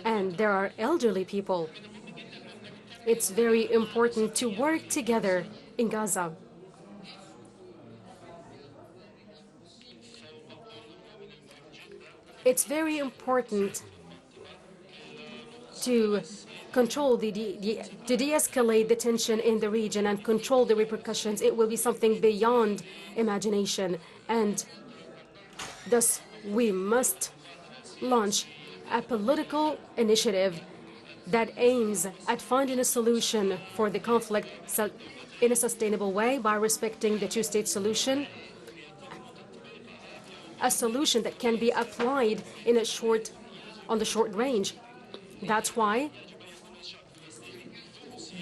Speaker 5: and there are elderly people. It's very important to work together in Gaza. It's very important to control to de-escalate the tension in the region and control the repercussions. It will be something beyond imagination, and thus we must launch a political initiative that aims at finding a solution for the conflict in a sustainable way by respecting the two-state solution, a solution that can be applied on the short range. That's why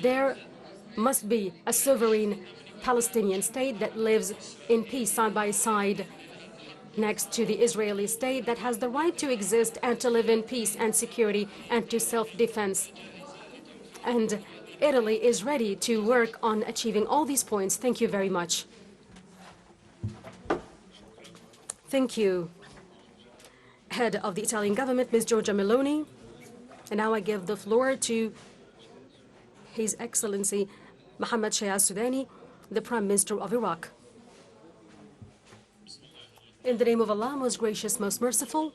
Speaker 5: there must be a sovereign Palestinian state that lives in peace side by side next to the Israeli state that has the right to exist and to live in peace and security and to self-defense. And Italy is ready to work on achieving all these points. Thank you very much. Thank you, Head of the Italian government, Ms. Giorgia Meloni. And now I give the floor to His Excellency Mohammed Shia Sudani, the Prime Minister of Iraq. In the name of Allah, most gracious, most merciful,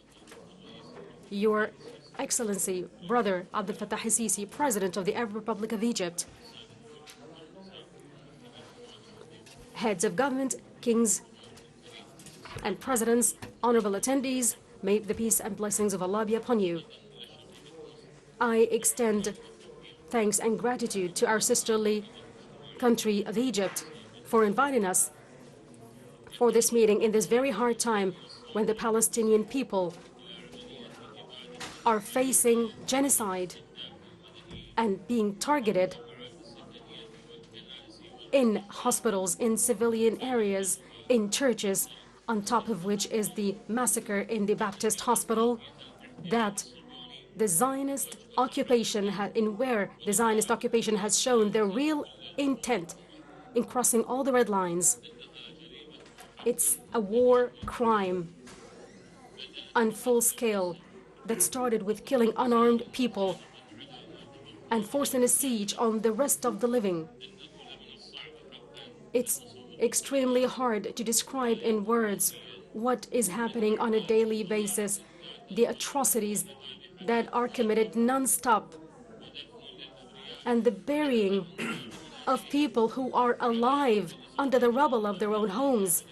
Speaker 5: Your Excellency, Brother Abdel Fattah al-Sisi, President of the Arab Republic of Egypt, heads of government, kings and presidents, honorable attendees, may the peace and blessings of Allah be upon you. I extend thanks and gratitude to our sisterly country of Egypt for inviting us for this meeting in this very hard time when the Palestinian people are facing genocide and being targeted in hospitals, in civilian areas, in churches, on top of which is the massacre in the Baptist hospital that the Zionist occupation where the Zionist occupation has shown their real intent in crossing all the red lines. It's a war crime on full scale that started with killing unarmed people and forcing a siege on the rest of the living. It's extremely hard to describe in words what is happening on a daily basis, the atrocities that are committed non-stop, and the burying of people who are alive under the rubble of their own homes,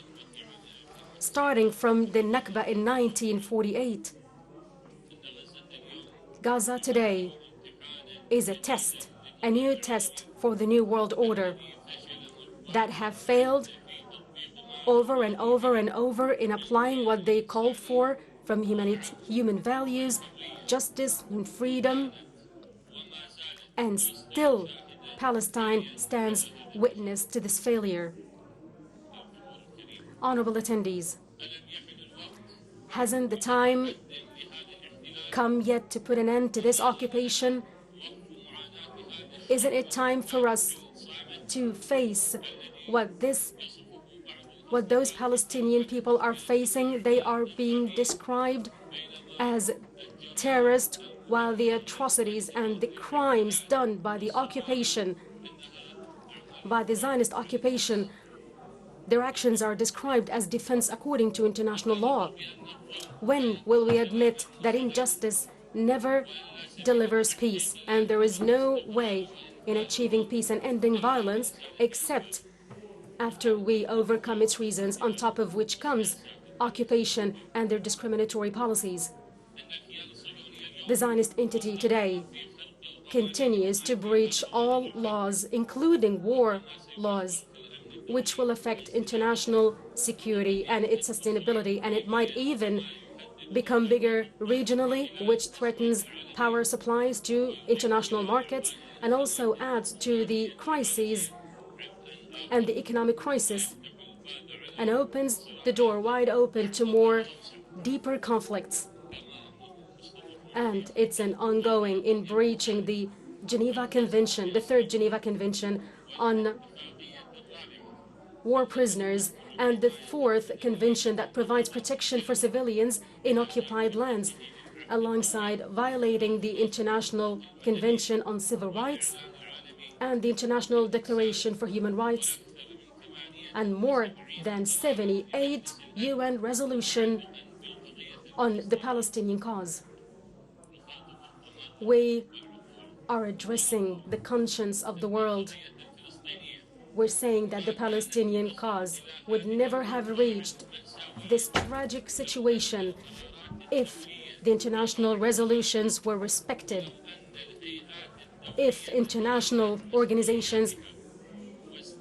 Speaker 5: starting from the Nakba in 1948. Gaza today is a test, a new test for the New World Order that have failed over and over and over in applying what they call for from human values, justice and freedom, and still Palestine stands witness to this failure. Honorable attendees, hasn't the time come yet to put an end to this occupation? Isn't it time for us to face what those Palestinian people are facing? They are being described as terrorists, while the atrocities and the crimes done by the occupation, by the Zionist occupation, their actions are described as defense according to international law. When will we admit that injustice never delivers peace, and there is no way in achieving peace and ending violence except after we overcome its reasons, on top of which comes occupation and their discriminatory policies? The Zionist entity today continues to breach all laws, including war laws, which will affect international security and its sustainability, and it might even become bigger regionally, which threatens power supplies to international markets and also adds to the crises and the economic crisis and opens the door wide open to more deeper conflicts. And it's an ongoing in breaching the Geneva Convention, the Third Geneva Convention on war prisoners, and the Fourth Convention that provides protection for civilians in occupied lands, alongside violating the International Convention on Civil Rights and the International Declaration for Human Rights, and more than 78 UN resolutions on the Palestinian cause. We are addressing the conscience of the world. We're saying that the Palestinian cause would never have reached this tragic situation if the international resolutions were respected, if international organizations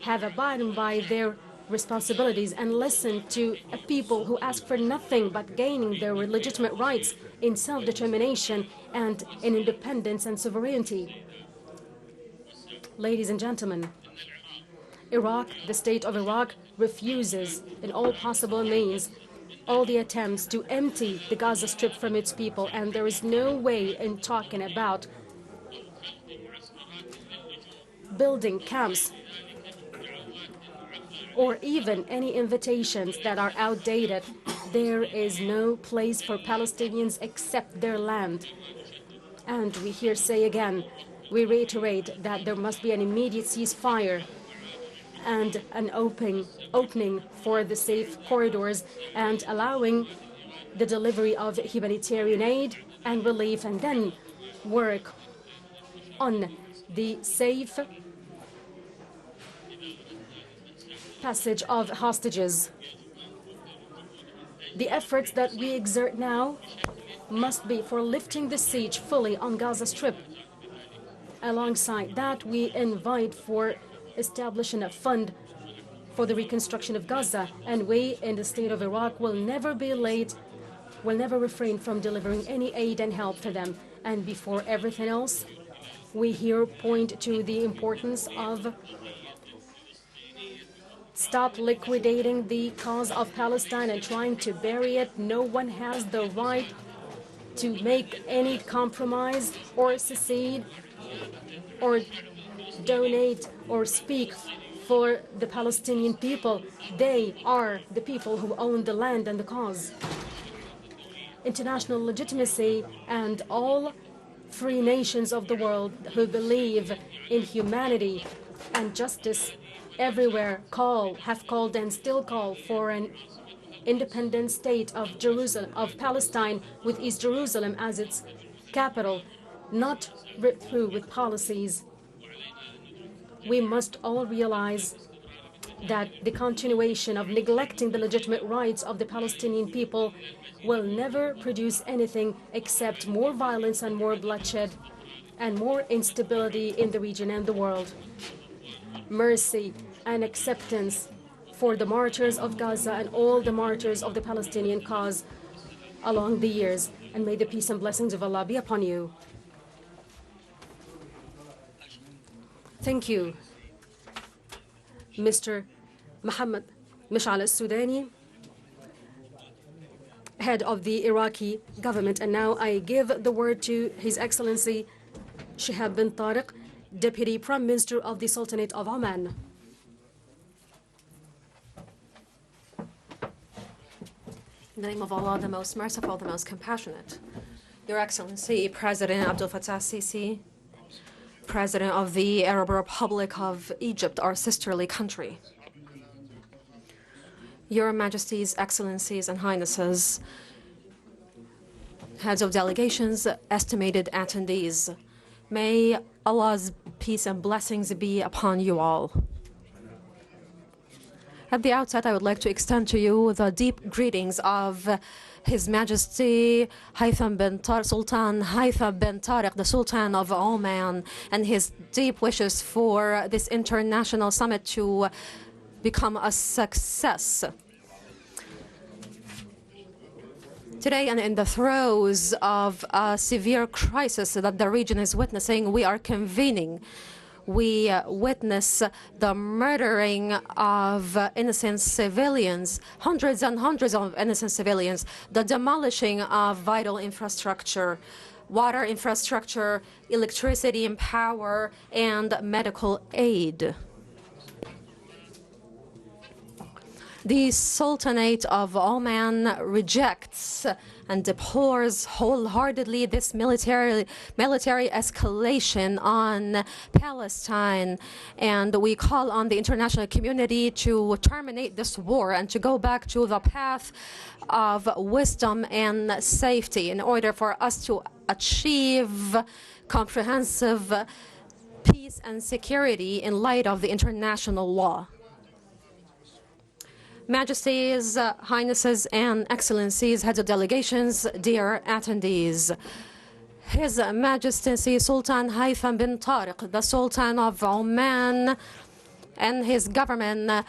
Speaker 5: have abided by their responsibilities and listened to a people who ask for nothing but gaining their legitimate rights in self-determination and in independence and sovereignty. Ladies and gentlemen, Iraq, the state of Iraq, refuses in all possible means all the attempts to empty the Gaza Strip from its people, and there is no way in talking about building camps or even any invitations that are outdated. There is no place for Palestinians except their land. And we here say again, we reiterate that there must be an immediate ceasefire and an opening for the safe corridors and allowing the delivery of humanitarian aid and relief, and then work on the safe passage of hostages. The efforts that we exert now must be for lifting the siege fully on Gaza Strip. Alongside that, we invite for establishing a fund for the reconstruction of Gaza, and we in the state of Iraq will never be late, will never refrain from delivering any aid and help to them. And before everything else, we here point to the importance of stop liquidating the cause of Palestine and trying to bury it. No one has the right to make any compromise or secede or donate or speak for the Palestinian people. They are the people who own the land and the cause. International legitimacy and all free nations of the world who believe in humanity and justice everywhere have called and still call for an independent state of Jerusalem, of Palestine, with East Jerusalem as its capital, not ripped through with policies. We must all realize that the continuation of neglecting the legitimate rights of the Palestinian people will never produce anything except more violence and more bloodshed and more instability in the region and the world. Mercy and acceptance for the martyrs of Gaza and all the martyrs of the Palestinian cause along the years. And may the peace and blessings of Allah be upon you. Thank you, Mr. Mohammed Mishal al-Sudani, head of the Iraqi government. And now I give the word to His Excellency Shihab bin Tariq, Deputy Prime Minister of the Sultanate of Oman.
Speaker 3: In the name of Allah, the most merciful, the most compassionate. Your Excellency, President Abdel Fattah Sisi, President of the Arab Republic of Egypt, our sisterly country. Your Majesties, Excellencies, and Highnesses, heads of delegations, estimated attendees, may Allah's peace and blessings be upon you all. At the outset, I would like to extend to you the deep greetings of His Majesty Sultan Haytham bin Tariq, the Sultan of Oman, and his deep wishes for this international summit to become a success. Today, and in the throes of a severe crisis that the region is witnessing, we are convening. We witness the murdering of innocent civilians, hundreds and hundreds of innocent civilians, the demolishing of vital infrastructure, water infrastructure, electricity and power, and medical aid. The Sultanate of Oman rejects and deplores wholeheartedly this military escalation on Palestine, and we call on the international community to terminate this war and to go back to the path of wisdom and safety in order for us to achieve comprehensive peace and security in light of the international law. Majesties, Highnesses, and Excellencies, heads of delegations, dear attendees. His Majesty Sultan Haytham bin Tariq, the Sultan of Oman, and his government,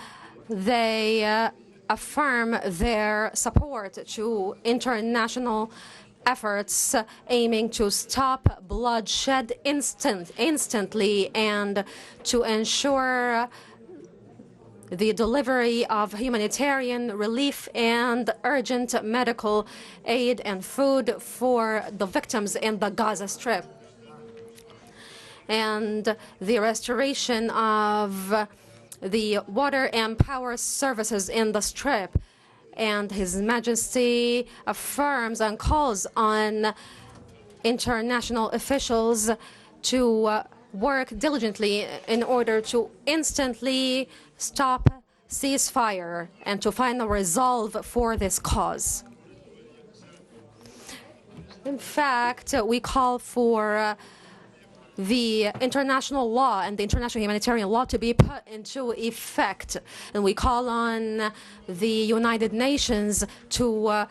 Speaker 3: they affirm their support to international efforts aiming to stop bloodshed instantly and to ensure the delivery of humanitarian relief and urgent medical aid and food for the victims in the Gaza Strip, and the restoration of the water and power services in the Strip. And His Majesty affirms and calls on international officials to work diligently in order to instantly stop ceasefire and to find a resolve for this cause. In fact, we call for the international law and the international humanitarian law to be put into effect. And we call on the United Nations to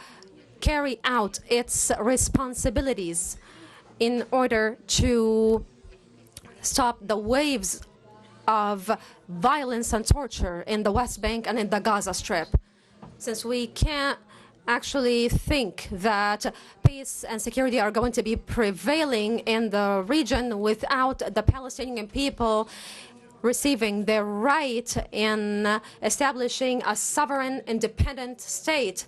Speaker 3: carry out its responsibilities in order to stop the waves of violence and torture in the West Bank and in the Gaza Strip. Since we can't actually think that peace and security are going to be prevailing in the region without the Palestinian people receiving their right in establishing a sovereign, independent state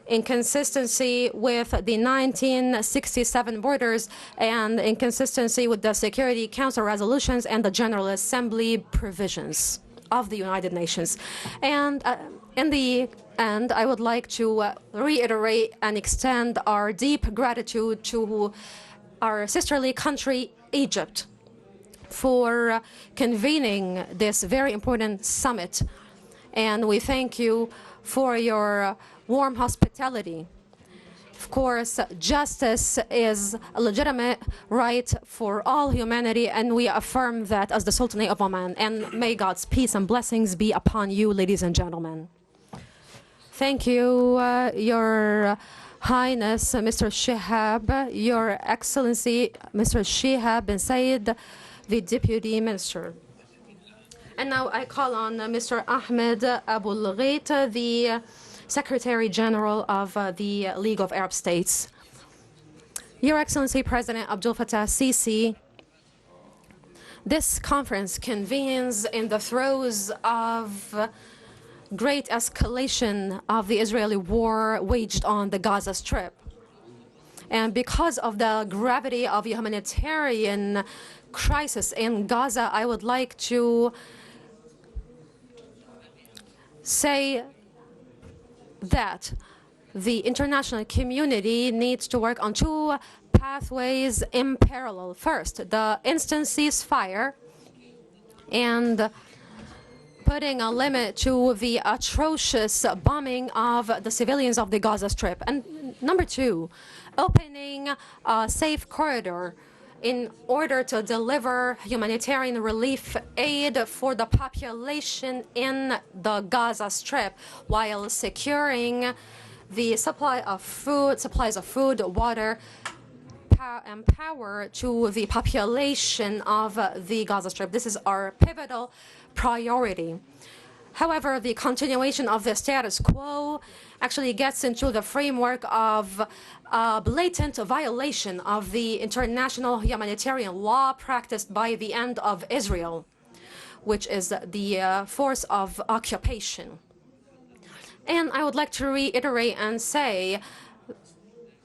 Speaker 3: in consistency with the 1967 borders and in consistency with the Security Council resolutions and the General Assembly provisions of the United Nations. And in the end, I would like to reiterate and extend our deep gratitude to our sisterly country, Egypt, for convening this very important summit. And we thank you for your warm hospitality. Of course, justice is a legitimate right for all humanity, and we affirm that as the Sultanate of Oman. And may God's peace and blessings be upon you, ladies and gentlemen. Thank you, Your Highness, Mr. Shihab, Your Excellency, Mr. Shihab bin Sayed, the Deputy Minister. And now I call on Mr. Ahmed Abul Ghait, the Secretary General of the League of Arab States. Your Excellency President Abdel Fattah Sisi, this conference convenes in the throes of great escalation of the Israeli war waged on the Gaza Strip. And because of the gravity of the humanitarian crisis in Gaza, I would like to say that the international community needs to work on two pathways in parallel. First, the instant ceasefire and putting a limit to the atrocious bombing of the civilians of the Gaza Strip. And number two, opening a safe corridor in order to deliver humanitarian relief aid for the population in the Gaza Strip while securing the supplies of food, water, and power to the population of the Gaza Strip. This is our pivotal priority. However, the continuation of the status quo actually gets into the framework of a blatant violation of the international humanitarian law practiced by the end of Israel, which is the force of occupation. And I would like to reiterate and say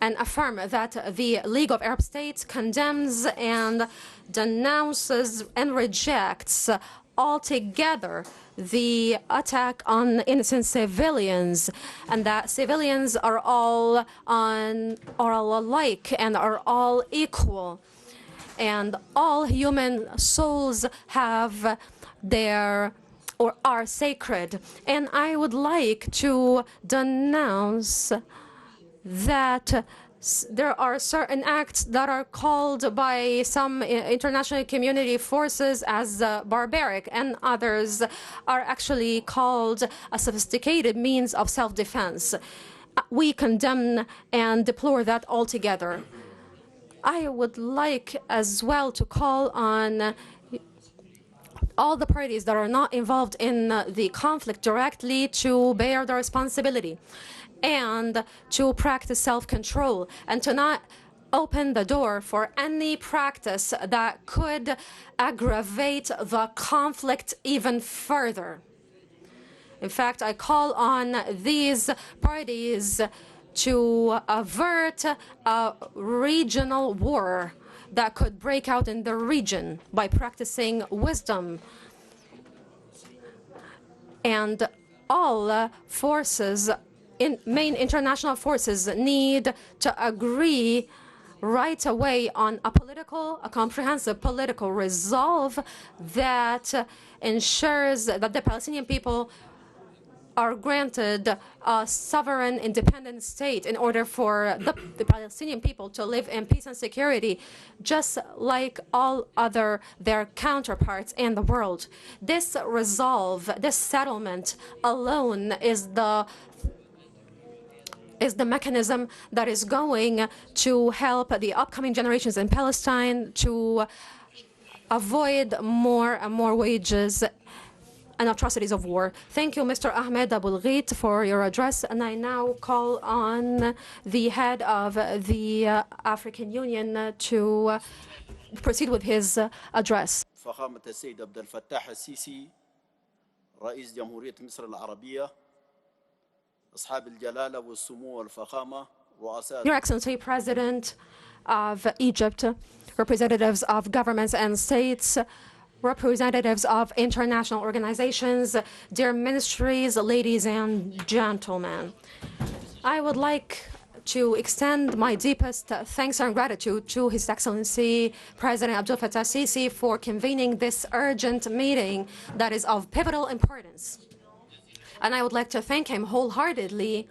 Speaker 3: and affirm that the League of Arab States condemns and denounces and rejects altogether the attack on innocent civilians, and that civilians are all alike and are all equal, and all human souls have or are sacred. And I would like to denounce that there are certain acts that are called by some international community forces as barbaric, and others are actually called a sophisticated means of self-defense. We condemn and deplore that altogether. I would like as well to call on all the parties that are not involved in the conflict directly to bear the responsibility and to practice self-control and to not open the door for any practice that could aggravate the conflict even further. In fact, I call on these parties to avert a regional war that could break out in the region by practicing wisdom. And all forces, main international forces, need to agree right away on a comprehensive political resolve that ensures that the Palestinian people are granted a sovereign, independent state in order for the Palestinian people to live in peace and security, just like all their counterparts in the world. This resolve, this settlement alone is the mechanism that is going to help the upcoming generations in Palestine to avoid more and more wages and atrocities of war. Thank you, Mr. Ahmed Abul Ghait, for your address. And I now call on the head of the African Union to proceed with his address.
Speaker 13: فخامة السيد عبد الفتاح السيسي رئيس جمهورية مصر العربية أصحاب الجلالة والسمو والفخامة رؤساء
Speaker 3: Your Excellency, President of Egypt, representatives of governments and states, representatives of international organizations, dear ministries, ladies and gentlemen. I would like to extend my deepest thanks and gratitude to His Excellency President Abdel Fattah Sisi for convening this urgent meeting that is of pivotal importance. And I would like to thank him wholeheartedly,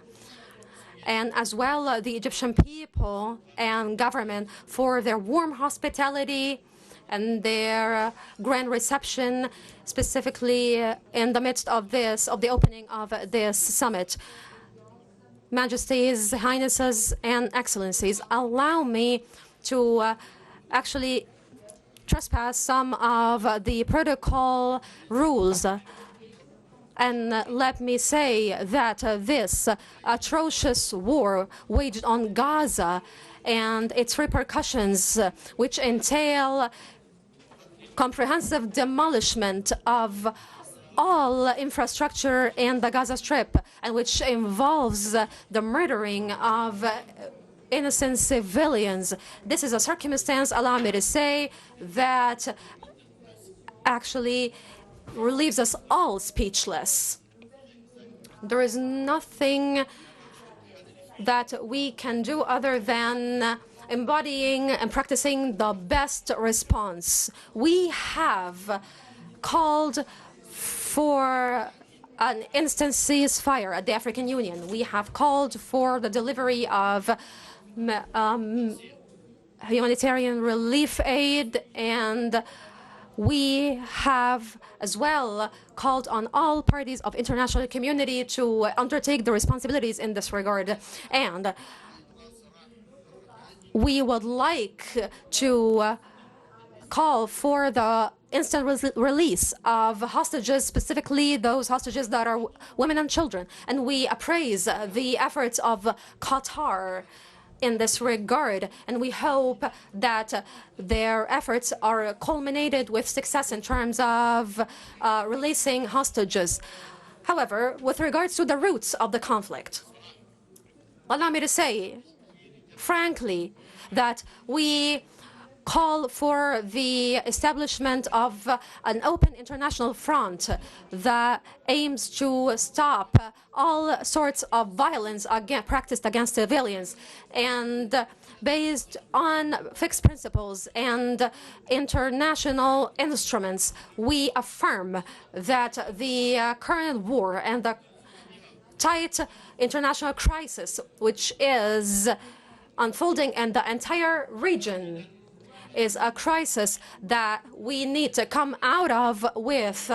Speaker 3: and as well the Egyptian people and government for their warm hospitality and their grand reception, specifically in the midst of the opening of this summit. Majesties, Highnesses, and Excellencies, allow me to actually trespass some of the protocol rules. And let me say that this atrocious war waged on Gaza and its repercussions, which entail comprehensive demolishment of all infrastructure in the Gaza Strip, and which involves the murdering of innocent civilians. This is a circumstance, allow me to say, that actually leaves us all speechless. There is nothing that we can do other than embodying and practicing the best response. We have called for an instant ceasefire at the African Union. We have called for the delivery of humanitarian relief aid, and we have as well called on all parties of international community to undertake the responsibilities in this regard. And we would like to call for the instant release of hostages, specifically those hostages that are women and children. And we appraise the efforts of Qatar in this regard, and we hope that their efforts are culminated with success in terms of releasing hostages. However, with regards to the roots of the conflict, allow me to say, frankly, that we call for the establishment of an open international front that aims to stop all sorts of violence practiced against civilians, and based on fixed principles and international instruments, we affirm that the current war and the tight international crisis which is unfolding in the entire region is a crisis that we need to come out of with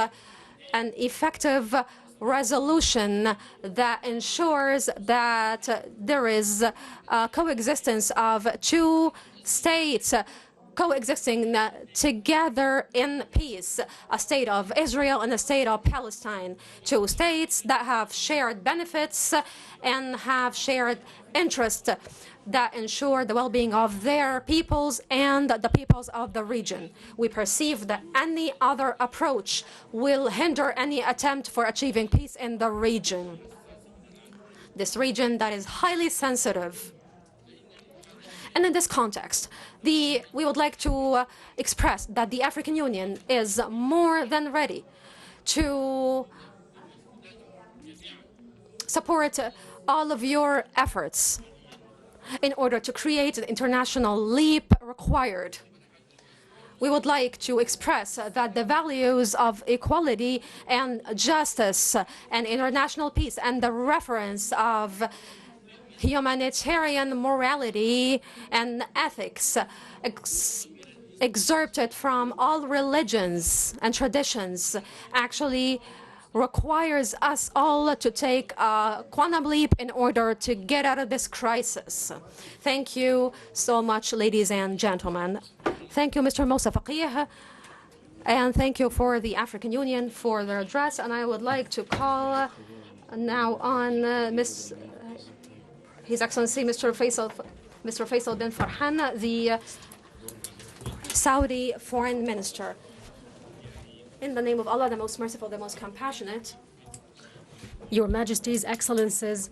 Speaker 3: an effective resolution that ensures that there is a coexistence of two states coexisting together in peace, a state of Israel and a state of Palestine, two states that have shared benefits and have shared interests that ensure the well-being of their peoples and the peoples of the region. We perceive that any other approach will hinder any attempt for achieving peace in the region. This region that is highly sensitive. And in this context, we would like to express that the African Union is more than ready to support all of your efforts in order to create the international leap required. We would like to express that the values of equality and justice and international peace and the reference of humanitarian morality and ethics excerpted from all religions and traditions actually requires us all to take a quantum leap in order to get out of this crisis. Thank you so much, ladies and gentlemen. Thank you, Mr. Moussa Faqih, and thank you for the African Union for their address. And I would like to call now on His Excellency Mr. Faisal bin Farhan, the Saudi Foreign Minister. In the name of Allah, the most merciful, the most compassionate.
Speaker 5: Your Majesties, Excellencies,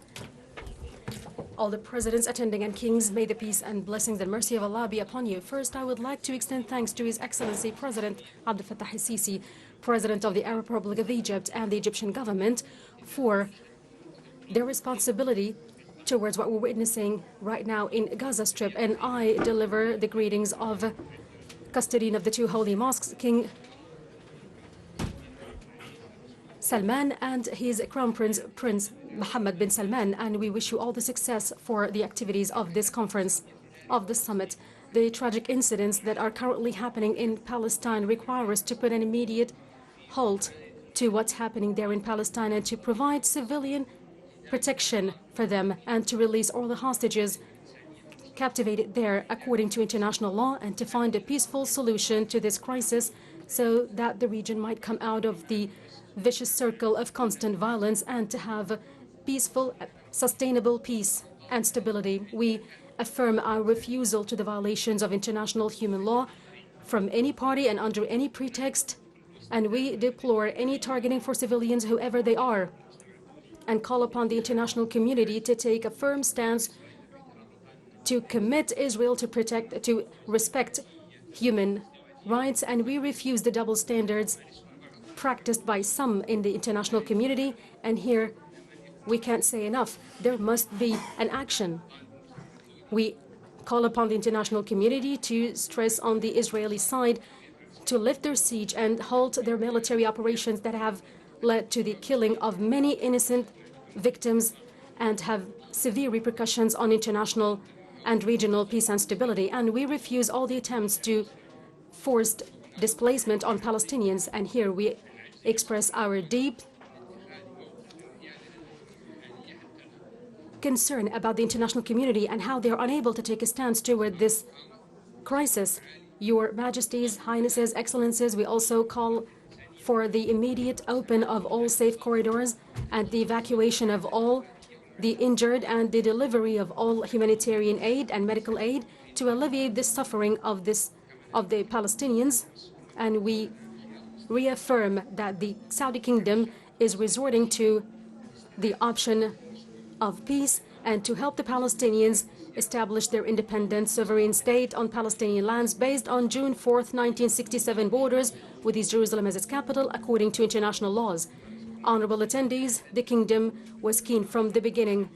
Speaker 5: all the presidents attending and kings, may the peace and blessings and mercy of Allah be upon you. First, I would like to extend thanks to His Excellency President Abdel Fattah al-Sisi, President of the Arab Republic of Egypt, and the Egyptian government for their responsibility towards what we're witnessing right now in Gaza Strip. And I deliver the greetings of custodian of the two holy mosques, King Salman and his Crown Prince, Prince Mohammed bin Salman, and we wish you all the success for the activities of this conference, of the summit. The tragic incidents that are currently happening in Palestine require us to put an immediate halt to what's happening there in Palestine and to provide civilian protection for them and to release all the hostages captivated there according to international law and to find a peaceful solution to this crisis so that the region might come out of the vicious circle of constant violence and to have peaceful, sustainable peace and stability. We affirm our refusal to the violations of international human law from any party and under any pretext, and we deplore any targeting for civilians, whoever they are, and call upon the international community to take a firm stance to commit Israel to respect human rights, and we refuse the double standards practiced by some in the international community. And here we can't say enough. There must be an action. We call upon the international community to stress on the Israeli side to lift their siege and halt their military operations that have led to the killing of many innocent victims and have severe repercussions on international and regional peace and stability. And we refuse all the attempts to forced displacement on Palestinians. And here we express our deep concern about the international community and how they are unable to take a stance toward this crisis. Your Majesties, Highnesses, Excellencies, we also call for the immediate open of all safe corridors and the evacuation of all the injured and the delivery of all humanitarian aid and medical aid to alleviate the suffering of the Palestinians. And we reaffirm that the Saudi Kingdom is resorting to the option of peace and to help the Palestinians establish their independent sovereign state on Palestinian lands based on June 4th, 1967 borders with East Jerusalem as its capital according to international laws. Honorable attendees, the Kingdom was keen from the beginning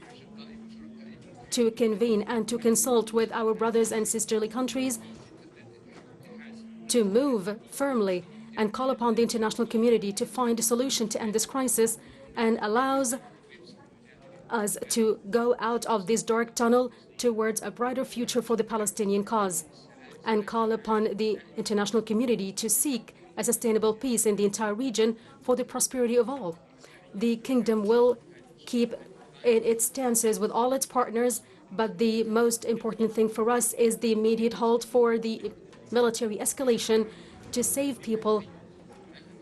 Speaker 5: to convene and to consult with our brothers and sisterly countries to move firmly and call upon the international community to find a solution to end this crisis and allows us to go out of this dark tunnel towards a brighter future for the Palestinian cause, and call upon the international community to seek a sustainable peace in the entire region for the prosperity of all. The Kingdom will keep its stances with all its partners, but the most important thing for us is the immediate halt for the military escalation to save people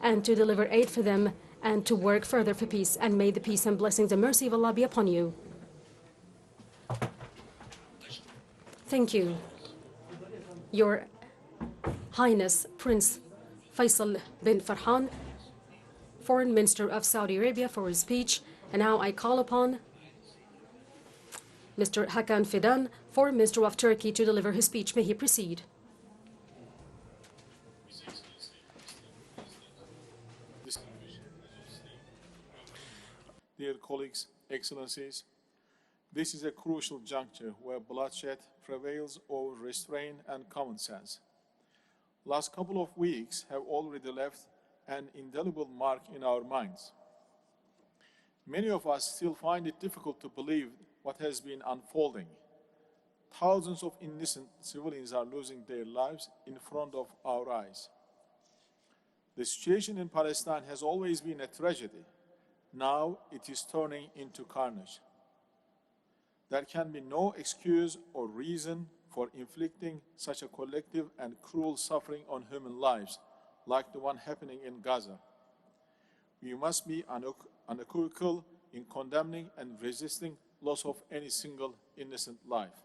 Speaker 5: and to deliver aid for them and to work further for peace. And may the peace and blessings and mercy of Allah be upon you. Thank you, Your Highness Prince Faisal bin Farhan, Foreign Minister of Saudi Arabia, for his speech. And now I call upon Mr. Hakan Fidan, Foreign Minister of Turkey, to deliver his speech. May he proceed.
Speaker 10: Dear colleagues, Excellencies, this is a crucial juncture where bloodshed prevails over restraint and common sense. Last couple of weeks have already left an indelible mark in our minds. Many of us still find it difficult to believe what has been unfolding. Thousands of innocent civilians are losing their lives in front of our eyes. The situation in Palestine has always been a tragedy. Now it is turning into carnage. There can be no excuse or reason for inflicting such a collective and cruel suffering on human lives, like the one happening in Gaza. We must be unequivocal in condemning and resisting loss of any single innocent life.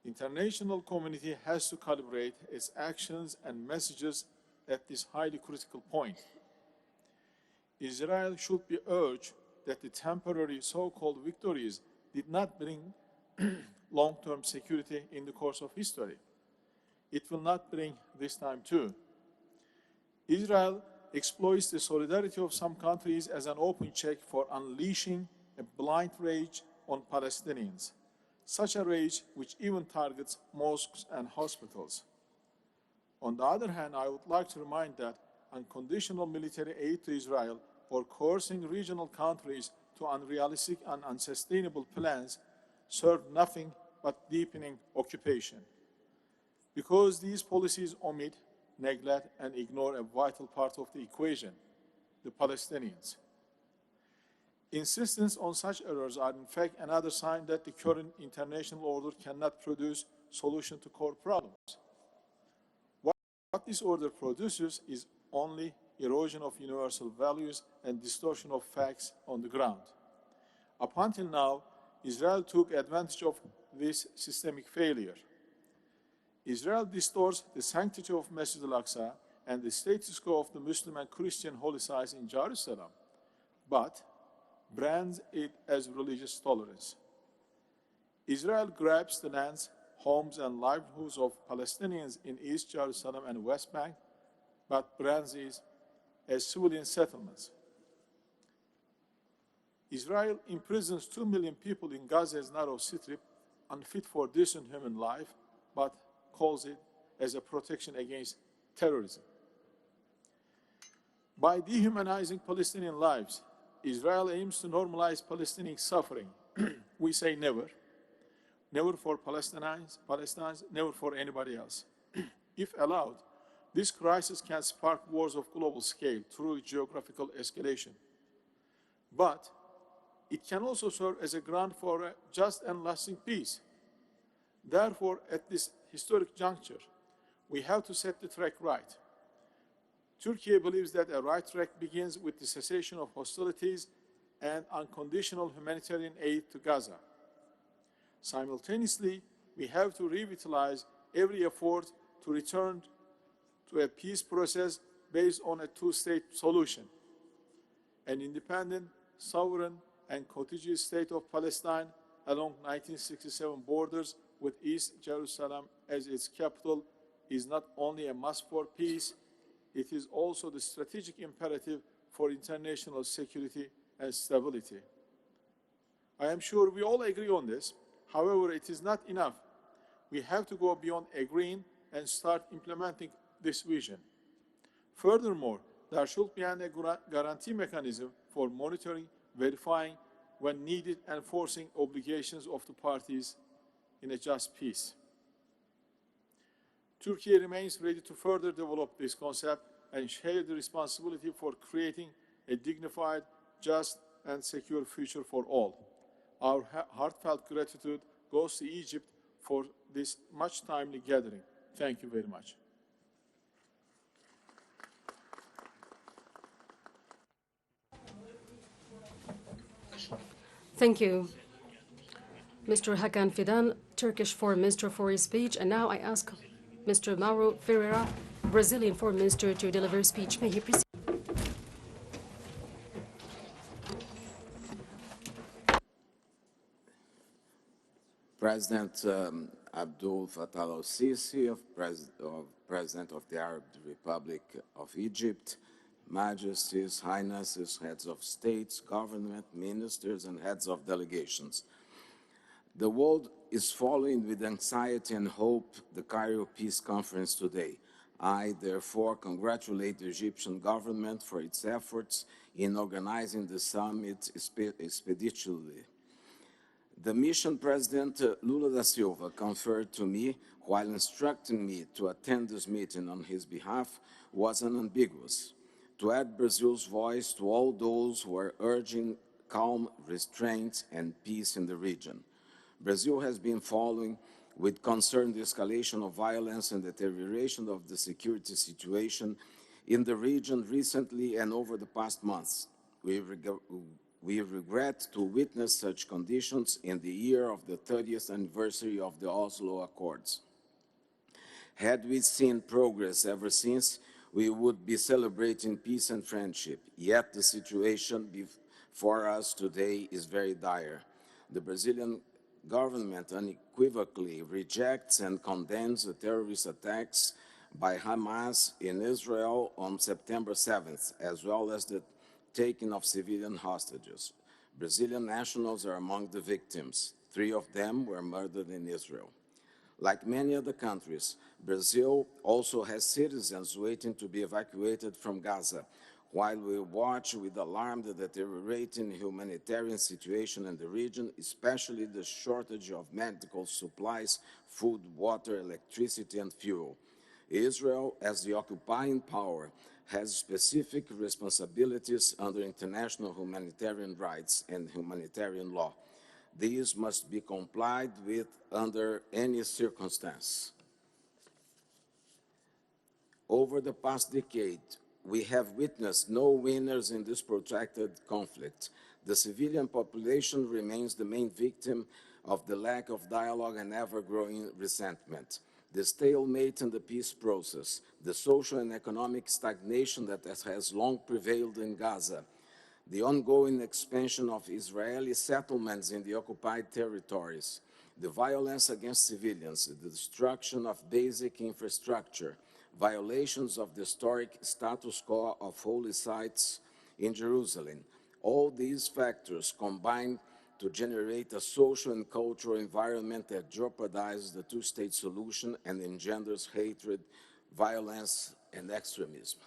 Speaker 10: The international community has to calibrate its actions and messages at this highly critical point. Israel should be urged that the temporary so-called victories did not bring long-term security in the course of history. It will not bring this time too. Israel exploits the solidarity of some countries as an open check for unleashing a blind rage on Palestinians, such a rage which even targets mosques and hospitals. On the other hand, I would like to remind that unconditional military aid to Israel or coercing regional countries to unrealistic and unsustainable plans serve nothing but deepening occupation. Because these policies omit, neglect, and ignore a vital part of the equation, the Palestinians.
Speaker 11: Insistence on such errors are in fact another sign that the current international order cannot produce solution to core problems. What this order produces is only erosion of universal values and distortion of facts on the ground. Up until now, Israel took advantage of this systemic failure. Israel distorts the sanctity of Masjid al-Aqsa and the status quo of the Muslim and Christian holy sites in Jerusalem, but brands it as religious tolerance. Israel grabs the lands, homes, and livelihoods of Palestinians in East Jerusalem and West Bank, but brands it as civilian settlements. Israel imprisons 2 million people in Gaza's narrow strip, unfit for decent human life, but calls it as a protection against terrorism. By dehumanizing Palestinian lives, Israel aims to normalize Palestinian suffering. We say never. Never for Palestinians, never for anybody else. If allowed, this crisis can spark wars of global scale through geographical escalation. But it can also serve as a ground for a just and lasting peace. Therefore, at this historic juncture, we have to set the track right. Turkey believes that a right track begins with the cessation of hostilities and unconditional humanitarian aid to Gaza. Simultaneously, we have to revitalize every effort to return to a peace process based on a two-state solution, an independent, sovereign, and contiguous state of Palestine along 1967 borders with East Jerusalem as its capital is not only a must for peace, it is also the strategic imperative for international security and stability. I am sure we all agree on this. However, it is not enough. We have to go beyond agreeing and start implementing this vision. Furthermore, there should be a guarantee mechanism for monitoring, verifying, when needed, enforcing obligations of the parties in a just peace. Turkey remains ready to further develop this concept and share the responsibility for creating a dignified, just, and secure future for all. Our heartfelt gratitude goes to Egypt for this much timely gathering. Thank you very much.
Speaker 5: Thank you, Mr. Hakan Fidan, Turkish Foreign Minister, for his speech. And now I ask Mr. Mauro Ferreira, Brazilian Foreign Minister, to deliver a speech. May he proceed.
Speaker 14: President Abdul Fattah al-Sisi, President of the Arab Republic of Egypt, Majesties, Highnesses, heads of states, government, ministers, and heads of delegations. The world is following with anxiety and hope the Cairo Peace Conference today. I, therefore, congratulate the Egyptian government for its efforts in organizing the summit expeditiously. The mission President Lula da Silva conferred to me while instructing me to attend this meeting on his behalf was unambiguous: to add Brazil's voice to all those who are urging calm, restraint, and peace in the region. Brazil has been following with concern the escalation of violence and deterioration of the security situation in the region recently and over the past months. We regret to witness such conditions in the year of the 30th anniversary of the Oslo Accords. Had we seen progress ever since, we would be celebrating peace and friendship. Yet the situation before us today is very dire. The Brazilian government unequivocally rejects and condemns the terrorist attacks by Hamas in Israel on September 7th, as well as the taking of civilian hostages. Brazilian nationals are among the victims. 3 of them were murdered in Israel. Like many other countries, Brazil also has citizens waiting to be evacuated from Gaza, while we watch with alarm the deteriorating humanitarian situation in the region, especially the shortage of medical supplies, food, water, electricity, and fuel. Israel, as the occupying power, has specific responsibilities under international humanitarian rights and humanitarian law. These must be complied with under any circumstance. Over the past decade, we have witnessed no winners in this protracted conflict. The civilian population remains the main victim of the lack of dialogue and ever-growing resentment. The stalemate in the peace process, the social and economic stagnation that has long prevailed in Gaza, the ongoing expansion of Israeli settlements in the occupied territories, the violence against civilians, the destruction of basic infrastructure, violations of the historic status quo of holy sites in Jerusalem. All these factors combine to generate a social and cultural environment that jeopardizes the two-state solution and engenders hatred, violence, and extremism.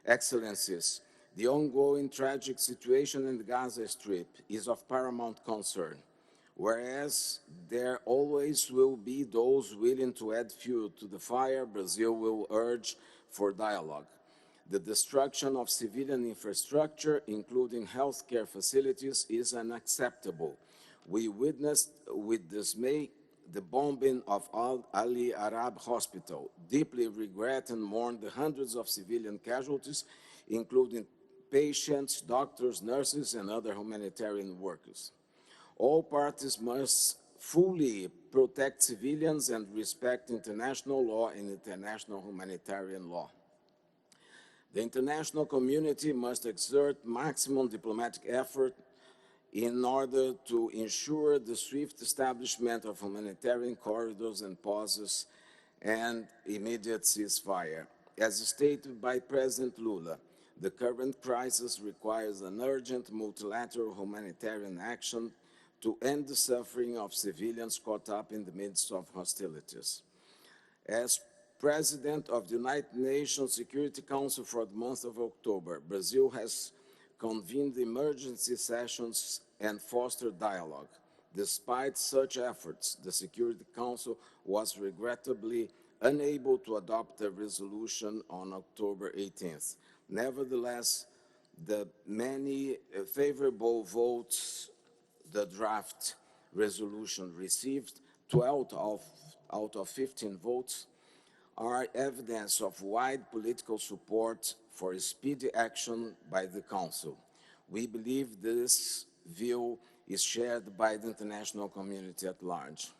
Speaker 14: Excellencies, the ongoing tragic situation in the Gaza Strip is of paramount concern. Whereas there always will be those willing to add fuel to the fire, Brazil will urge for dialogue. The destruction of civilian infrastructure, including healthcare facilities, is unacceptable. We witnessed with dismay the bombing of Al Ali Arab Hospital, deeply regret and mourn the hundreds of civilian casualties, including patients, doctors, nurses, and other humanitarian workers. All parties must fully protect civilians and respect international law and international humanitarian law. The international community must exert maximum diplomatic effort in order to ensure the swift establishment of humanitarian corridors and pauses and immediate ceasefire. As stated by President Lula, the current crisis requires an urgent multilateral humanitarian action to end the suffering of civilians caught up in the midst of hostilities. As President of the United Nations Security Council for the month of October, Brazil has convened emergency sessions and fostered dialogue. Despite such efforts, the Security Council was regrettably unable to adopt a resolution on October 18th. Nevertheless, the many favorable votes the draft resolution received, 12 out of 15 votes, are evidence of wide political support for speedy action by the Council. We believe this view is shared by the international community at large.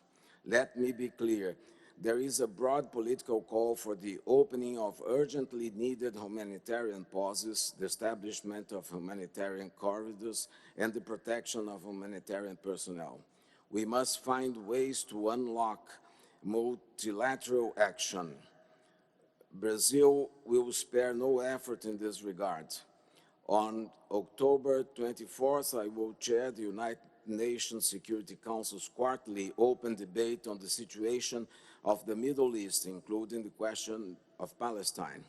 Speaker 14: Let me be clear, there is a broad political call for the opening of urgently needed humanitarian pauses, the establishment of humanitarian corridors, and the protection of humanitarian personnel. We must find ways to unlock multilateral action. Brazil will spare no effort in this regard. On October 24th, I will chair the United Nations Security Council's quarterly open debate on the situation of the Middle East, including the question of Palestine.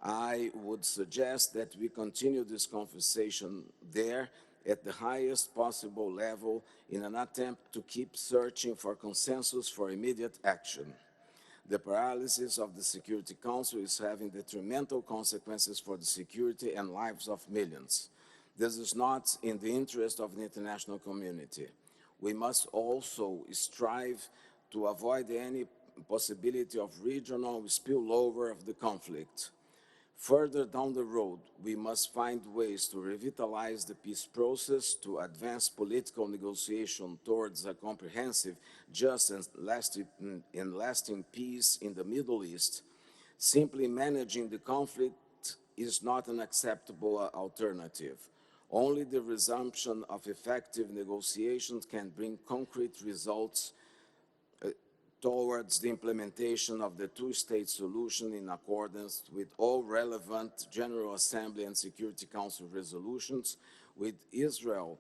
Speaker 14: I would suggest that we continue this conversation there at the highest possible level in an attempt to keep searching for consensus for immediate action. The paralysis of the Security Council is having detrimental consequences for the security and lives of millions. This is not in the interest of the international community. We must also strive to avoid any possibility of regional spillover of the conflict. Further down the road, we must find ways to revitalize the peace process, to advance political negotiation towards a comprehensive, just and lasting peace in the Middle East. Simply managing the conflict is not an acceptable alternative. Only the resumption of effective negotiations can bring concrete results towards the implementation of the two-state solution in accordance with all relevant General Assembly and Security Council resolutions, with Israel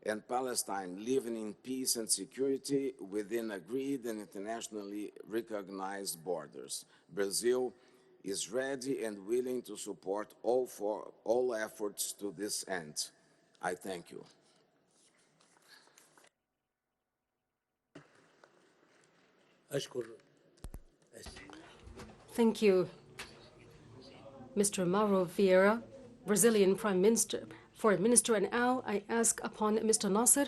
Speaker 14: and Palestine living in peace and security within agreed and internationally recognized borders. Brazil is ready and willing to support all efforts to this end. I thank you.
Speaker 5: Thank you, Mr. Mauro Vieira, Brazilian Foreign Minister. And now I ask upon Mr. Nasser,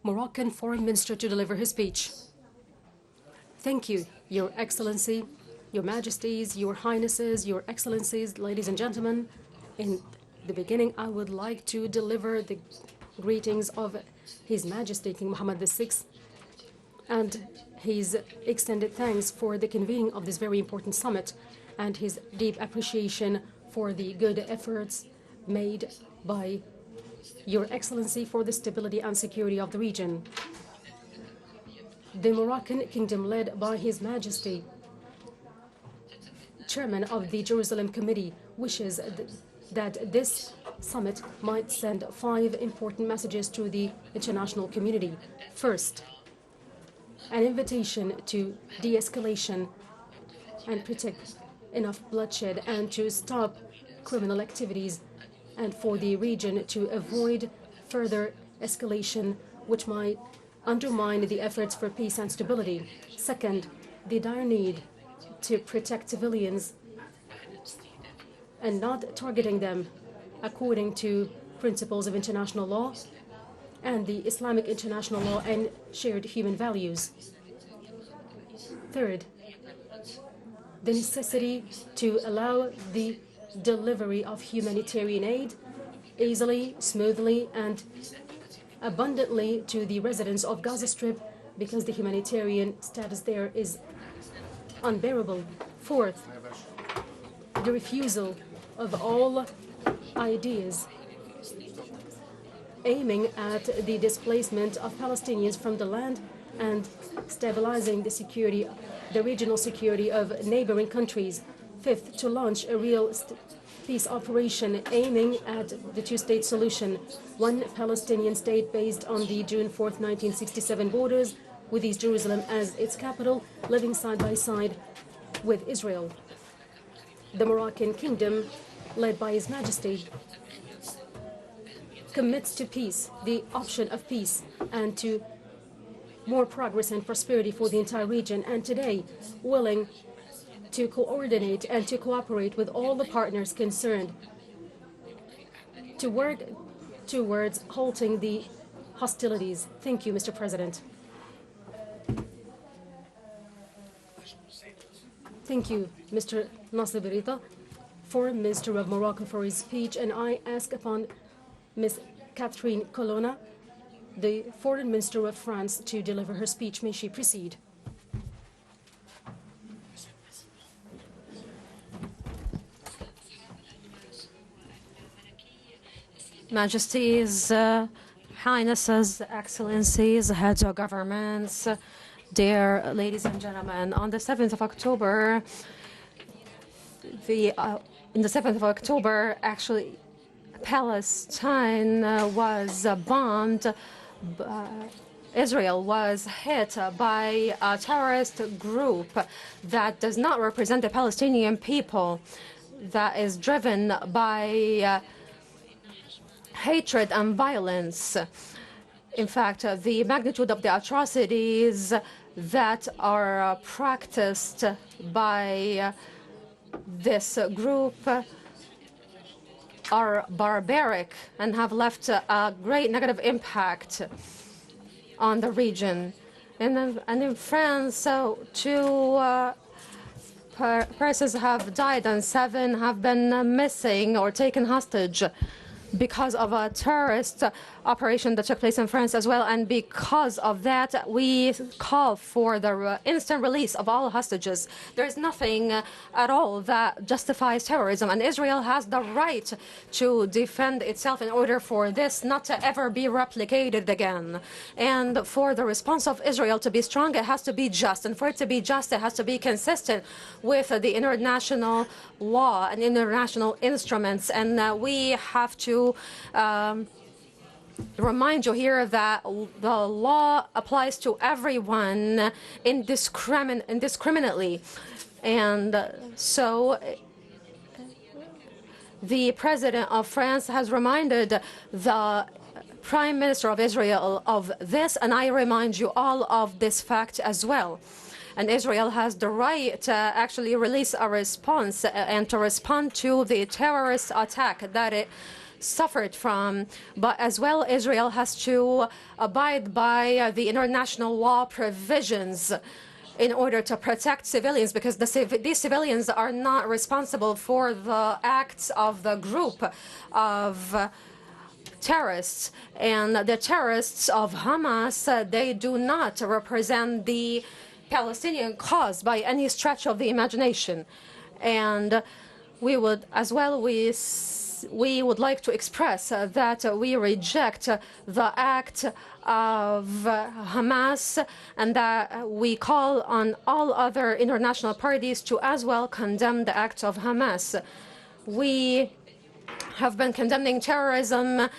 Speaker 5: Moroccan Foreign Minister, to deliver his speech. Thank you, Your Excellency, Your Majesties, Your Highnesses, Your Excellencies, ladies and gentlemen. In the beginning, I would like to deliver the greetings of His Majesty King Mohammed VI and his extended thanks for the convening of this very important summit and his deep appreciation for the good efforts made by Your Excellency for the stability and security of the region. The Moroccan Kingdom, led by His Majesty, Chairman of the Jerusalem Committee, wishes that this summit might send 5 important messages to the international community. First, an invitation to de-escalation and protect enough bloodshed and to stop criminal activities, and for the region to avoid further escalation which might undermine the efforts for peace and stability. Second, the dire need to protect civilians and not targeting them according to principles of international law and the Islamic international law and shared human values. Third, the necessity to allow the delivery of humanitarian aid easily, smoothly, and abundantly to the residents of Gaza Strip, because the humanitarian status there is unbearable. Fourth, the refusal of all ideas aiming at the displacement of Palestinians from the land and stabilizing the regional security of neighboring countries. Fifth, to launch a real peace operation aiming at the two-state solution, one Palestinian state based on the June 4th, 1967 borders, with East Jerusalem as its capital, living side by side with Israel. The Moroccan Kingdom, led by His Majesty, commits to peace, the option of peace, and to more progress and prosperity for the entire region, and today willing to coordinate and to cooperate with all the partners concerned to work towards halting the hostilities. Thank you, Mr. President. Thank you, Mr. Nasser Bourita, Foreign Minister of Morocco, for his speech, and I ask upon Ms. Catherine Colonna, the Foreign Minister of France, to deliver her speech. May she proceed?
Speaker 3: Majesties, Highnesses, Excellencies, heads of governments, dear ladies and gentlemen, on the 7th of October, actually, Palestine was bombed. Israel was hit by a terrorist group that does not represent the Palestinian people, that is driven by hatred and violence. In fact, the magnitude of the atrocities that are practiced by this group are barbaric and have left a great negative impact on the region. And in France, 2 persons have died and 7 have been missing or taken hostage because of a terrorist operation that took place in France as well. And because of that, we call for the instant release of all hostages. There is nothing at all that justifies terrorism, and Israel has the right to defend itself in order for this not to ever be replicated again. And for the response of Israel to be strong, it has to be just, and for it to be just, it has to be consistent with the international law and international instruments. And we have to remind you here that the law applies to everyone indiscriminately. And so the President of France has reminded the Prime Minister of Israel of this, and I remind you all of this fact as well. And Israel has the right to actually release a response and to respond to the terrorist attack that it suffered from. But as well, Israel has to abide by the international law provisions in order to protect civilians, because these civilians are not responsible for the acts of the group of terrorists. And the terrorists of Hamas, they do not represent the Palestinian cause by any stretch of the imagination. And we would as well, we would like to express that we reject the act of Hamas, and that we call on all other international parties to as well condemn the act of Hamas. We have been condemning terrorism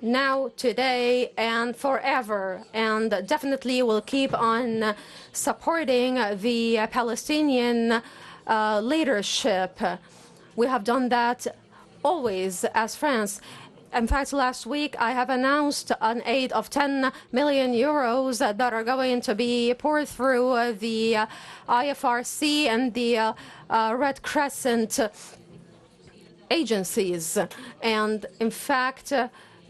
Speaker 3: now, today, and forever, and definitely will keep on supporting the Palestinian leadership. We have done that always as France. In fact, last week I have announced an aid of 10 million euros that are going to be poured through the IFRC and the Red Crescent agencies. And in fact,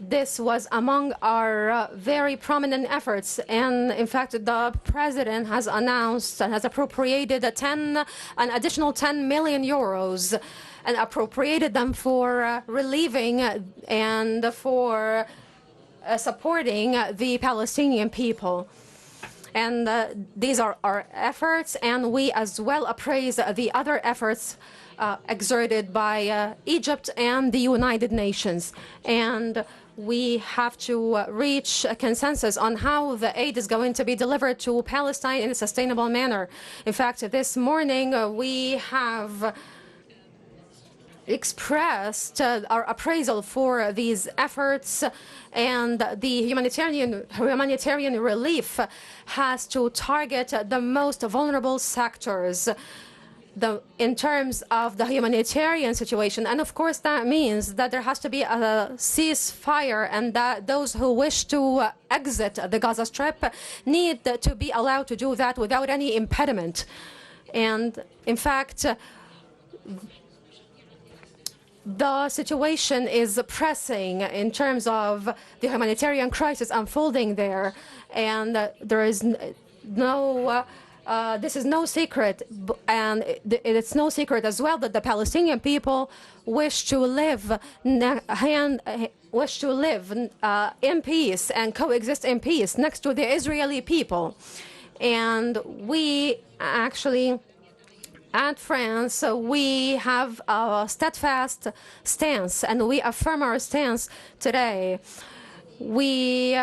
Speaker 3: this was among our very prominent efforts. And in fact, the president has announced and has appropriated an additional 10 million euros and appropriated them for relieving and for supporting the Palestinian people. And these are our efforts, and we as well appraise the other efforts exerted by Egypt and the United Nations. And we have to reach a consensus on how the aid is going to be delivered to Palestine in a sustainable manner. In fact, this morning we have expressed our appraisal for these efforts, and the humanitarian relief has to target the most vulnerable sectors in terms of the humanitarian situation. And of course, that means that there has to be a ceasefire, and that those who wish to exit the Gaza Strip need to be allowed to do that without any impediment. And in fact, the situation is pressing in terms of the humanitarian crisis unfolding there, and there is this is no secret, and it's no secret as well that the Palestinian people wish to live in peace and coexist in peace next to the Israeli people. And we actually, at France, we have a steadfast stance, and we affirm our stance today. We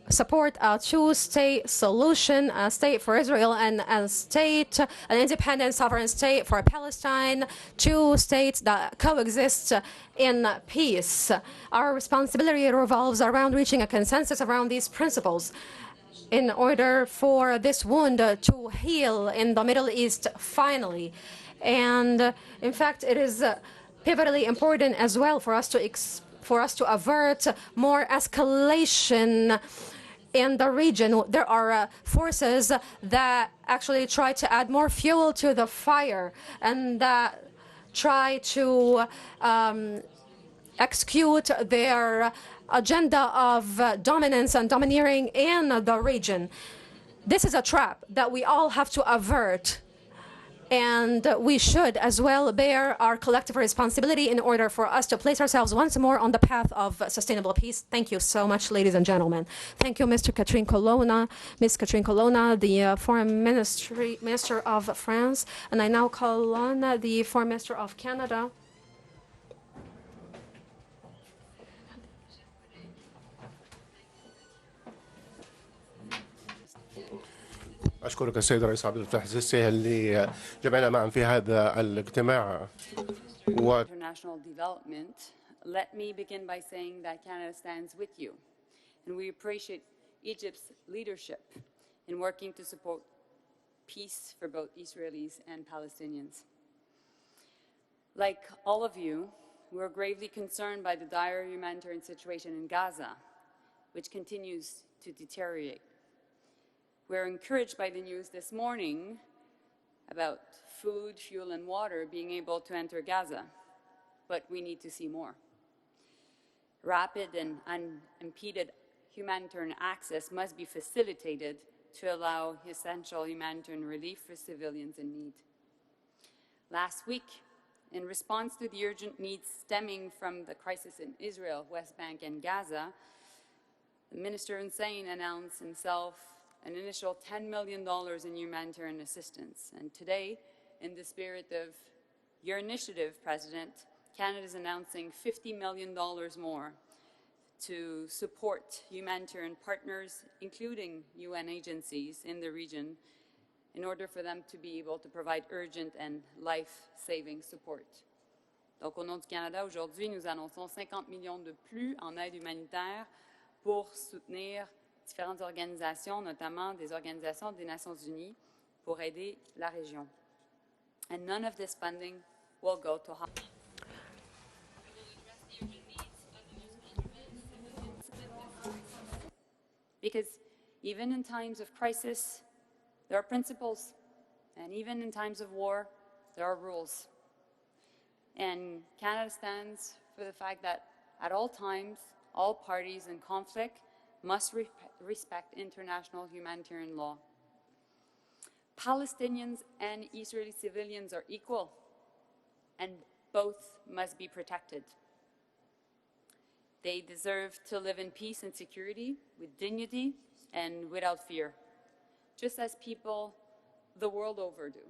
Speaker 3: support a two-state solution, a state for Israel and an independent sovereign state for Palestine, two states that coexist in peace. Our responsibility revolves around reaching a consensus around these principles in order for this wound to heal in the Middle East finally. And in fact, it is pivotally important as well for us to avert more escalation in the region. There are forces that actually try to add more fuel to the fire, and that try to execute their agenda of dominance and domineering in the region. This is a trap that we all have to avert, and we should as well bear our collective responsibility in order for us to place ourselves once more on the path of sustainable peace. Thank you so much, ladies and gentlemen. Thank you, Ms. Catherine Colonna, the Foreign Minister of France. And I now call on the Foreign Minister of Canada.
Speaker 10: أشكرك السيد الرئيس عبد الفتاح السيسي اللي جمعنا معا في هذا الاجتماع.
Speaker 15: International development, let me begin by saying that Canada stands with you, and we appreciate Egypt's leadership in working to support peace for both Israelis and Palestinians. Like all of you, we're gravely concerned by the dire humanitarian situation in Gaza, which continues to deteriorate. We're encouraged by the news this morning about food, fuel, and water being able to enter Gaza, but we need to see more. Rapid and unimpeded humanitarian access must be facilitated to allow essential humanitarian relief for civilians in need. Last week, in response to the urgent needs stemming from the crisis in Israel, West Bank, and Gaza, Minister Hussein announced himself an initial $10 million in humanitarian assistance. And today, in the spirit of your initiative, President, Canada is announcing $50 million more to support humanitarian partners, including UN agencies in the region, in order for them to be able to provide urgent and life-saving support. Donc, au nom du Canada, aujourd'hui, nous annonçons 50 millions de plus en aide humanitaire pour soutenir différentes organisations, notamment des organisations des Nations Unies, pour aider la région. And none of this funding will go to Hamas. Because even in times of crisis, there are principles, and even in times of war, there are rules. And Canada stands for the fact that at all times, all parties in conflict must respect international humanitarian law. Palestinians and Israeli civilians are equal, and both must be protected. They deserve to live in peace and security, with dignity and without fear, just as people the world over do.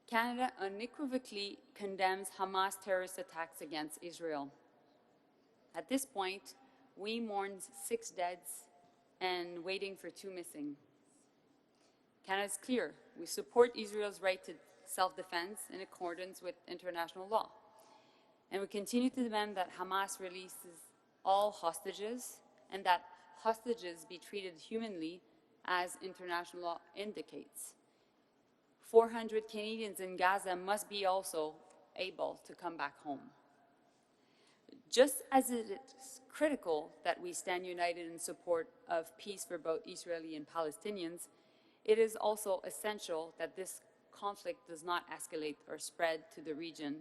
Speaker 15: Canada unequivocally condemns Hamas terrorist attacks against Israel. At this point, we mourn 6 deaths and waiting for 2 missing. Canada is clear. We support Israel's right to self-defense in accordance with international law. And we continue to demand that Hamas releases all hostages and that hostages be treated humanly as international law indicates. 400 Canadians in Gaza must be also able to come back home. Just as it is critical that we stand united in support of peace for both Israeli and Palestinians, it is also essential that this conflict does not escalate or spread to the region.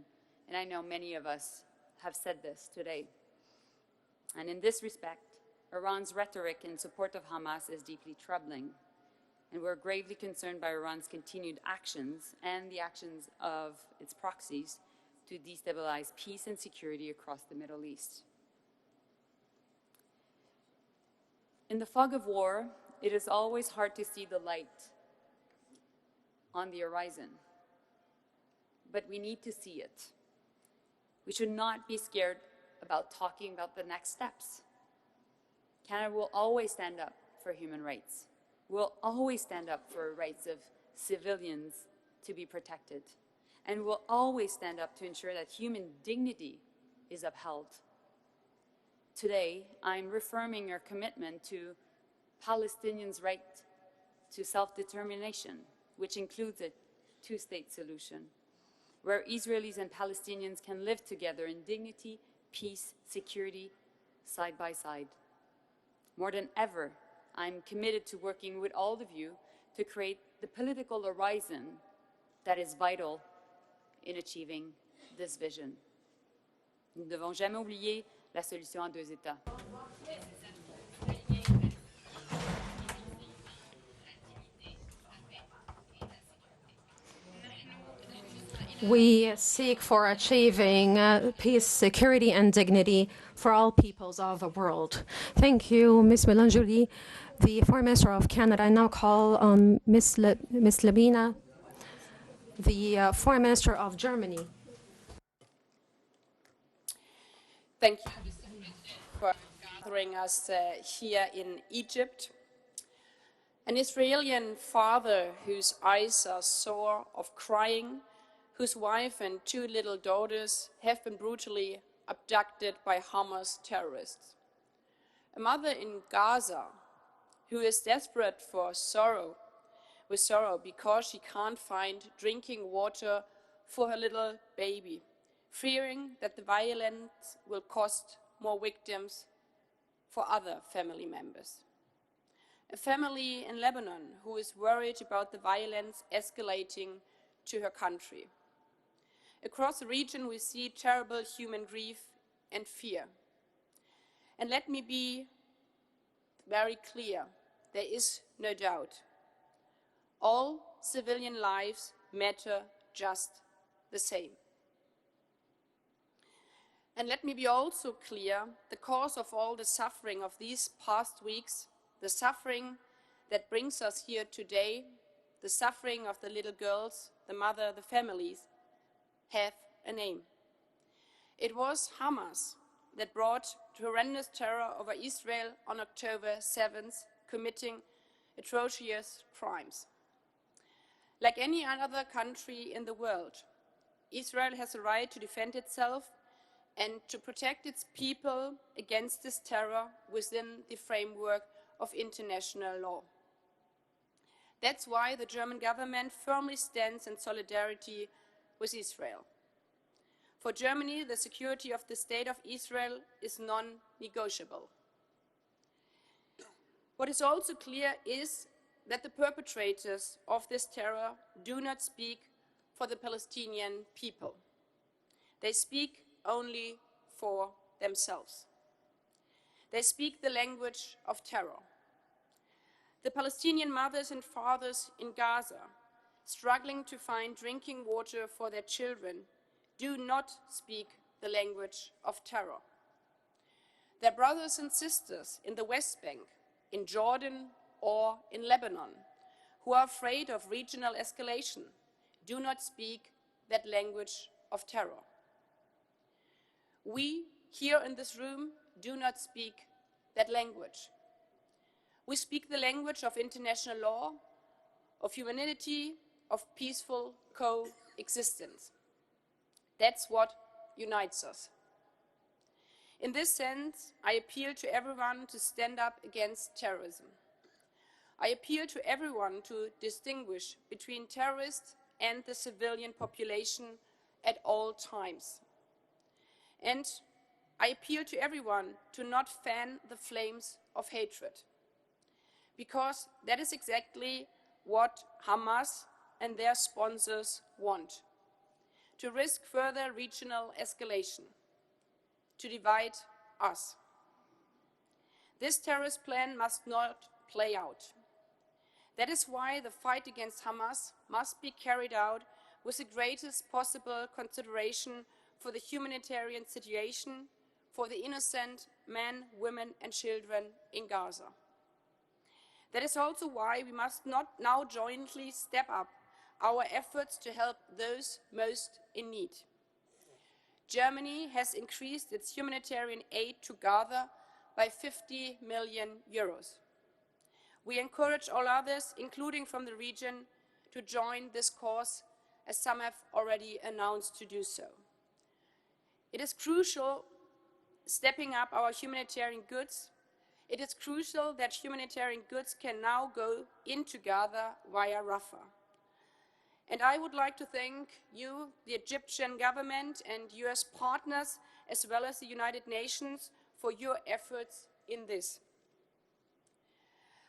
Speaker 15: And I know many of us have said this today. And in this respect, Iran's rhetoric in support of Hamas is deeply troubling. And we're gravely concerned by Iran's continued actions and the actions of its proxies to destabilize peace and security across the Middle East. In the fog of war, it is always hard to see the light on the horizon. But we need to see it. We should not be scared about talking about the next steps. Canada will always stand up for human rights. We'll always stand up for rights of civilians to be protected. And we'll always stand up to ensure that human dignity is upheld. Today, I'm reaffirming our commitment to Palestinians' right to self-determination, which includes a 2-state solution, where Israelis and Palestinians can live together in dignity, peace, security, side by side. More than ever, I'm committed to working with all of you to create the political horizon that is vital in achieving this vision. Nous ne devons jamais oublier la solution à 2 États.
Speaker 3: We seek for achieving peace, security, and dignity for all peoples of the world. Thank you, Ms. Mélenjoly. The Foreign Minister of Canada, I now call on Ms. Labina, the Foreign Minister of Germany.
Speaker 16: Thank you for gathering us here in Egypt. An Israeli father whose eyes are sore of crying, whose wife and 2 little daughters have been brutally abducted by Hamas terrorists. A mother in Gaza who is desperate with sorrow because she can't find drinking water for her little baby, fearing that the violence will cost more victims for other family members. a family in Lebanon who is worried about the violence escalating to her country. Across the region, we see terrible human grief and fear. And let me be very clear, there is no doubt. All civilian lives matter just the same. And let me be also clear, the cause of all the suffering of these past weeks, the suffering that brings us here today, the suffering of the little girls, the mother, the families, have a name. It was Hamas that brought horrendous terror over Israel on October 7th, committing atrocious crimes. Like any other country in the world, Israel has a right to defend itself and to protect its people against this terror within the framework of international law. That's why the German government firmly stands in solidarity with Israel. For Germany, the security of the State of Israel is non-negotiable. What is also clear is that the perpetrators of this terror do not speak for the Palestinian people. They speak only for themselves. They speak the language of terror. The Palestinian mothers and fathers in Gaza, struggling to find drinking water for their children, do not speak the language of terror. Their brothers and sisters in the West Bank, in Jordan or in Lebanon, who are afraid of regional escalation, do not speak that language of terror. We, here in this room, do not speak that language. We speak the language of international law, of humanity, of peaceful coexistence. That's what unites us. In this sense, I appeal to everyone to stand up against terrorism. I appeal to everyone to distinguish between terrorists and the civilian population at all times. And I appeal to everyone to not fan the flames of hatred, because that is exactly what Hamas and their sponsors want: to risk further regional escalation, to divide us. This terrorist plan must not play out. That is why the fight against Hamas must be carried out with the greatest possible consideration for the humanitarian situation, for the innocent men, women, and children in Gaza. That is also why we must not now jointly step up our efforts to help those most in need. Germany has increased its humanitarian aid to Gaza by 50 million euros. We encourage all others, including from the region, to join this cause, as some have already announced to do so. It is crucial stepping up our humanitarian goods. It is crucial that humanitarian goods can now go into Gaza via Rafah. And I would like to thank you, the Egyptian government and US partners, as well as the United Nations, for your efforts in this.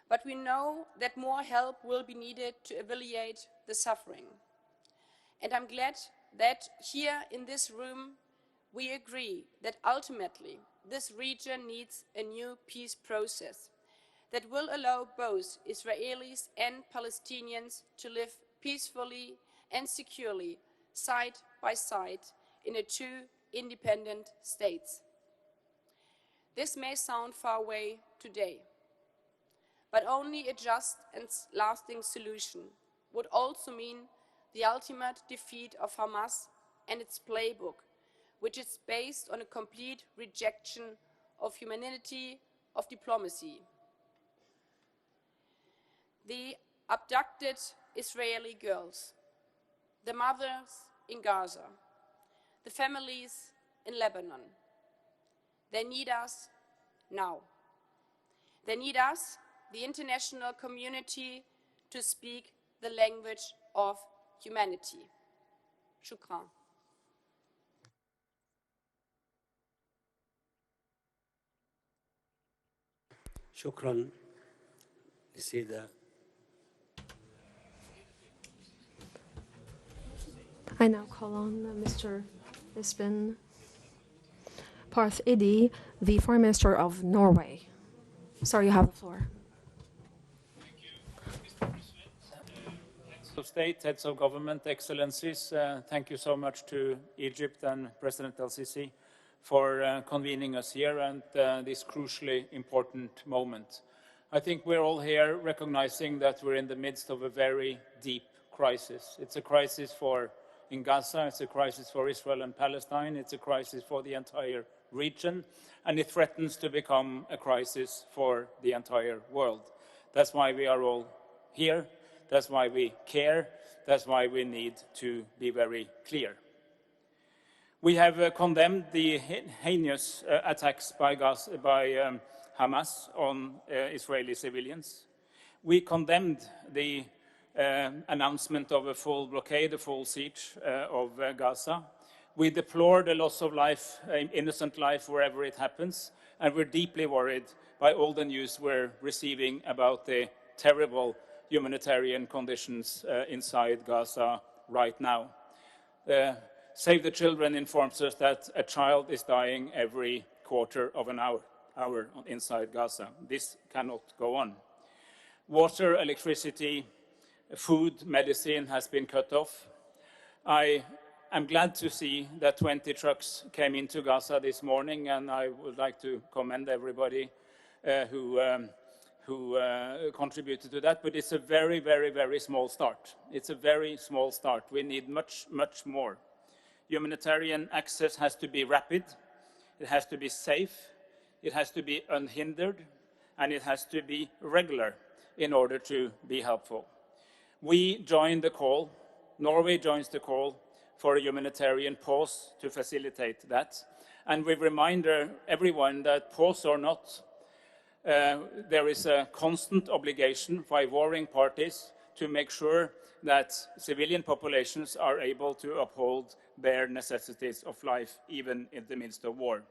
Speaker 16: But we know that more help will be needed to alleviate the suffering. And I'm glad that here in this room, we agree that ultimately this region needs a new peace process that will allow both Israelis and Palestinians to live peacefully and securely side by side in two independent states. This may sound far away today, but only a just and lasting solution would also mean the ultimate defeat of Hamas and its playbook, which is based on a complete rejection of humanity, of diplomacy. The abducted Israeli girls, the mothers in Gaza, the families in Lebanon, they need us now. They need us, the international community, to speak the language of humanity. Shukran.
Speaker 17: شكرا للسيدة
Speaker 3: I now call on Mr. Espen Parth Idi, the Foreign Minister of Norway. Sir, you have the floor.
Speaker 18: Heads of State, Heads of Government, Excellencies, thank you so much to Egypt and President El-Sisi for convening us here and this crucially important moment. I think we're all here recognizing that we're in the midst of a very deep crisis. It's a crisis in Gaza, it's a crisis for Israel and Palestine, it's a crisis for the entire region, and it threatens to become a crisis for the entire world. That's why we are all here, that's why we care, that's why we need to be very clear. We have condemned the heinous attacks by Hamas on Israeli civilians. We condemned the announcement of a full blockade, a full siege of Gaza. We deplore the loss of life, innocent life, wherever it happens, and we're deeply worried by all the news we're receiving about the terrible humanitarian conditions inside Gaza right now. Save the Children informs us that a child is dying every quarter of an hour inside Gaza. This cannot go on. Water, electricity, food, medicine has been cut off. I am glad to see that 20 trucks came into Gaza this morning, and I would like to commend everybody who contributed to that, but it's a very, very, very small start. It's a very small start. We need much, much more. Humanitarian access has to be rapid, it has to be safe, it has to be unhindered, and it has to be regular in order to be helpful. We join the call, Norway joins the call for a humanitarian pause to facilitate that, and we remind everyone that pause or not, there is a constant obligation by warring parties to make sure that civilian populations are able to uphold bare necessities of life, even in the midst of war.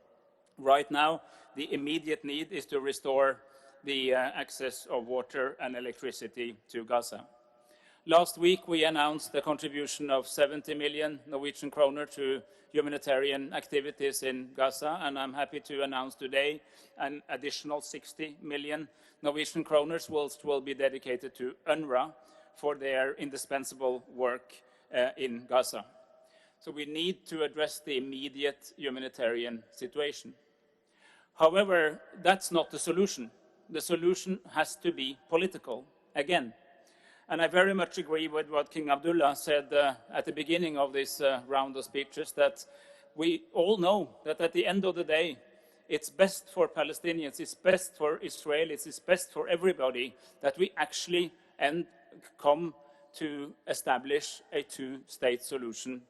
Speaker 18: Right now, the immediate need is to restore the access of water and electricity to Gaza. Last week, we announced the contribution of 70 million Norwegian kroner to humanitarian activities in Gaza, and I'm happy to announce today an additional 60 million Norwegian kroner will be dedicated to UNRWA for their indispensable work in Gaza. So we need to address the immediate humanitarian situation. However, that's not the solution. The solution has to be political, again. And I very much agree with what King Abdullah said at the beginning of this round of speeches, that we all know that at the end of the day, it's best for Palestinians, it's best for Israelis, it's best for everybody that we actually come to establish a two-state solution,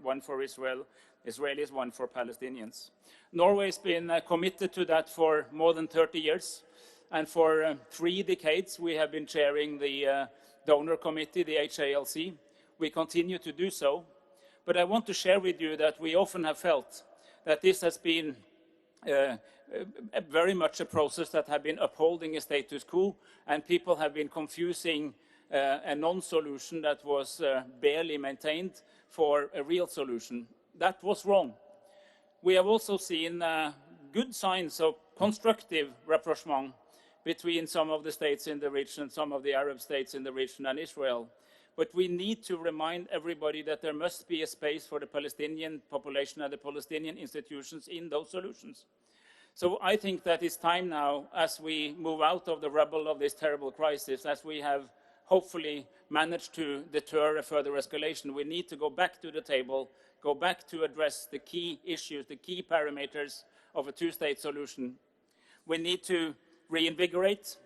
Speaker 18: one for Israelis, one for Palestinians. Norway's been committed to that for more than 30 years, and for 3 decades we have been chairing the donor committee, the HALC. We continue to do so, but I want to share with you that we often have felt that this has been very much a process that have been upholding a status quo, and people have been confusing a non-solution that was barely maintained for a real solution. That was wrong. We have also seen good signs of constructive rapprochement between some of the states in the region, some of the Arab states in the region, and Israel. But we need to remind everybody that there must be a space for the Palestinian population and the Palestinian institutions in those solutions. So I think that it's time now, as we move out of the rubble of this terrible crisis, as we have hopefully managed to deter a further escalation, we need to go back to the table, go back to address the key issues, the key parameters of a two-state solution. We need to reinvigorate,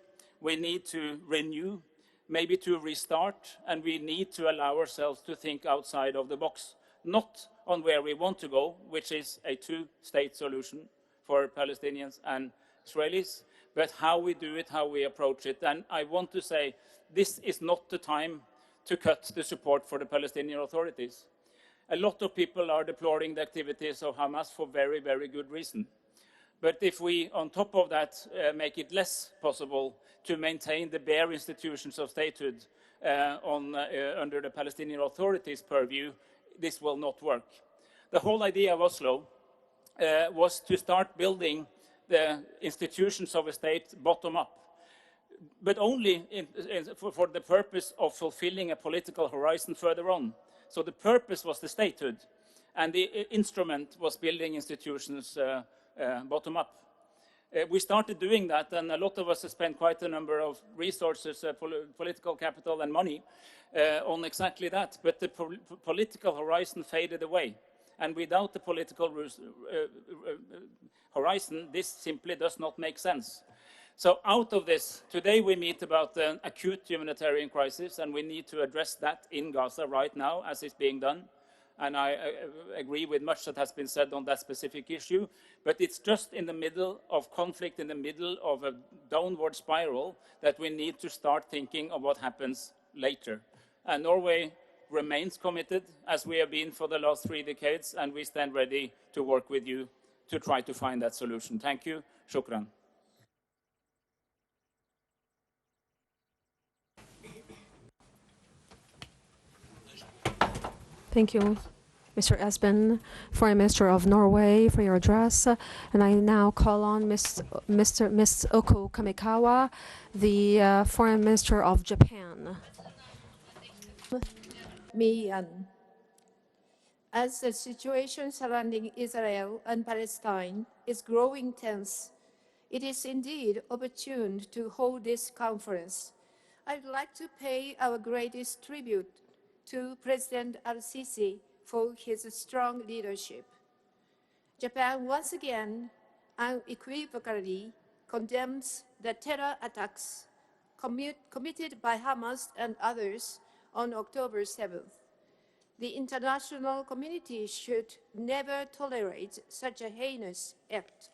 Speaker 18: we need to renew, maybe to restart, and we need to allow ourselves to think outside of the box, not on where we want to go, which is a two-state solution for Palestinians and Israelis, but how we do it, how we approach it. And I want to say, this is not the time to cut the support for the Palestinian authorities. A lot of people are deploring the activities of Hamas for very, very good reason. But if we, on top of that, make it less possible to maintain the bare institutions of statehood under the Palestinian Authority's purview, this will not work. The whole idea of Oslo was to start building the institutions of a state bottom up, but only for the purpose of fulfilling a political horizon further on. So the purpose was the statehood, and the instrument was building institutions bottom up. We started doing that, and a lot of us have spent quite a number of resources, political capital and money on exactly that, but the political horizon faded away. And without the political horizon, this simply does not make sense. So out of this, today we meet about an acute humanitarian crisis, and we need to address that in Gaza right now, as is being done. And I agree with much that has been said on that specific issue, but it's just in the middle of conflict, in the middle of a downward spiral, that we need to start thinking of what happens later. And Norway remains committed, as we have been for the last 3 decades, and we stand ready to work with you to try to find that solution. Thank you. Shukran.
Speaker 3: Thank you, Mr. Esben, Foreign Minister of Norway, for your address. And I now call on Ms. Oko Kamikawa, the Foreign Minister of Japan.
Speaker 17: As the situation surrounding Israel and Palestine is growing tense, it is indeed opportune to hold this conference. I'd like to pay our greatest tribute to President al-Sisi for his strong leadership. Japan once again unequivocally condemns the terror attacks committed by Hamas and others on October 7th. The international community should never tolerate such a heinous act.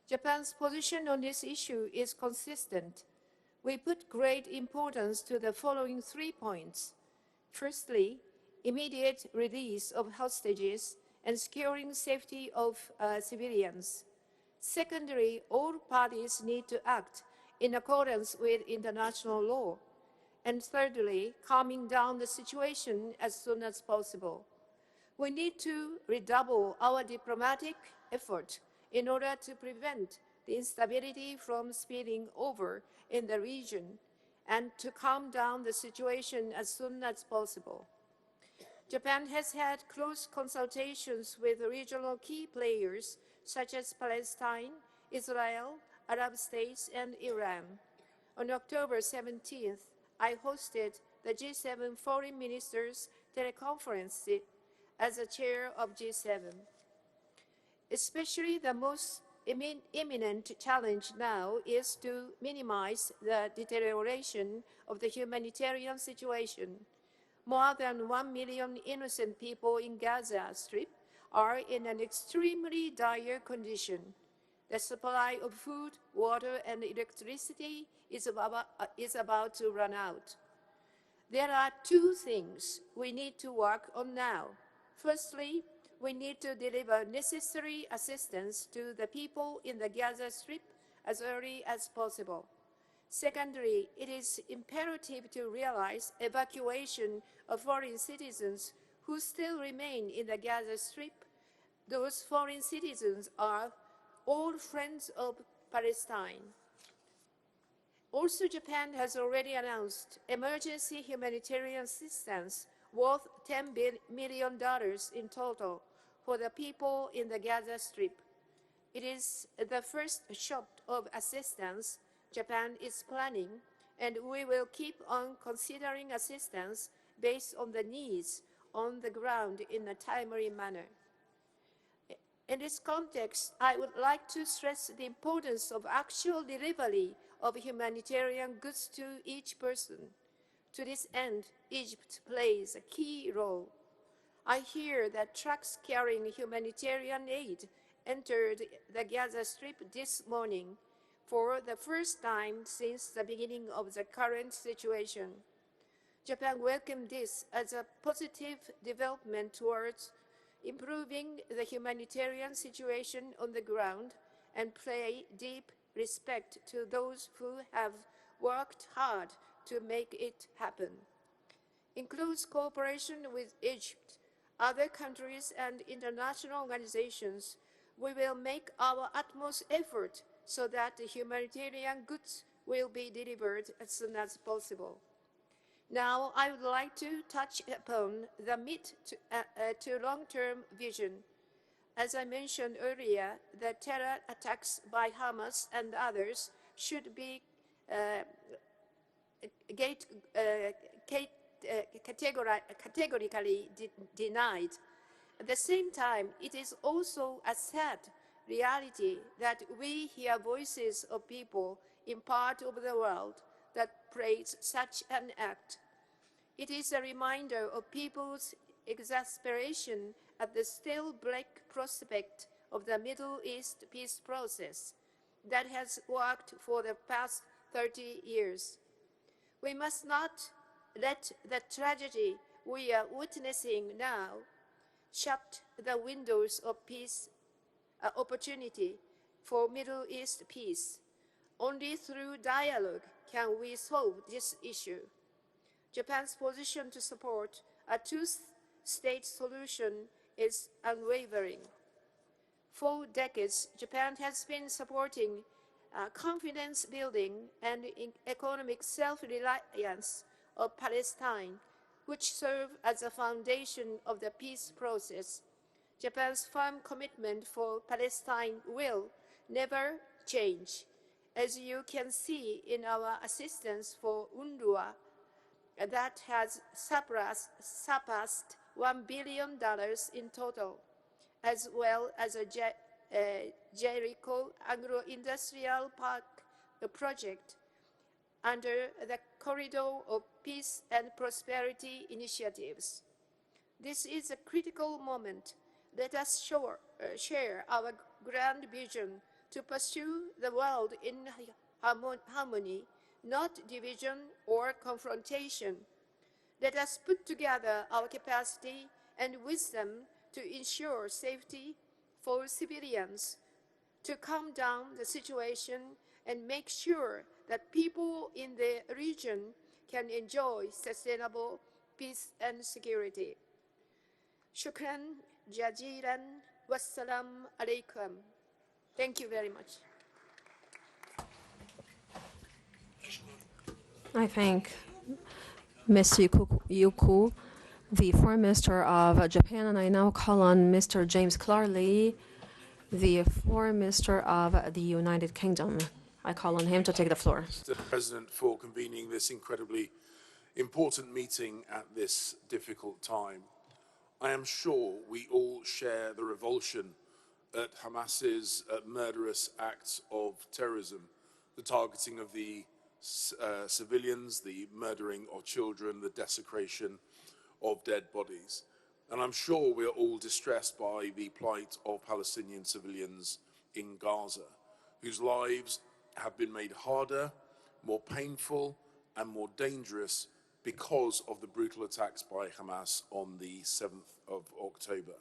Speaker 17: Japan's position on this issue is consistent. We put great importance to the following 3 points. Firstly, immediate release of hostages and securing safety of civilians. Secondly, all parties need to act in accordance with international law. And thirdly, calming down the situation as soon as possible. We need to redouble our diplomatic effort in order to prevent the instability from spilling over in the region and to calm down the situation as soon as possible. Japan has had close consultations with regional key players such as Palestine, Israel, Arab states, and Iran. On October 17th, I hosted the G7 Foreign Ministers teleconference as a chair of G7. Especially the most imminent challenge now is to minimize the deterioration of the humanitarian situation. More than 1 million innocent people in Gaza Strip are in an extremely dire condition. The supply of food, water, and electricity is about to run out. There are 2 things we need to work on now. Firstly, we need to deliver necessary assistance to the people in the Gaza Strip as early as possible. Secondly, it is imperative to realize evacuation of foreign citizens who still remain in the Gaza Strip. Those foreign citizens are all friends of Palestine. Also, Japan has already announced emergency humanitarian assistance worth $10 million in total for the people in the Gaza Strip. It is the first shot of assistance Japan is planning, and we will keep on considering assistance based on the needs on the ground in a timely manner. In this context, I would like to stress the importance of actual delivery of humanitarian goods to each person. To this end, Egypt plays a key role. I hear that trucks carrying humanitarian aid entered the Gaza Strip this morning for the first time since the beginning of the current situation. Japan welcomed this as a positive development towards improving the humanitarian situation on the ground and pay deep respect to those who have worked hard to make it happen. In close cooperation with Egypt, other countries and international organizations, we will make our utmost effort so that the humanitarian goods will be delivered as soon as possible. Now, I would like to touch upon the mid to long-term vision. As I mentioned earlier, the terror attacks by Hamas and others should be categorically denied. At the same time, it is also a sad reality that we hear voices of people in part of the world that praise such an act. It is a reminder of people's exasperation at the still bleak prospect of the Middle East peace process that has worked for the past 30 years. We must not let the tragedy we are witnessing now shut the windows of peace opportunity for Middle East peace. Only through dialogue can we solve this issue. Japan's position to support a two-state solution is unwavering. For decades, Japan has been supporting confidence building and economic self-reliance of Palestine, which serve as a foundation of the peace process. Japan's firm commitment for Palestine will never change, as you can see in our assistance for UNRWA that has surpassed $1 billion in total, as well as a Jericho Agro-Industrial Park project under the Corridor of Peace and Prosperity initiatives. This is a critical moment. Let us share our grand vision to pursue the world in harmony, not division or confrontation. Let us put together our capacity and wisdom to ensure safety for civilians, to calm down the situation and make sure that people in the region can enjoy sustainable peace and security. Shukran jazilan wassalam alaikum. Thank you very much.
Speaker 3: I thank Ms. Yuku, the Foreign Minister of Japan, and I now call on Mr. James Clarley, the Foreign Minister of the United Kingdom. I call on him to take the floor.
Speaker 19: Mr. President, for convening this incredibly important meeting at this difficult time. I am sure we all share the revulsion at Hamas's murderous acts of terrorism, the targeting of the civilians, the murdering of children, the desecration of dead bodies. And I'm sure we're all distressed by the plight of Palestinian civilians in Gaza, whose lives have been made harder, more painful, and more dangerous because of the brutal attacks by Hamas on the 7th of October.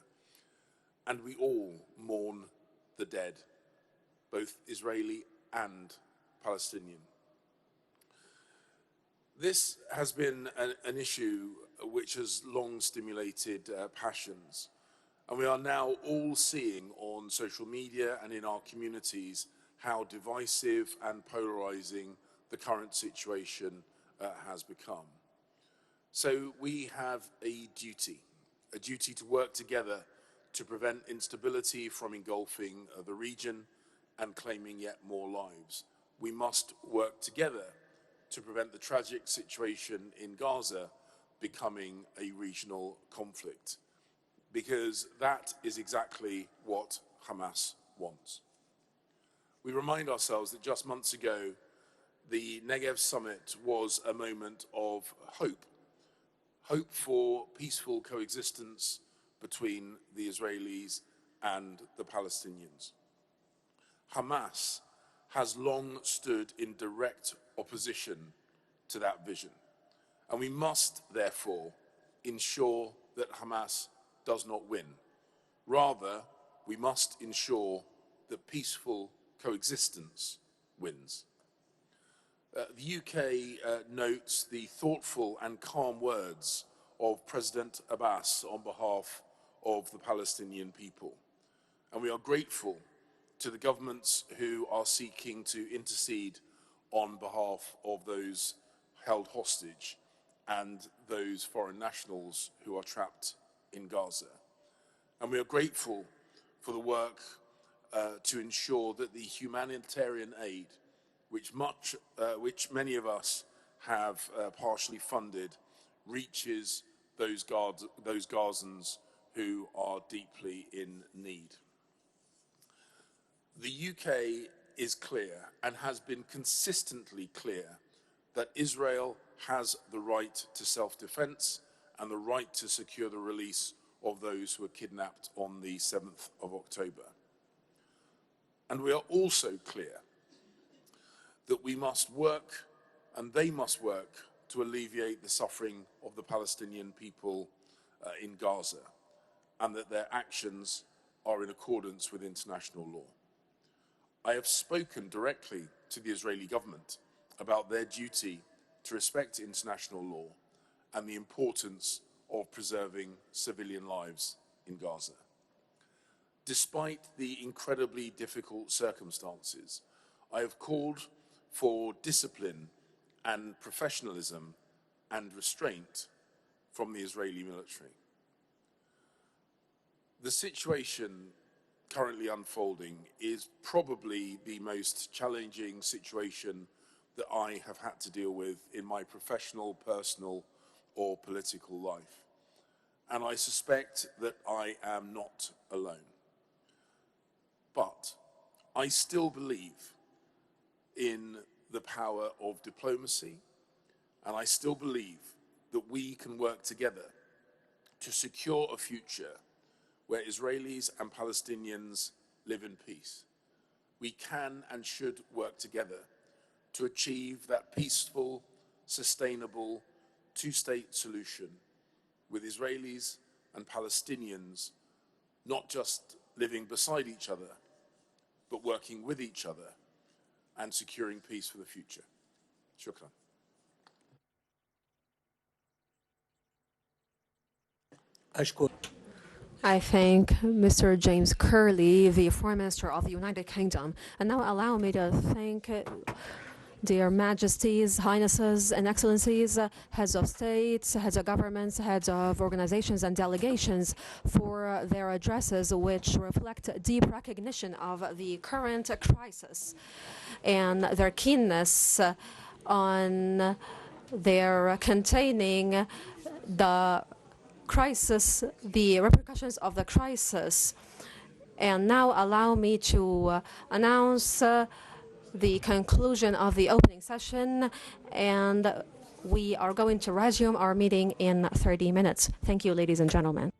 Speaker 19: And we all mourn the dead, both Israeli and Palestinian. This has been an issue which has long stimulated passions, and we are now all seeing on social media and in our communities how divisive and polarizing the current situation has become. So we have a duty to work together to prevent instability from engulfing the region and claiming yet more lives. We must work together to prevent the tragic situation in Gaza becoming a regional conflict, because that is exactly what Hamas wants. We remind ourselves that just months ago, the Negev summit was a moment of hope for peaceful coexistence between the Israelis and the Palestinians. Hamas has long stood in direct opposition to that vision, and we must therefore ensure that Hamas does not win. Rather, we must ensure that peaceful coexistence wins. The UK notes the thoughtful and calm words of President Abbas on behalf of the Palestinian people. And we are grateful to the governments who are seeking to intercede on behalf of those held hostage and those foreign nationals who are trapped in Gaza. And we are grateful for the work to ensure that the humanitarian aid, which many of us have partially funded, reaches those Gazans who are deeply in need. The UK is clear and has been consistently clear that Israel has the right to self-defense and the right to secure the release of those who were kidnapped on the 7th of October. And we are also clear that we must work, and they must work, to alleviate the suffering of the Palestinian people in Gaza, and that their actions are in accordance with international law. I have spoken directly to the Israeli government about their duty to respect international law and the importance of preserving civilian lives in Gaza. Despite the incredibly difficult circumstances, I have called for discipline and professionalism and restraint from the Israeli military. The situation currently unfolding is probably the most challenging situation that I have had to deal with in my professional, personal, or political life. And I suspect that I am not alone. But I still believe in the power of diplomacy, and I still believe that we can work together to secure a future where Israelis and Palestinians live in peace. We can and should work together to achieve that peaceful, sustainable, two-state solution with Israelis and Palestinians not just living beside each other, but working with each other and securing peace for the future. Shukran.
Speaker 3: I thank Mr. James Curley, the Foreign Minister of the United Kingdom. And now allow me to thank Dear Majesties, Highnesses, and Excellencies, heads of states, heads of governments, heads of organizations and delegations for their addresses, which reflect deep recognition of the current crisis and their keenness on their containing the crisis, the repercussions of the crisis. And now allow me to announce the conclusion of the opening session, and we are going to resume our meeting in 30 minutes. Thank you, ladies and gentlemen.